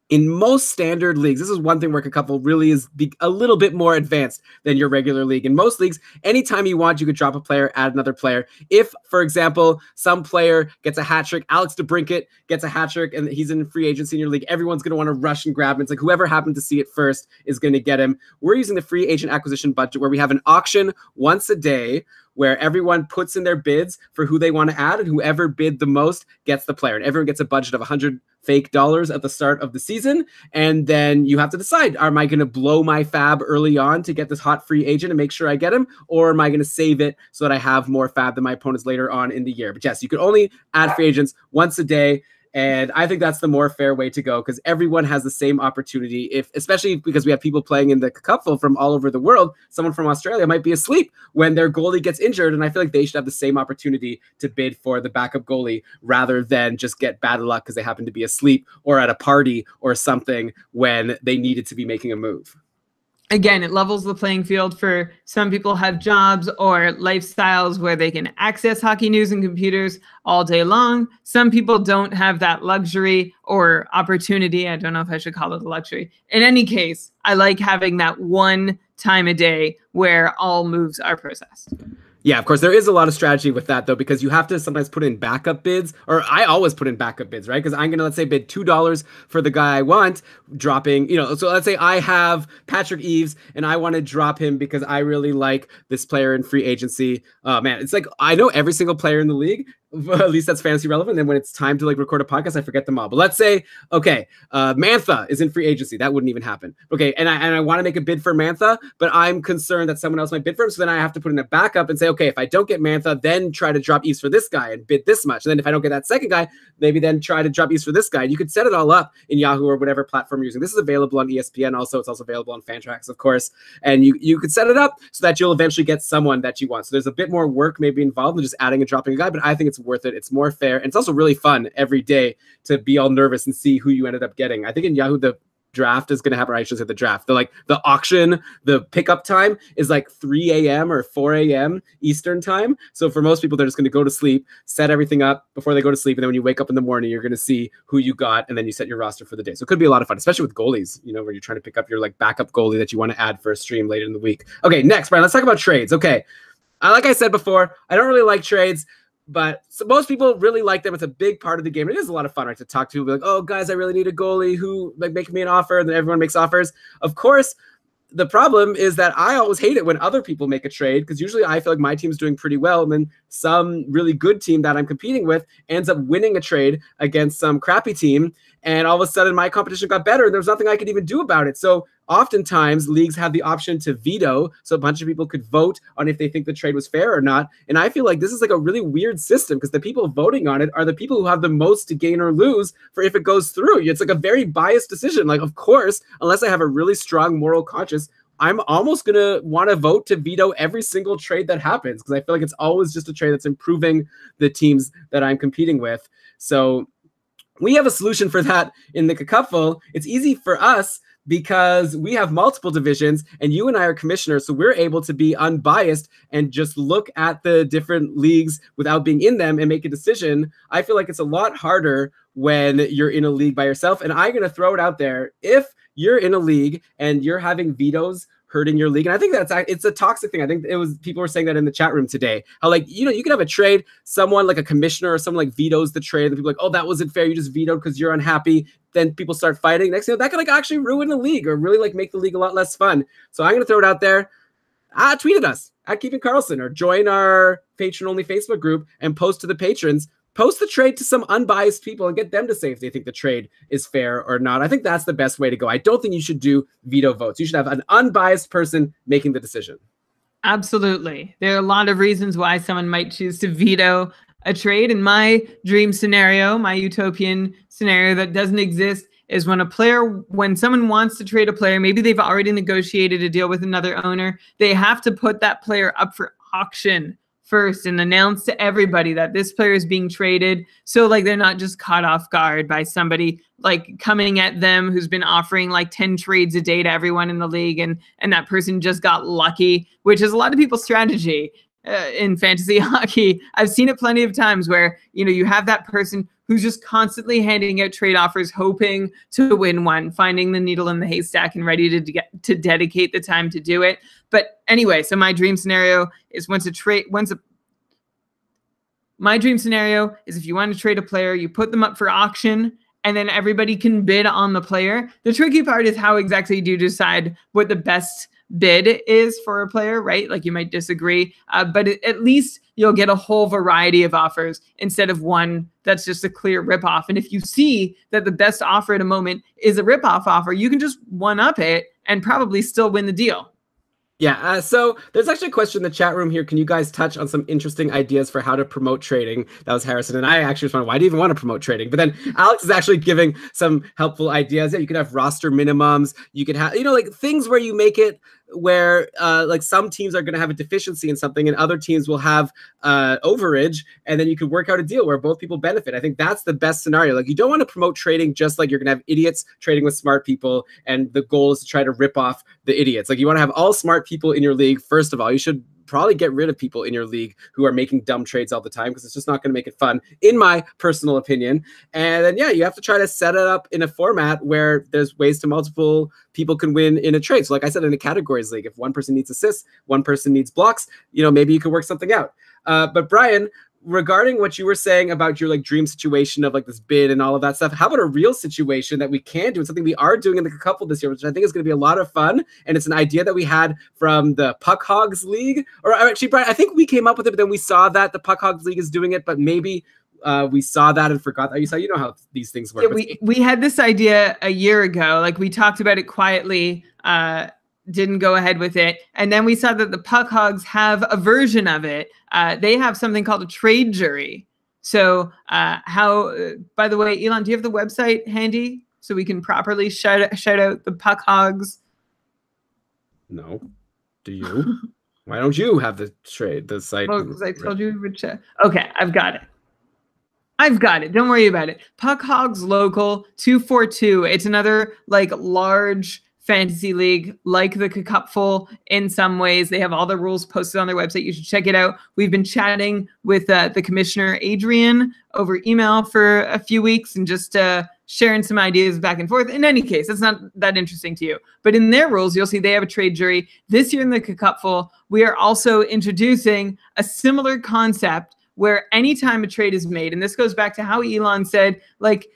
in most standard leagues, this is one thing where Cupful really is a little bit more advanced than your regular league. In most leagues, anytime you want, you could drop a player, add another player. If, for example, some player gets a hat trick, Alex DeBrincat gets a hat trick, and he's in free agency in your league, everyone's going to want to rush and grab him. It's like whoever happened to see it first is going to get him. We're using the free agent acquisition budget where we have an auction once a day where everyone puts in their bids for who they want to add, and whoever bid the most gets the player. And everyone gets a budget of $100 fake at the start of the season. And then you have to decide, am I going to blow my fab early on to get this hot free agent and make sure I get him? Or am I going to save it so that I have more fab than my opponents later on in the year? But yes, you could only add free agents once a day. And I think that's the more fair way to go, because everyone has the same opportunity. Especially because we have people playing in the Cupful from all over the world. Someone from Australia might be asleep when their goalie gets injured, and I feel like they should have the same opportunity to bid for the backup goalie rather than just get bad luck because they happen to be asleep or at a party or something when they needed to be making a move. Again, it levels the playing field for some people have jobs or lifestyles where they can access hockey news and computers all day long. Some people don't have that luxury or opportunity. I don't know if I should call it a luxury. In any case, I like having that one time a day where all moves are processed. Yeah, of course, there is a lot of strategy with that, though, because you have to sometimes put in backup bids, or I always put in backup bids, right? Because I'm going to, let's say, bid $2 for the guy I want, dropping, so let's say I have Patrick Eves, and I want to drop him because I really like this player in free agency. Oh, man, it's like I know every single player in the league, at least that's fantasy relevant. And when it's time to record a podcast, I forget them all. But let's say, okay, Mantha is in free agency. That wouldn't even happen. Okay, and I want to make a bid for Mantha, but I'm concerned that someone else might bid for him. So then I have to put in a backup and say, okay, if I don't get Mantha, then try to drop East for this guy and bid this much. And then if I don't get that second guy, maybe then try to drop East for this guy. And you could set it all up in Yahoo or whatever platform you're using. This is available on ESPN also. It's also available on Fantrax, of course. And you could set it up so that you'll eventually get someone that you want. So there's a bit more work maybe involved than just adding and dropping a guy, but I think it's worth it. It's more fair. And it's also really fun every day to be all nervous and see who you ended up getting. I think in Yahoo, the draft is going to happen. Or I should say the draft. The auction, the pickup time is like 3 a.m. or 4 a.m. Eastern time. So for most people, they're just going to go to sleep, set everything up before they go to sleep. And then when you wake up in the morning, you're going to see who you got, and then you set your roster for the day. So it could be a lot of fun, especially with goalies, where you're trying to pick up your like backup goalie that you want to add for a stream later in the week. Okay, next, Brian, let's talk about trades. Okay. Like I said before, I don't really like trades, but most people really like them. It's a big part of the game. It is a lot of fun, right? To talk to people, like, oh, guys, I really need a goalie. Who make me an offer? And then everyone makes offers. Of course, the problem is that I always hate it when other people make a trade, because usually I feel like my team's doing pretty well, and then some really good team that I'm competing with ends up winning a trade against some crappy team, and all of a sudden my competition got better and there's nothing I could even do about it. So oftentimes leagues have the option to veto, so a bunch of people could vote on if they think the trade was fair or not. And I feel like this is like a really weird system, because the people voting on it are the people who have the most to gain or lose for if it goes through. It's like a very biased decision. Like, of course, unless I have a really strong moral conscience, I'm almost going to want to vote to veto every single trade that happens, because I feel like it's always just a trade that's improving the teams that I'm competing with. So we have a solution for that in the Cupful. It's easy for us because we have multiple divisions and you and I are commissioners, so we're able to be unbiased and just look at the different leagues without being in them and make a decision. I feel like it's a lot harder when you're in a league by yourself. And I'm going to throw it out there. If you're in a league and you're having vetoes hurting your league, and I think it's a toxic thing. I think it was people were saying that in the chat room today, how like, you can have a trade, someone like a commissioner or someone like vetoes the trade, and people are like, oh, that wasn't fair, you just vetoed because you're unhappy. Then people start fighting. Next thing, that could like actually ruin the league or really like make the league a lot less fun. So I'm going to throw it out there. Tweet at us at Keeping Karlsson, or join our patron only Facebook group and post to the patrons. Post the trade to some unbiased people and get them to say if they think the trade is fair or not. I think that's the best way to go. I don't think you should do veto votes. You should have an unbiased person making the decision. Absolutely. There are a lot of reasons why someone might choose to veto a trade. In my dream scenario, my utopian scenario that doesn't exist, is when someone wants to trade a player, maybe they've already negotiated a deal with another owner, they have to put that player up for auction first and announce to everybody that this player is being traded, so like they're not just caught off guard by somebody like coming at them who's been offering like 10 trades a day to everyone in the league, and that person just got lucky, which is a lot of people's strategy in fantasy hockey. I've seen it plenty of times where you have that person who's just constantly handing out trade offers, hoping to win one, finding the needle in the haystack and ready to dedicate the time to do it. But anyway, so my dream scenario is my dream scenario is if you want to trade a player, you put them up for auction, and then everybody can bid on the player. The tricky part is how exactly do you decide what the best bid is for a player, right? Like you might disagree, but at least you'll get a whole variety of offers instead of one that's just a clear ripoff. And if you see that the best offer at a moment is a ripoff offer, you can just one-up it and probably still win the deal. Yeah, so there's actually a question in the chat room here. Can you guys touch on some interesting ideas for how to promote trading? That was Harrison. And I actually responded, why do you even want to promote trading? But then Alex is actually giving some helpful ideas. Yeah, you could have roster minimums. You could have, like things where you make it where like some teams are going to have a deficiency in something and other teams will have overage, and then you could work out a deal where both people benefit. I think that's the best scenario. Like you don't want to promote trading just like you're going to have idiots trading with smart people and the goal is to try to rip off the idiots. Like you want to have all smart people in your league. First of all, you should probably get rid of people in your league who are making dumb trades all the time, because it's just not going to make it fun, in my personal opinion. And then, yeah, you have to try to set it up in a format where there's ways to multiple people can win in a trade. So like I said, in a categories league, if one person needs assists, one person needs blocks, maybe you could work something out. But Brian, regarding what you were saying about your like dream situation of like this bid and all of that stuff, how about a real situation that we can do? It's something we are doing in the Cupful this year, which I think is going to be a lot of fun. And it's an idea that we had from the Puck Hogs League, or actually, Brian, I think we came up with it, but then we saw that the Puck Hogs League is doing it, but maybe we saw that and forgot that. You know how these things work. Yeah, we had this idea a year ago. Like we talked about it quietly, didn't go ahead with it. And then we saw that the Puck Hogs have a version of it. They have something called a trade jury. So by the way, Elon, do you have the website handy so we can properly shout out the Puck Hogs? No. Do you? Why don't you have the site? Oh, because I told you we would check. Okay, I've got it. I've got it. Don't worry about it. Puck Hogs Local 242. It's another like large fantasy league like the Cupful in some ways. They have all the rules posted on their website. You should check it out. We've been chatting with the commissioner, Adrian, over email for a few weeks and just sharing some ideas back and forth. In any case, it's not that interesting to you. But in their rules, you'll see they have a trade jury. This year in the Cupful, we are also introducing a similar concept where anytime a trade is made, and this goes back to how Elon said, like,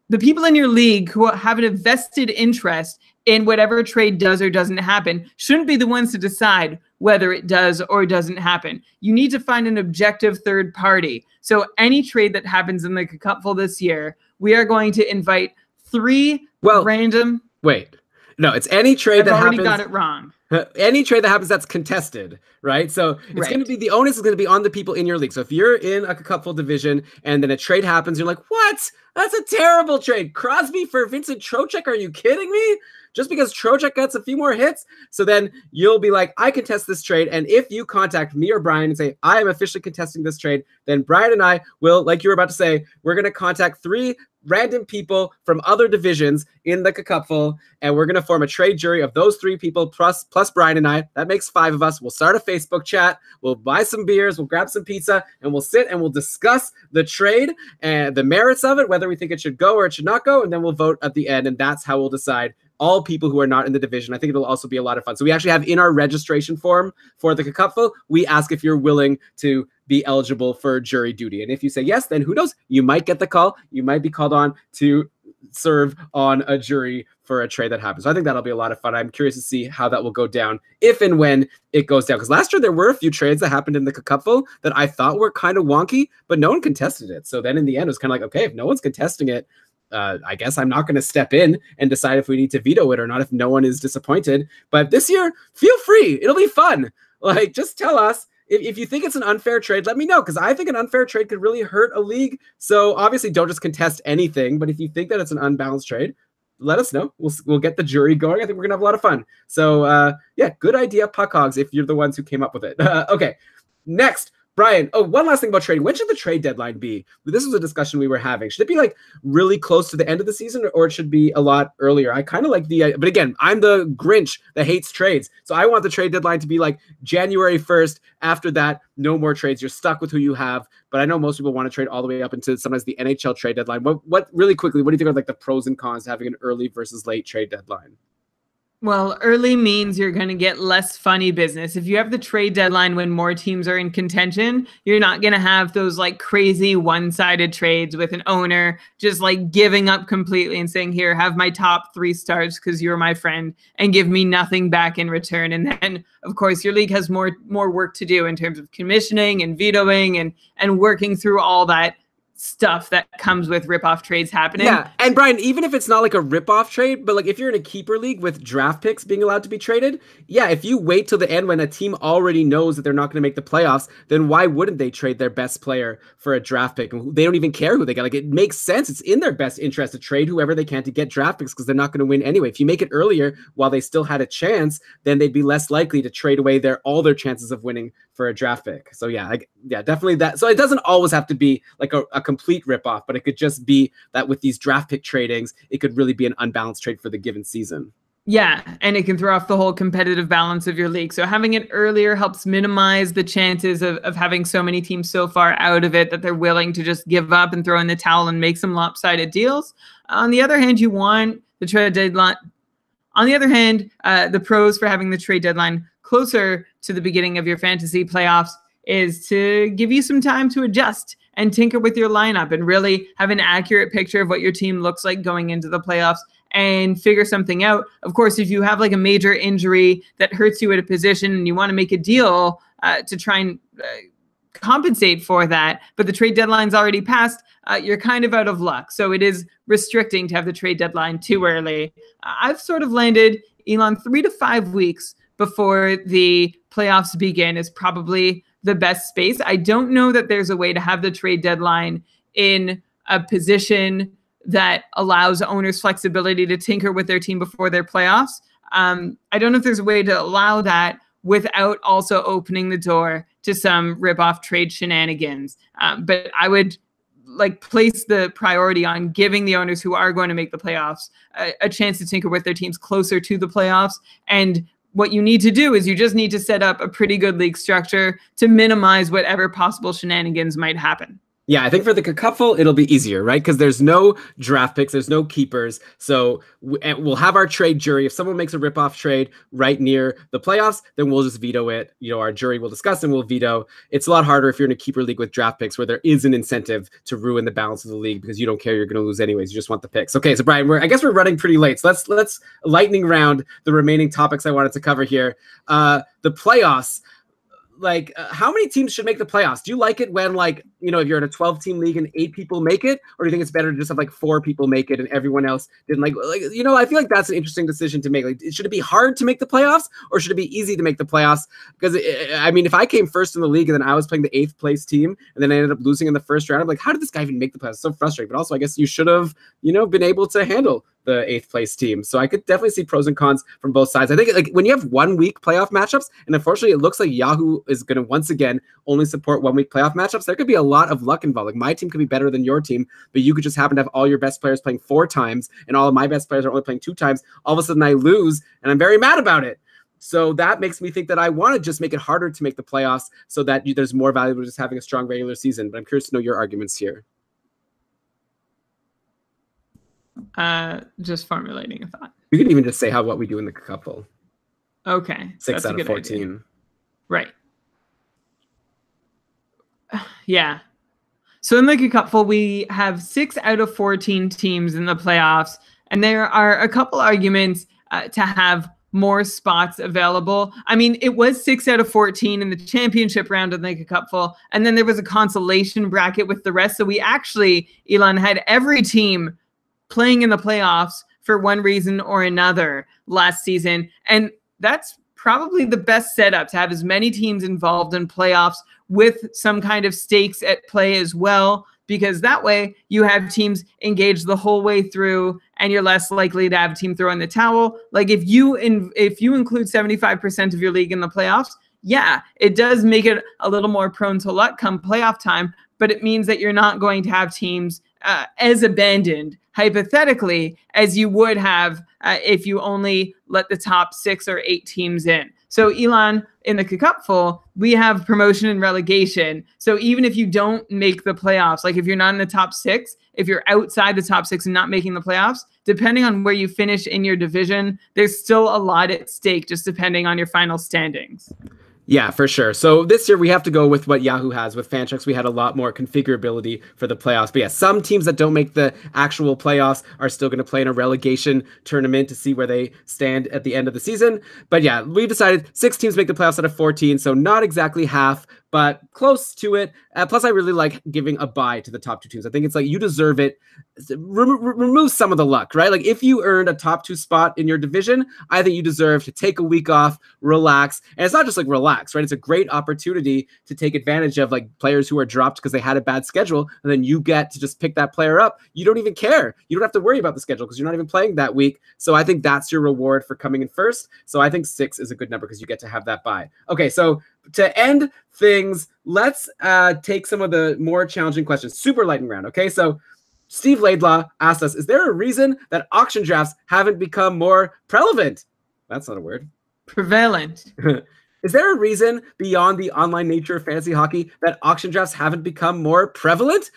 the people in your league who have a vested interest in whatever trade does or doesn't happen shouldn't be the ones to decide whether it does or doesn't happen. You need to find an objective third party. So any trade that happens in the Cupful this year, we are going to invite three random... Wait. No, it's any trade that happens... I've already got it wrong. Any trade that happens that's contested, right? So it's going to be, the onus is going to be on the people in your league. So if you're in a Cupful division and then a trade happens, you're like, what? That's a terrible trade. Crosby for Vincent Trocheck? Are you kidding me? Just because Trocheck gets a few more hits? So then you'll be like, I contest this trade. And if you contact me or Brian and say, I am officially contesting this trade, then Brian and I will, like you were about to say, we're going to contact three random people from other divisions in the Cupful, and we're going to form a trade jury of those three people plus Brian and I. That makes 5 of us. We'll start a Facebook chat. We'll buy some beers. We'll grab some pizza, and we'll sit and we'll discuss the trade and the merits of it, whether we think it should go or it should not go, and then we'll vote at the end, and that's how we'll decide. All people who are not in the division. I think it'll also be a lot of fun. So we actually have in our registration form for the Cupful, we ask if you're willing to be eligible for jury duty. And if you say yes, then who knows? You might get the call. You might be called on to serve on a jury for a trade that happens. So I think that'll be a lot of fun. I'm curious to see how that will go down if and when it goes down. Because last year there were a few trades that happened in the Cupful that I thought were kind of wonky, but no one contested it. So then in the end, it was kind of like, okay, if no one's contesting it, I guess I'm not going to step in and decide if we need to veto it or not if no one is disappointed. But this year, feel free. It'll be fun. Like, just tell us. If you think it's an unfair trade, let me know, because I think an unfair trade could really hurt a league. So obviously don't just contest anything. But if you think that it's an unbalanced trade, let us know. We'll get the jury going. I think we're going to have a lot of fun. So yeah, good idea, Puck Hogs, if you're the ones who came up with it. Okay, next. Brian, one last thing about trading. When should the trade deadline be? This was a discussion we were having. Should it be like really close to the end of the season, or it should be a lot earlier? I kind of like but again, I'm the Grinch that hates trades. So I want the trade deadline to be like January 1st. After that, no more trades. You're stuck with who you have. But I know most people want to trade all the way up into sometimes the NHL trade deadline. What really quickly, what do you think are like the pros and cons to having an early versus late trade deadline? Well, early means you're going to get less funny business. If you have the trade deadline when more teams are in contention, you're not going to have those like crazy one-sided trades with an owner just like giving up completely and saying, here, have my top 3 stars because you're my friend and give me nothing back in return. And then, of course, your league has more work to do in terms of commissioning and vetoing and working through all that stuff that comes with rip-off trades happening. Yeah, and Brian, even if it's not like a rip-off trade, but like if you're in a keeper league with draft picks being allowed to be traded, yeah, if you wait till the end when a team already knows that they're not going to make the playoffs, then why wouldn't they trade their best player for a draft pick? They don't even care who they get. Like, it makes sense. It's in their best interest to trade whoever they can to get draft picks because they're not going to win anyway. If you make it earlier while they still had a chance, then they'd be less likely to trade away all their chances of winning for a draft pick. So yeah, definitely that. So it doesn't always have to be like a complete ripoff, but it could just be that with these draft pick tradings, it could really be an unbalanced trade for the given season. Yeah, and it can throw off the whole competitive balance of your league. So having it earlier helps minimize the chances of having so many teams so far out of it that they're willing to just give up and throw in the towel and make some lopsided deals. On the other hand, you want the trade deadline. On the other hand, the pros for having the trade deadline closer to the beginning of your fantasy playoffs is to give you some time to adjust and tinker with your lineup and really have an accurate picture of what your team looks like going into the playoffs and figure something out. Of course, if you have like a major injury that hurts you at a position and you want to make a deal to try and compensate for that, but the trade deadline's already passed, you're kind of out of luck. So it is restricting to have the trade deadline too early. I've sort of landed, Elon, 3 to 5 weeks before the playoffs begin is probably the best space. I don't know that there's a way to have the trade deadline in a position that allows owners flexibility to tinker with their team before their playoffs. I don't know if there's a way to allow that without also opening the door to some rip-off trade shenanigans. But I would like place the priority on giving the owners who are going to make the playoffs a chance to tinker with their teams closer to the playoffs. And what you need to do is you just need to set up a pretty good league structure to minimize whatever possible shenanigans might happen. Yeah, I think for the cupful, it'll be easier, right? Because there's no draft picks, there's no keepers. So we'll have our trade jury. If someone makes a ripoff trade right near the playoffs, then we'll just veto it. Our jury will discuss and we'll veto. It's a lot harder if you're in a keeper league with draft picks where there is an incentive to ruin the balance of the league because you don't care, you're going to lose anyways. You just want the picks. Okay, so Brian, I guess we're running pretty late. So let's lightning round the remaining topics I wanted to cover here. The playoffs. Like, how many teams should make the playoffs? Do you like it when, like, if you're in a 12-team league and 8 people make it, or do you think it's better to just have like 4 people make it and everyone else didn't I feel like that's an interesting decision to make. Like, should it be hard to make the playoffs or should it be easy to make the playoffs? Because if I came first in the league and then I was playing the 8th place team and then I ended up losing in the first round, I'm like, how did this guy even make the playoffs? It's so frustrating. But also, I guess you should have, been able to handle the 8th place team. So I could definitely see pros and cons from both sides. I think like when you have 1 week playoff matchups, and unfortunately it looks like Yahoo is going to once again only support 1 week playoff matchups, there could be a lot of luck involved. Like my team could be better than your team, but you could just happen to have all your best players playing 4 times and all of my best players are only playing 2 times. All of a sudden I lose and I'm very mad about it. So that makes me think that I want to just make it harder to make the playoffs so that there's more value to just having a strong regular season. But I'm curious to know your arguments here. Just formulating a thought. You can even just say what we do in the couple. Okay. 6 out of 14. Idea. Right. Yeah. So in the couple, we have 6 out of 14 teams in the playoffs, and there are a couple arguments to have more spots available. I mean, it was 6 out of 14 in the championship round of the couple, and then there was a consolation bracket with the rest. So we actually, Elon, had every team playing in the playoffs for one reason or another last season. And that's probably the best setup, to have as many teams involved in playoffs with some kind of stakes at play as well, because that way you have teams engaged the whole way through and you're less likely to have a team throw in the towel. Like if you include 75% of your league in the playoffs, yeah, it does make it a little more prone to luck come playoff time, but it means that you're not going to have teams as abandoned, hypothetically, as you would have if you only let the top 6 or 8 teams in. So Elon, in the cupful, we have promotion and relegation. So even if you don't make the playoffs, like if you're not in the top 6, if you're outside the top 6 and not making the playoffs, depending on where you finish in your division, there's still a lot at stake, just depending on your final standings. Yeah, for sure. So this year we have to go with what Yahoo has. With Fantrax, we had a lot more configurability for the playoffs. But yeah, some teams that don't make the actual playoffs are still going to play in a relegation tournament to see where they stand at the end of the season. But yeah, we decided 6 teams make the playoffs out of 14, so not exactly half, but close to it. Plus, I really like giving a bye to the top 2 teams. I think it's like you deserve it. Remove some of the luck, right? Like if you earned a top 2 spot in your division, I think you deserve to take a week off, relax. And it's not just like relax, right? It's a great opportunity to take advantage of like players who are dropped because they had a bad schedule. And then you get to just pick that player up. You don't even care. You don't have to worry about the schedule because you're not even playing that week. So I think that's your reward for coming in first. So I think 6 is a good number because you get to have that bye. Okay, so to end things, let's take some of the more challenging questions. Super lightning round, okay? So Steve Laidlaw asked us, is there a reason that auction drafts haven't become more prevalent? That's not a word. Prevalent. Is there a reason beyond the online nature of fantasy hockey that auction drafts haven't become more prevalent?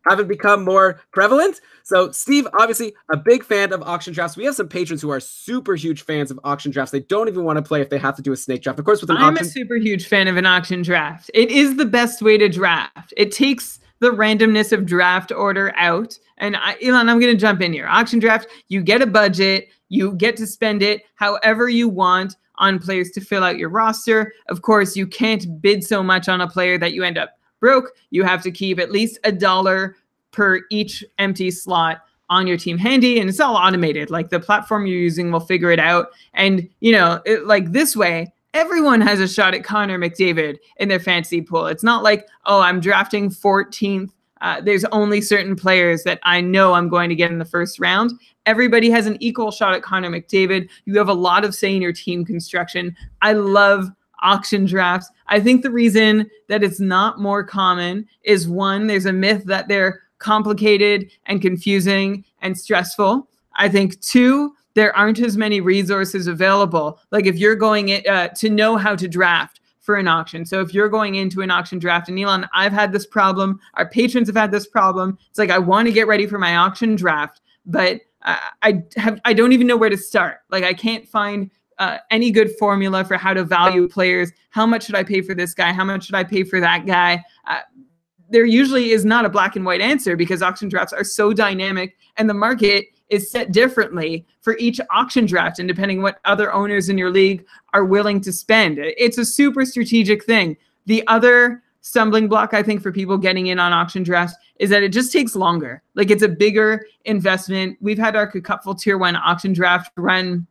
Haven't become more prevalent. So Steve, obviously a big fan of auction drafts. We have some patrons who are super huge fans of auction drafts. They don't even want to play if they have to do a snake draft. Of course, with an I'm a super huge fan of an auction draft. It is the best way to draft. It takes the randomness of draft order out. And Elon, I'm going to jump in here. Auction draft, you get a budget. You get to spend it however you want on players to fill out your roster. Of course, you can't bid so much on a player that you end up broke. You have to keep at least $1 per each empty slot on your team handy, and it's all automated. Like the platform you're using will figure it out. And like this way, everyone has a shot at Connor McDavid in their fantasy pool. It's not like, oh, I'm drafting 14th. There's only certain players that I know I'm going to get in the first round. Everybody has an equal shot at Connor McDavid. You have a lot of say in your team construction. I love auction drafts. I think the reason that it's not more common is, one, there's a myth that they're complicated and confusing and stressful. I think, two, there aren't as many resources available. Like if you're going to know how to draft for an auction. So if you're going into an auction draft, and Elon, I've had this problem, our patrons have had this problem. It's like, I want to get ready for my auction draft, but I don't even know where to start. Like I can't find any good formula for how to value players. How much should I pay for this guy? How much should I pay for that guy? There usually is not a black and white answer because auction drafts are so dynamic and the market is set differently for each auction draft, and depending what other owners in your league are willing to spend. It's a super strategic thing. The other stumbling block, I think, for people getting in on auction drafts is that it just takes longer. Like it's a bigger investment. We've had our Cupful Tier 1 auction draft run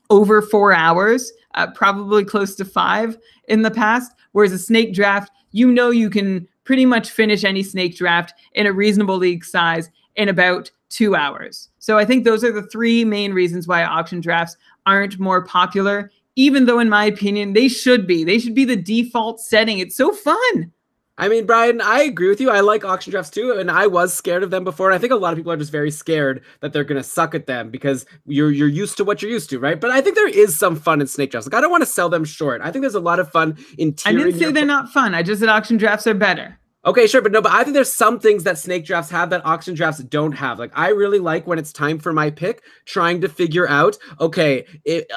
over 4 hours, probably close to 5 in the past, whereas a snake draft, you can pretty much finish any snake draft in a reasonable league size in about 2 hours. So I think those are the 3 main reasons why auction drafts aren't more popular, even though in my opinion, they should be. They should be the default setting. It's so fun. I mean, Brian, I agree with you. I like auction drafts too, and I was scared of them before. And I think a lot of people are just very scared that they're going to suck at them because you're used to what you're used to, right? But I think there is some fun in snake drafts. Like I don't want to sell them short. I think there's a lot of fun in tiering. I didn't say they're not fun. I just said auction drafts are better. Okay, sure, but I think there's some things that snake drafts have that auction drafts don't have. Like, I really like when it's time for my pick, trying to figure out, okay,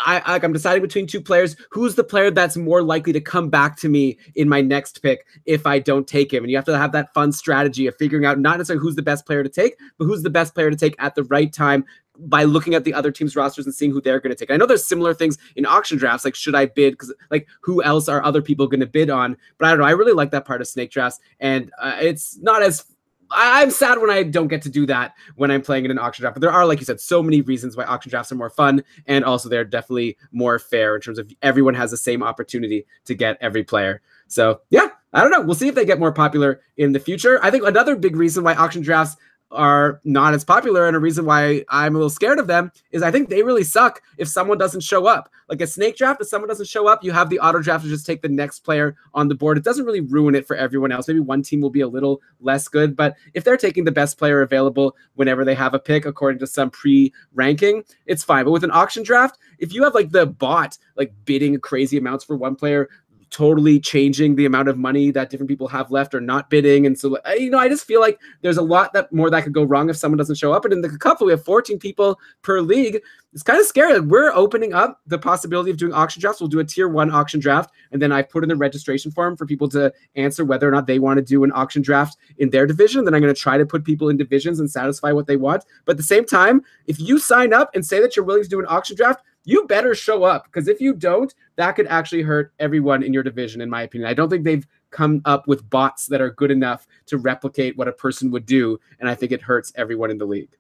I'm deciding between 2 players, who's the player that's more likely to come back to me in my next pick if I don't take him? And you have to have that fun strategy of figuring out not necessarily who's the best player to take, but who's the best player to take at the right time, by looking at the other team's rosters and seeing who they're going to take. I know there's similar things in auction drafts, like should I bid? Because like who else are other people going to bid on? But I don't know. I really like that part of snake drafts, and it's not as. I'm sad when I don't get to do that when I'm playing in an auction draft. But there are, like you said, so many reasons why auction drafts are more fun, and also they're definitely more fair in terms of everyone has the same opportunity to get every player. So yeah, I don't know. We'll see if they get more popular in the future. I think another big reason why auction drafts are not as popular, and a reason why I'm a little scared of them, is I think they really suck if someone doesn't show up. Like a snake draft, if someone doesn't show up, you have the auto draft to just take the next player on the board. It doesn't really ruin it for everyone else. Maybe one team will be a little less good, but if they're taking the best player available whenever they have a pick according to some pre-ranking, it's fine. But with an auction draft, if you have like the bot like bidding crazy amounts for one player, totally changing the amount of money that different people have left or not bidding. And so, I just feel like there's a lot more that could go wrong if someone doesn't show up. And in the couple, we have 14 people per league. It's kind of scary. Like, we're opening up the possibility of doing auction drafts. We'll do a tier 1 auction draft. And then I put in the registration form for people to answer whether or not they want to do an auction draft in their division. Then I'm going to try to put people in divisions and satisfy what they want. But at the same time, if you sign up and say that you're willing to do an auction draft, you better show up, because if you don't, that could actually hurt everyone in your division, in my opinion. I don't think they've come up with bots that are good enough to replicate what a person would do, and I think it hurts everyone in the league.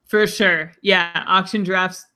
For sure. Yeah, auction drafts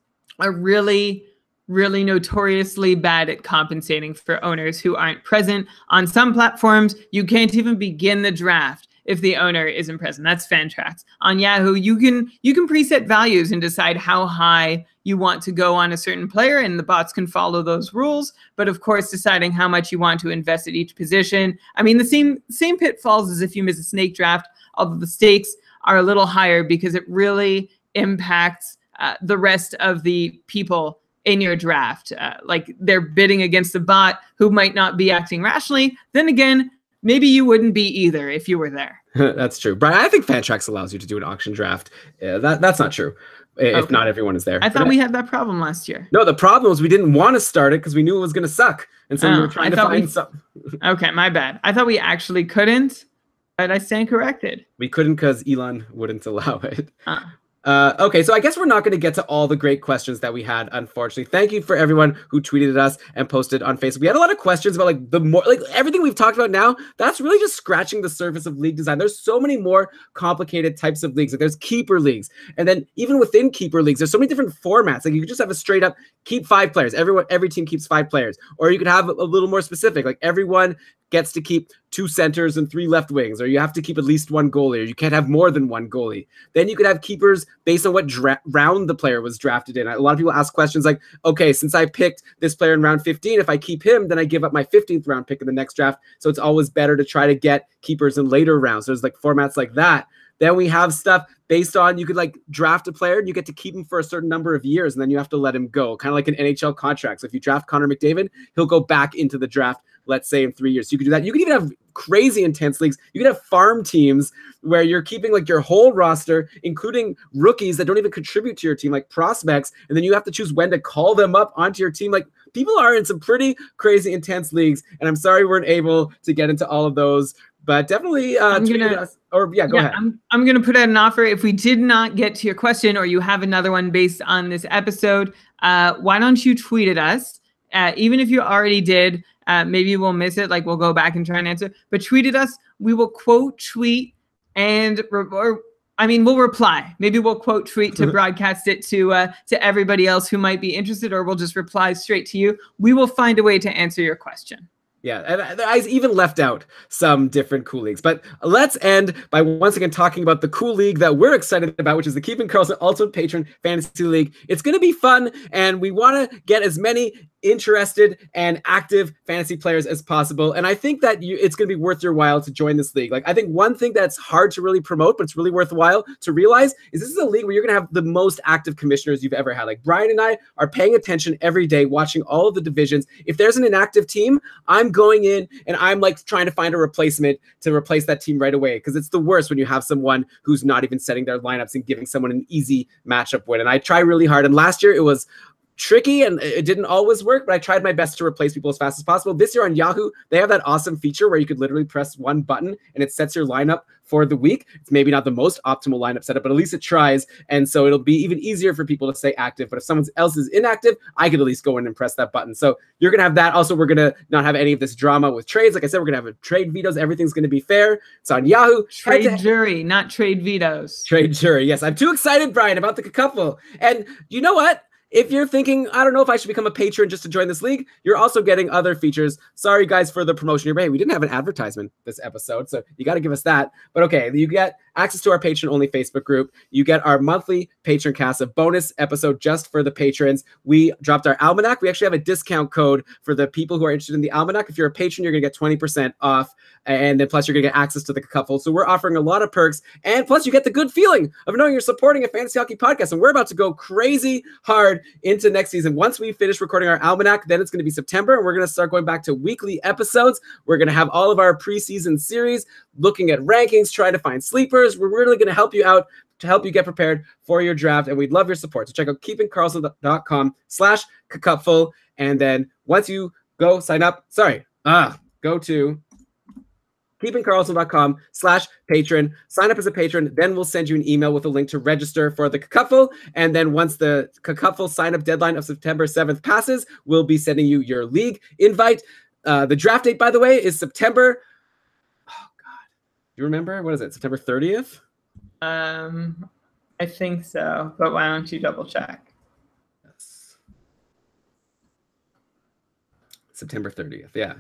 are really, really notoriously bad at compensating for owners who aren't present. On some platforms, you can't even begin the draft if the owner isn't present. That's Fantrax. On Yahoo, you can preset values and decide how high you want to go on a certain player, and the bots can follow those rules. But of course, deciding how much you want to invest at each position. I mean, the same pitfalls as if you miss a snake draft, although the stakes are a little higher because it really impacts the rest of the people in your draft. Like they're bidding against a bot who might not be acting rationally. Then again, maybe you wouldn't be either if you were there. That's true. Brian, I think Fantrax allows you to do an auction draft. That's not true. If not everyone is there. I thought we had that problem last year. No, the problem was we didn't want to start it because we knew it was going to suck. And so we were trying to find something. Okay, my bad. I thought we actually couldn't, but I stand corrected. We couldn't because Elon wouldn't allow it. Okay, so I guess we're not going to get to all the great questions that we had, unfortunately. Thank you for everyone who tweeted at us and posted on Facebook. We had a lot of questions about everything we've talked about now. That's really just scratching the surface of league design. There's so many more complicated types of leagues. Like there's keeper leagues, and then even within keeper leagues, there's so many different formats. Like you could just have a straight up keep 5 players. Every team keeps 5 players, or you could have a little more specific, like everyone gets to keep 2 centers and 3 left wings, or you have to keep at least 1 goalie, or you can't have more than 1 goalie. Then you could have keepers based on what round the player was drafted in. A lot of people ask questions like, okay, since I picked this player in round 15, if I keep him, then I give up my 15th round pick in the next draft. So it's always better to try to get keepers in later rounds. So there's like formats like that. Then we have stuff based on, you could like draft a player and you get to keep him for a certain number of years, and then you have to let him go, kind of like an NHL contract. So if you draft Connor McDavid, he'll go back into the draft, let's say in 3 years. So you could do that. You could even have crazy intense leagues. You could have farm teams where you're keeping like your whole roster, including rookies that don't even contribute to your team, like prospects, and then you have to choose when to call them up onto your team. Like, people are in some pretty crazy intense leagues, and I'm sorry we weren't able to get into all of those. But definitely tweet us. Or go ahead. I'm going to put out an offer. If we did not get to your question, or you have another one based on this episode, why don't you tweet at us? Even if you already did, maybe we'll miss it. Like, we'll go back and try and answer. But tweet at us. We will quote tweet and we'll reply. Maybe we'll quote tweet to broadcast it to everybody else who might be interested, or we'll just reply straight to you. We will find a way to answer your question. Yeah, and I even left out some different cool leagues. But let's end by once again talking about the cool league that we're excited about, which is the Keeping Karlsson Ultimate Patron Fantasy League. It's going to be fun, and we want to get as many interested and active fantasy players as possible. And I think that it's going to be worth your while to join this league. Like, I think one thing that's hard to really promote, but it's really worthwhile to realize, is this is a league where you're going to have the most active commissioners you've ever had. Like, Brian and I are paying attention every day, watching all of the divisions. If there's an inactive team, I'm going in and I'm like trying to find a replacement to replace that team right away, because it's the worst when you have someone who's not even setting their lineups and giving someone an easy matchup win. And I try really hard. And last year it was tricky and it didn't always work, but I tried my best to replace people as fast as possible. This year on Yahoo, they have that awesome feature where you could literally press one button and it sets your lineup for the week. It's maybe not the most optimal lineup setup, but at least it tries. And so it'll be even easier for people to stay active. But if someone else is inactive, I could at least go in and press that button. So you're going to have that. Also, we're going to not have any of this drama with trades. Like I said, we're going to have trade vetoes. Everything's going to be fair. It's on Yahoo. Trade jury, not trade vetoes. Trade jury. Yes. I'm too excited, Brian, about the couple. And you know what? If you're thinking, I don't know if I should become a patron just to join this league, you're also getting other features. Sorry, guys, for the promotion. Hey, we didn't have an advertisement this episode, so you got to give us that. But okay, you get access to our patron-only Facebook group. You get our monthly patron cast, a bonus episode just for the patrons. We dropped our almanac. We actually have a discount code for the people who are interested in the almanac. If you're a patron, you're going to get 20% off. And then plus you're going to get access to the couple. So we're offering a lot of perks. And plus you get the good feeling of knowing you're supporting a fantasy hockey podcast. And we're about to go crazy hard into next season. Once we finish recording our almanac, then it's going to be September. And we're going to start going back to weekly episodes. We're going to have all of our preseason series, looking at rankings, trying to find sleepers. We're really going to help you out to help you get prepared for your draft. And we'd love your support. So check out keepingkarlsson.com/cupful. And then once you go sign up, go to keepingkarlsson.com/patron, sign up as a patron. Then we'll send you an email with a link to register for the Cupful. And then once the Cupful sign up deadline of September 7th passes, we'll be sending you your league invite. The draft date, by the way, is September. Oh God, do you remember? What is it? September 30th? I think so, but why don't you double check? Yes. September 30th. Yeah.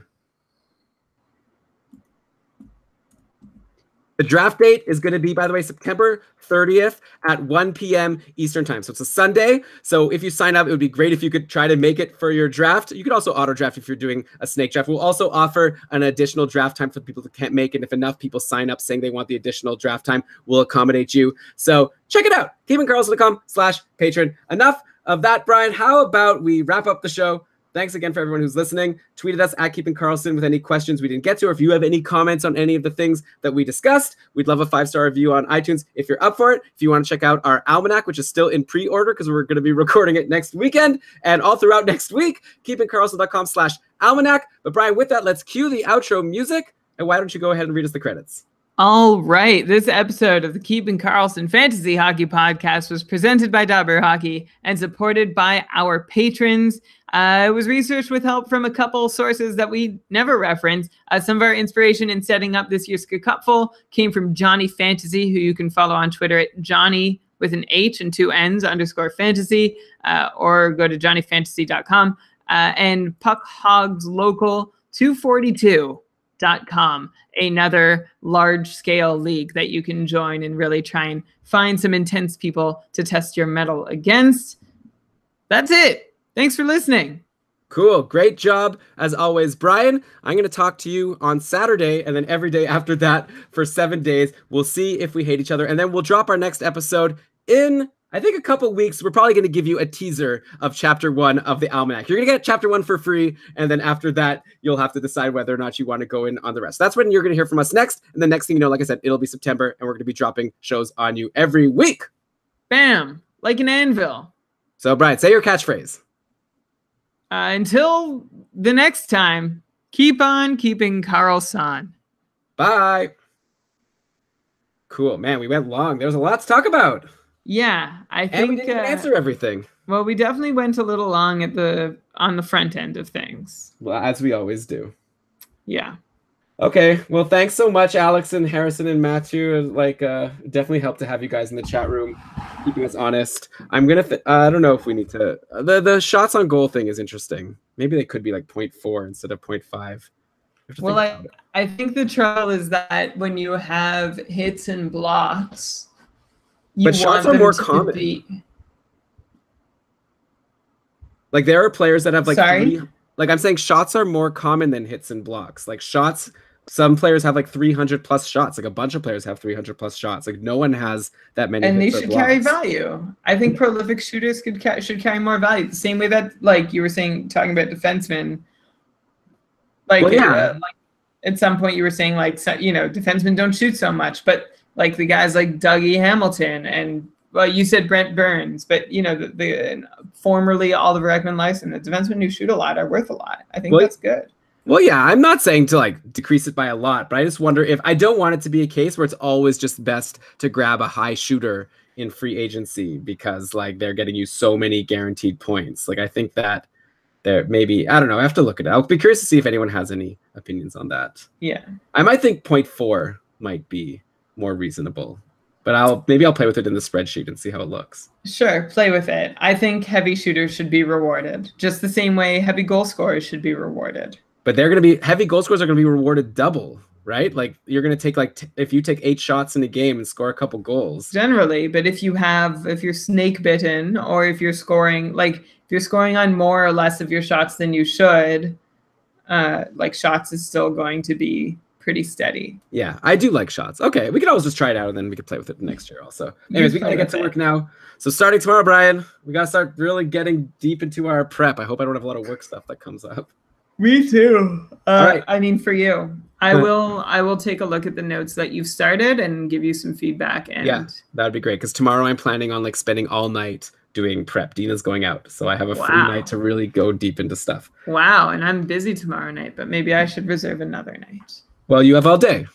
The draft date is going to be, by the way, September 30th at 1 p.m. Eastern time. So it's a Sunday. So if you sign up, it would be great if you could try to make it for your draft. You could also auto draft if you're doing a snake draft. We'll also offer an additional draft time for the people who can't make it. If enough people sign up saying they want the additional draft time, we'll accommodate you. So check it out. keepingkarlsson.com/patron. Enough of that, Brian. How about we wrap up the show? Thanks again for everyone who's listening. Tweet at us at Keeping Karlsson with any questions we didn't get to, or if you have any comments on any of the things that we discussed. We'd love a 5-star review on iTunes if you're up for it. If you want to check out our almanac, which is still in pre-order because we're going to be recording it next weekend and all throughout next week, keepingkarlsson.com/almanac. But Brian, with that, let's cue the outro music. And why don't you go ahead and read us the credits? All right. This episode of the Keeping Karlsson Fantasy Hockey Podcast was presented by Dobber Hockey and supported by our patrons. It was researched with help from a couple sources that we never reference. Some of our inspiration in setting up this year's Cupful came from Johnny Fantasy, who you can follow on Twitter at Johnny with an H and 2 N's _fantasy, or go to johnnyfantasy.com, and Puck Hogs Local 242. league.com, another large-scale league that you can join and really try and find some intense people to test your mettle against. That's it. Thanks for listening. Cool. Great job, as always, Brian. I'm going to talk to you on Saturday, and then every day after that for 7 days. We'll see if we hate each other, and then we'll drop our next episode in, I think, a couple weeks. We're probably going to give you a teaser of Chapter 1 of the Almanac. You're going to get Chapter 1 for free, and then after that, you'll have to decide whether or not you want to go in on the rest. That's when you're going to hear from us next, and the next thing you know, like I said, it'll be September, and we're going to be dropping shows on you every week. Bam! Like an anvil. So, Brian, say your catchphrase. Until the next time, keep on keeping Karlsson. Bye. Cool. Man, we went long. There was a lot to talk about. Yeah, I think and we didn't answer everything. Well, we definitely went a little long on the front end of things. Well, as we always do. Yeah. Okay. Well, thanks so much, Alex and Harrison and Matthew. Definitely helped to have you guys in the chat room, keeping us honest. I'm gonna. I don't know if we need to. The shots on goal thing is interesting. Maybe they could be like 0.4 instead of 0.5. Well, I think the trouble is that when you have hits and blocks, but shots are more common. Like there are players that have like Sorry? Like I'm saying, shots are more common than hits and blocks. Like shots. Some players have like 300 plus shots. Like a bunch of players have 300 plus shots. Like no one has that many. And they should carry value. I think prolific shooters should carry more value. The same way that, like you were saying, talking about defensemen. Like, well, yeah. Like at some point you were saying like, you know, defensemen don't shoot so much, but like the guys like Dougie Hamilton and well, you said Brent Burns, but you know the formerly Oliver Ekman-Larsson, the defensemen who shoot a lot are worth a lot. I think that's good. Well, yeah, I'm not saying to like decrease it by a lot, but I just wonder if I don't want it to be a case where it's always just best to grab a high shooter in free agency because like they're getting you so many guaranteed points. Like I think that there maybe, I don't know, I have to look at it. I'll be curious to see if anyone has any opinions on that. Yeah. I might think 0.4 might be more reasonable, but maybe I'll play with it in the spreadsheet and see how it looks. Sure, play with it. I think heavy shooters should be rewarded just the same way heavy goal scorers should be rewarded. But they're going to be heavy goal scorers are going to be rewarded double, right? Like you're going to take like if you take 8 shots in a game and score a couple goals. Generally, but if you're snake bitten or if you're scoring on more or less of your shots than you should, like shots is still going to be pretty steady. Yeah, I do like shots. Okay, we could always just try it out and then we could play with it next year also. Anyways, we got to get to work now. So starting tomorrow, Brian, we got to start really getting deep into our prep. I hope I don't have a lot of work stuff that comes up. Me too. All right. I mean, for you, I will take a look at the notes that you've started and give you some feedback. And yeah, that would be great because tomorrow I'm planning on like spending all night doing prep. Dina's going out, so I have a free night to really go deep into stuff. Wow, and I'm busy tomorrow night, but maybe I should reserve another night. Well, you have all day.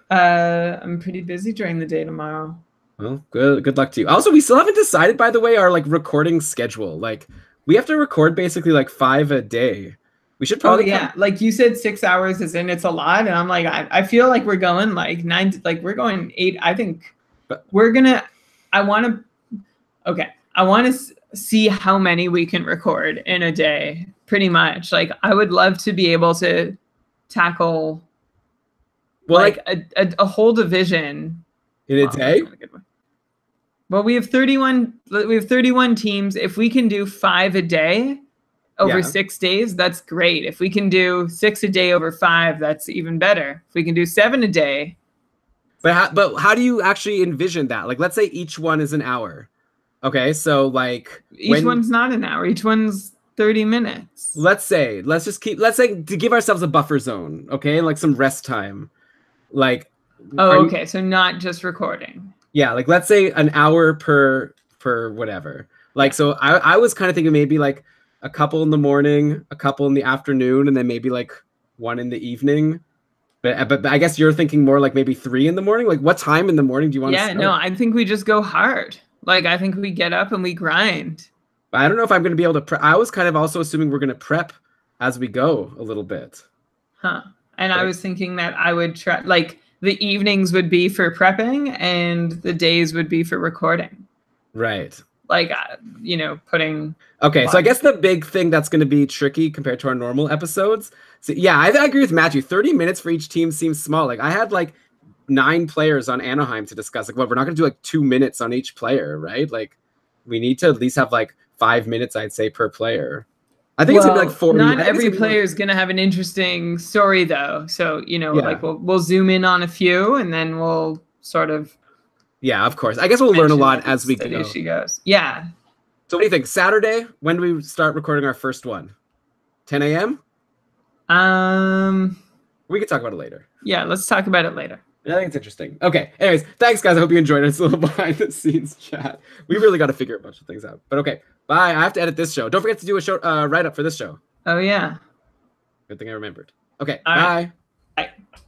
I'm pretty busy during the day tomorrow. Well, good luck to you. Also, we still haven't decided, by the way, our like recording schedule. Like we have to record basically like 5 a day. We should probably. Oh, yeah. Like you said, 6 hours is in. It's a lot. And I'm like, I feel like we're going like 9, like we're going 8. I think I want to see how many we can record in a day, pretty much. Like I would love to be able to tackle a whole division. In a day? Well, we have 31 teams. If we can do 5 a day over 6 days, that's great. If we can do 6 a day over 5, that's even better. If we can do 7 a day. But how do you actually envision that? Like, let's say each one is an hour. Okay, so like each one's not an hour. Each one's 30 minutes. Let's say to give ourselves a buffer zone, okay, like some rest time. Like. Oh, okay. So not just recording. Yeah, like let's say an hour per whatever. Like, so I was kind of thinking maybe like a couple in the morning, a couple in the afternoon, and then maybe like 1 in the evening. But I guess you're thinking more like maybe 3 in the morning. Like, what time in the morning do you want to start? Yeah, no, I think we just go hard. Like, I think we get up and we grind. But I don't know if I'm going to be able to prep. I was kind of also assuming we're going to prep as we go a little bit. Huh. And I was thinking that I would try, like, the evenings would be for prepping and the days would be for recording. Right. like putting. Okay, so I guess the big thing that's going to be tricky compared to our normal episodes. So yeah, I agree with Matthew. 30 minutes for each team seems small. Like I had like 9 players on Anaheim to discuss. Like, well, we're not going to do like 2 minutes on each player, right? Like, we need to at least have like 5 minutes, I'd say, per player. I think it's gonna be like 40. Not every player is gonna have an interesting story, though. So like we'll zoom in on a few, and then we'll sort of. Yeah, of course. I guess we'll learn a lot as we go. She goes. Yeah. So what do you think? Saturday? When do we start recording our first one? 10 a.m. We can talk about it later. Yeah, let's talk about it later. I think it's interesting. Okay. Anyways, thanks, guys. I hope you enjoyed it. It's a little behind the scenes chat. We really got to figure a bunch of things out. But okay. Bye. I have to edit this show. Don't forget to do a show write up for this show. Oh, yeah. Good thing I remembered. Okay. All bye. Right. Bye.